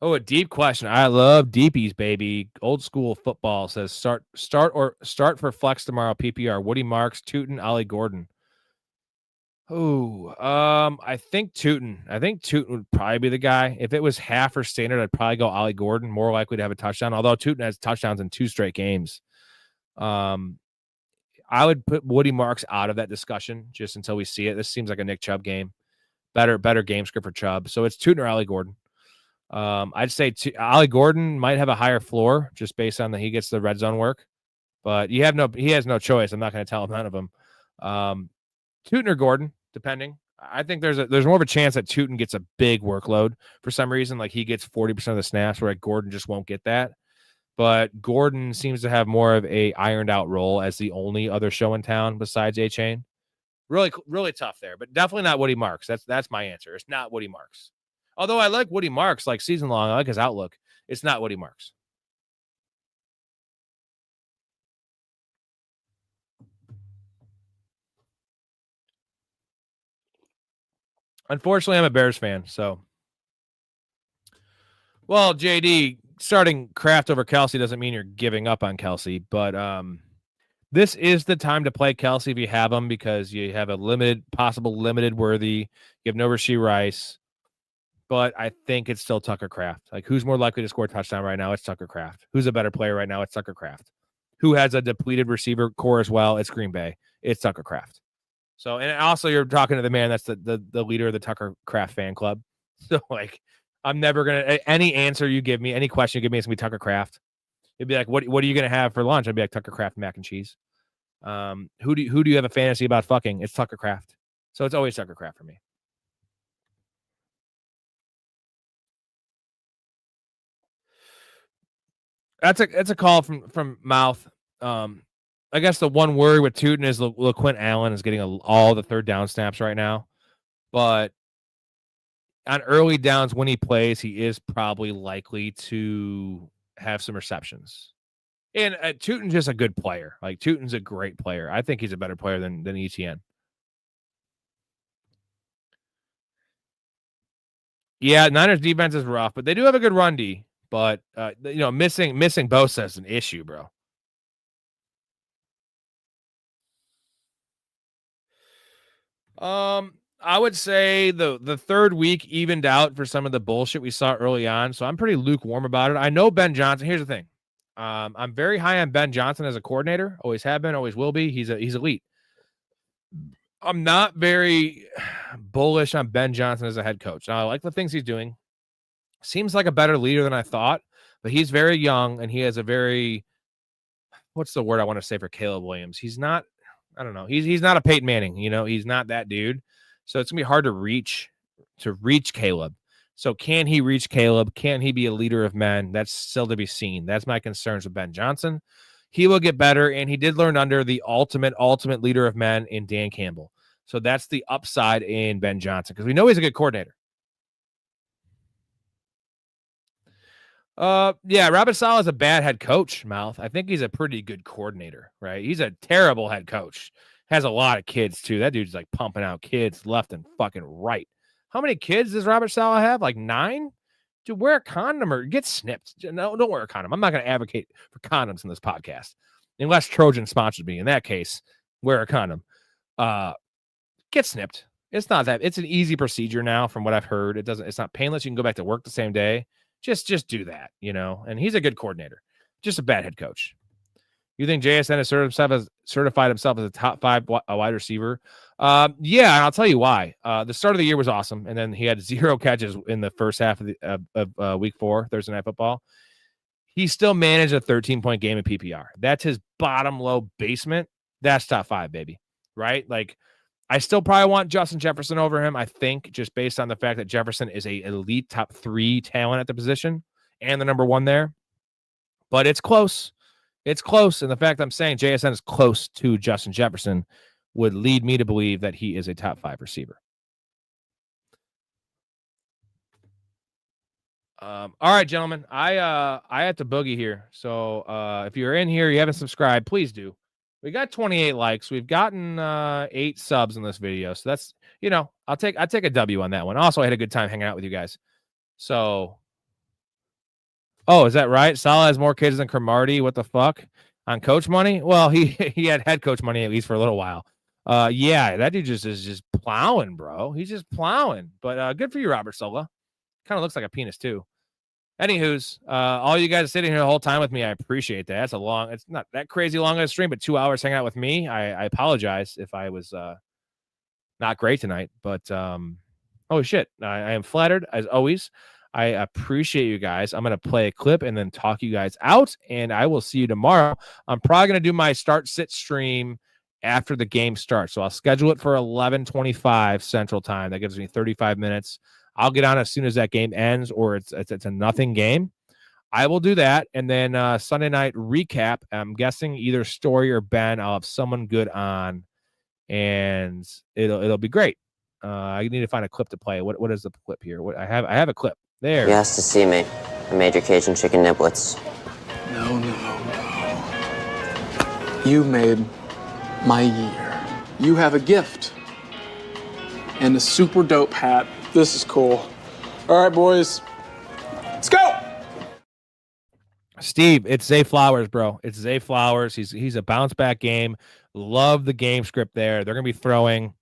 Oh, a deep question. I love deepies, baby. Old school football says start for flex tomorrow. PPR. Woody Marks, Tootin, Ollie Gordon. Oh, I think Tootin. I think Tootin would probably be the guy. If it was half or standard, I'd probably go Ollie Gordon, more likely to have a touchdown. Although Tootin has touchdowns in 2 straight games. I would put Woody Marks out of that discussion just until we see it. This seems like a Nick Chubb game. Better game script for Chubb. So it's Tootin or Ollie Gordon. I'd say Ollie Gordon might have a higher floor just based on that he gets the red zone work, but he has no choice. I'm not going to tell him none of them. Tootin or Gordon, depending. I think there's more of a chance that Tootin gets a big workload for some reason. Like he gets 40% of the snaps, where Gordon just won't get that. But Gordon seems to have more of a ironed out role as the only other show in town besides A-Chain. Really, really tough there, but definitely not Woody Marks. That's my answer. It's not Woody Marks. Although I like Woody Marks, like season long, I like his outlook. It's not Woody Marks. Unfortunately, I'm a Bears fan, so. Well, JD, starting Kraft over Kelsey doesn't mean you're giving up on Kelsey, but this is the time to play Kelsey if you have him, because you have a possible limited worthy. You have no Rashee Rice, but I think it's still Tucker Kraft. Like, who's more likely to score a touchdown right now? It's Tucker Kraft. Who's a better player right now? It's Tucker Kraft. Who has a depleted receiver core as well? It's Green Bay. It's Tucker Kraft. So, and also you're talking to the man that's the leader of the Tucker Kraft fan club. So, like, I'm never gonna, any answer you give me, any question you give me, it's gonna be Tucker Kraft. It'd be like, what are you gonna have for lunch? I'd be like, Tucker Kraft mac and cheese. Who do you have a fantasy about fucking? It's Tucker Kraft. So it's always Tucker Kraft for me. That's a call from Mouth. I guess the one worry with Tootin is LaQuint Allen is getting all the third down snaps right now, but on early downs when he plays, he is probably likely to have some receptions. And Tootin's just a good player. Like, Tootin's a great player. I think he's a better player than ETN. Yeah, Niners defense is rough, but they do have a good run D. But missing Bosa is an issue, bro. I would say the third week evened out for some of the bullshit we saw early on, so I'm pretty lukewarm about it. I know Ben Johnson. Here's the thing. I'm very high on Ben Johnson as a coordinator. Always have been, always will be. He's elite. I'm not very bullish on Ben Johnson as a head coach. Now, I like the things he's doing. Seems like a better leader than I thought, but he's very young and he has a very, what's the word I want to say for Caleb Williams? He's not, I don't know. He's not a Peyton Manning, he's not that dude. So it's gonna be hard to reach Caleb. So can he reach Caleb? Can he be a leader of men? That's still to be seen. That's my concerns with Ben Johnson. He will get better, and he did learn under the ultimate leader of men in Dan Campbell. So that's the upside in Ben Johnson, because we know he's a good coordinator. Yeah, Robert Saleh is a bad head coach, Mouth. I think he's a pretty good coordinator, right? He's a terrible head coach. Has a lot of kids, too. That dude's like pumping out kids left and fucking right. How many kids does Robert Saleh have? Like 9? Dude, wear a condom or get snipped. No, don't wear a condom. I'm not going to advocate for condoms in this podcast. Unless Trojan sponsors me. In that case, wear a condom. Get snipped. It's not that. It's an easy procedure now from what I've heard. It's not painless. You can go back to work the same day. Just do that, and he's a good coordinator. Just a bad head coach. You think JSN has certified himself as a top 5 wide receiver? Yeah, and I'll tell you why. The start of the year was awesome, and then he had 0 catches in the first half of week 4, Thursday Night Football. He still managed a 13-point game in PPR. That's his bottom low basement. That's top 5, baby. Right? Like, I still probably want Justin Jefferson over him, I think, just based on the fact that Jefferson is a elite top 3 talent at the position and the number 1 there. But it's close. It's close. And the fact I'm saying JSN is close to Justin Jefferson would lead me to believe that he is a top 5 receiver. All right, gentlemen. I had to boogie here. So if you're in here, you haven't subscribed, please do. We got 28 likes. We've gotten 8 subs in this video. So that's, I'll take a W on that one. Also, I had a good time hanging out with you guys. So Oh, is that right? Salah has more kids than Cromartie. What the fuck? On coach money? Well, he had head coach money at least for a little while. Yeah, that dude is just plowing, bro. He's just plowing. But good for you, Robert Sola. Kind of looks like a penis too. Anywho's, all you guys sitting here the whole time with me, I appreciate that. It's not that crazy long of a stream, but 2 hours hanging out with me. I apologize if I was not great tonight, but holy shit, I am flattered as always. I appreciate you guys. I'm going to play a clip and then talk you guys out, and I will see you tomorrow. I'm probably going to do my start-sit stream after the game starts, so I'll schedule it for 11:25 Central Time. That gives me 35 minutes. I'll get on as soon as that game ends, or it's a nothing game. I will do that, and then Sunday night recap. I'm guessing either Story or Ben. I'll have someone good on, and it'll be great. I need to find a clip to play. What is the clip here? I have a clip. There. He has to see me. I made your Cajun chicken niblets. No. You made my year. You have a gift. And a super dope hat. This is cool. All right, boys. Let's go! Steve, it's Zay Flowers, bro. It's Zay Flowers. He's a bounce back game. Love the game script there. They're going to be throwing.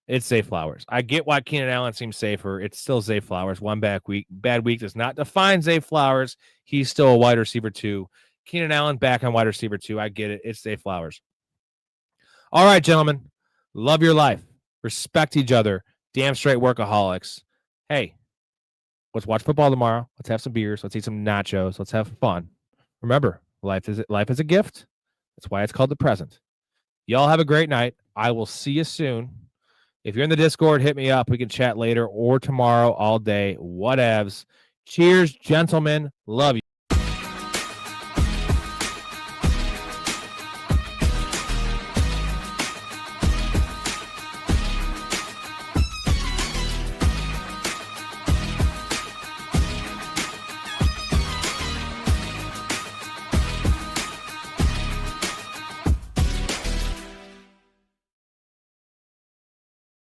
It's Zay Flowers. I get why Keenan Allen seems safer. It's still Zay Flowers. One bad week does not define Zay Flowers. He's still a wide receiver 2. Keenan Allen back on wide receiver 2. I get it. It's Zay Flowers. All right, gentlemen. Love your life. Respect each other. Damn straight workaholics. Hey, let's watch football tomorrow. Let's have some beers. Let's eat some nachos. Let's have fun. Remember, life is a gift. That's why it's called the present. Y'all have a great night. I will see you soon. If you're in the Discord, hit me up. We can chat later or tomorrow all day. Whatevs. Cheers, gentlemen. Love you.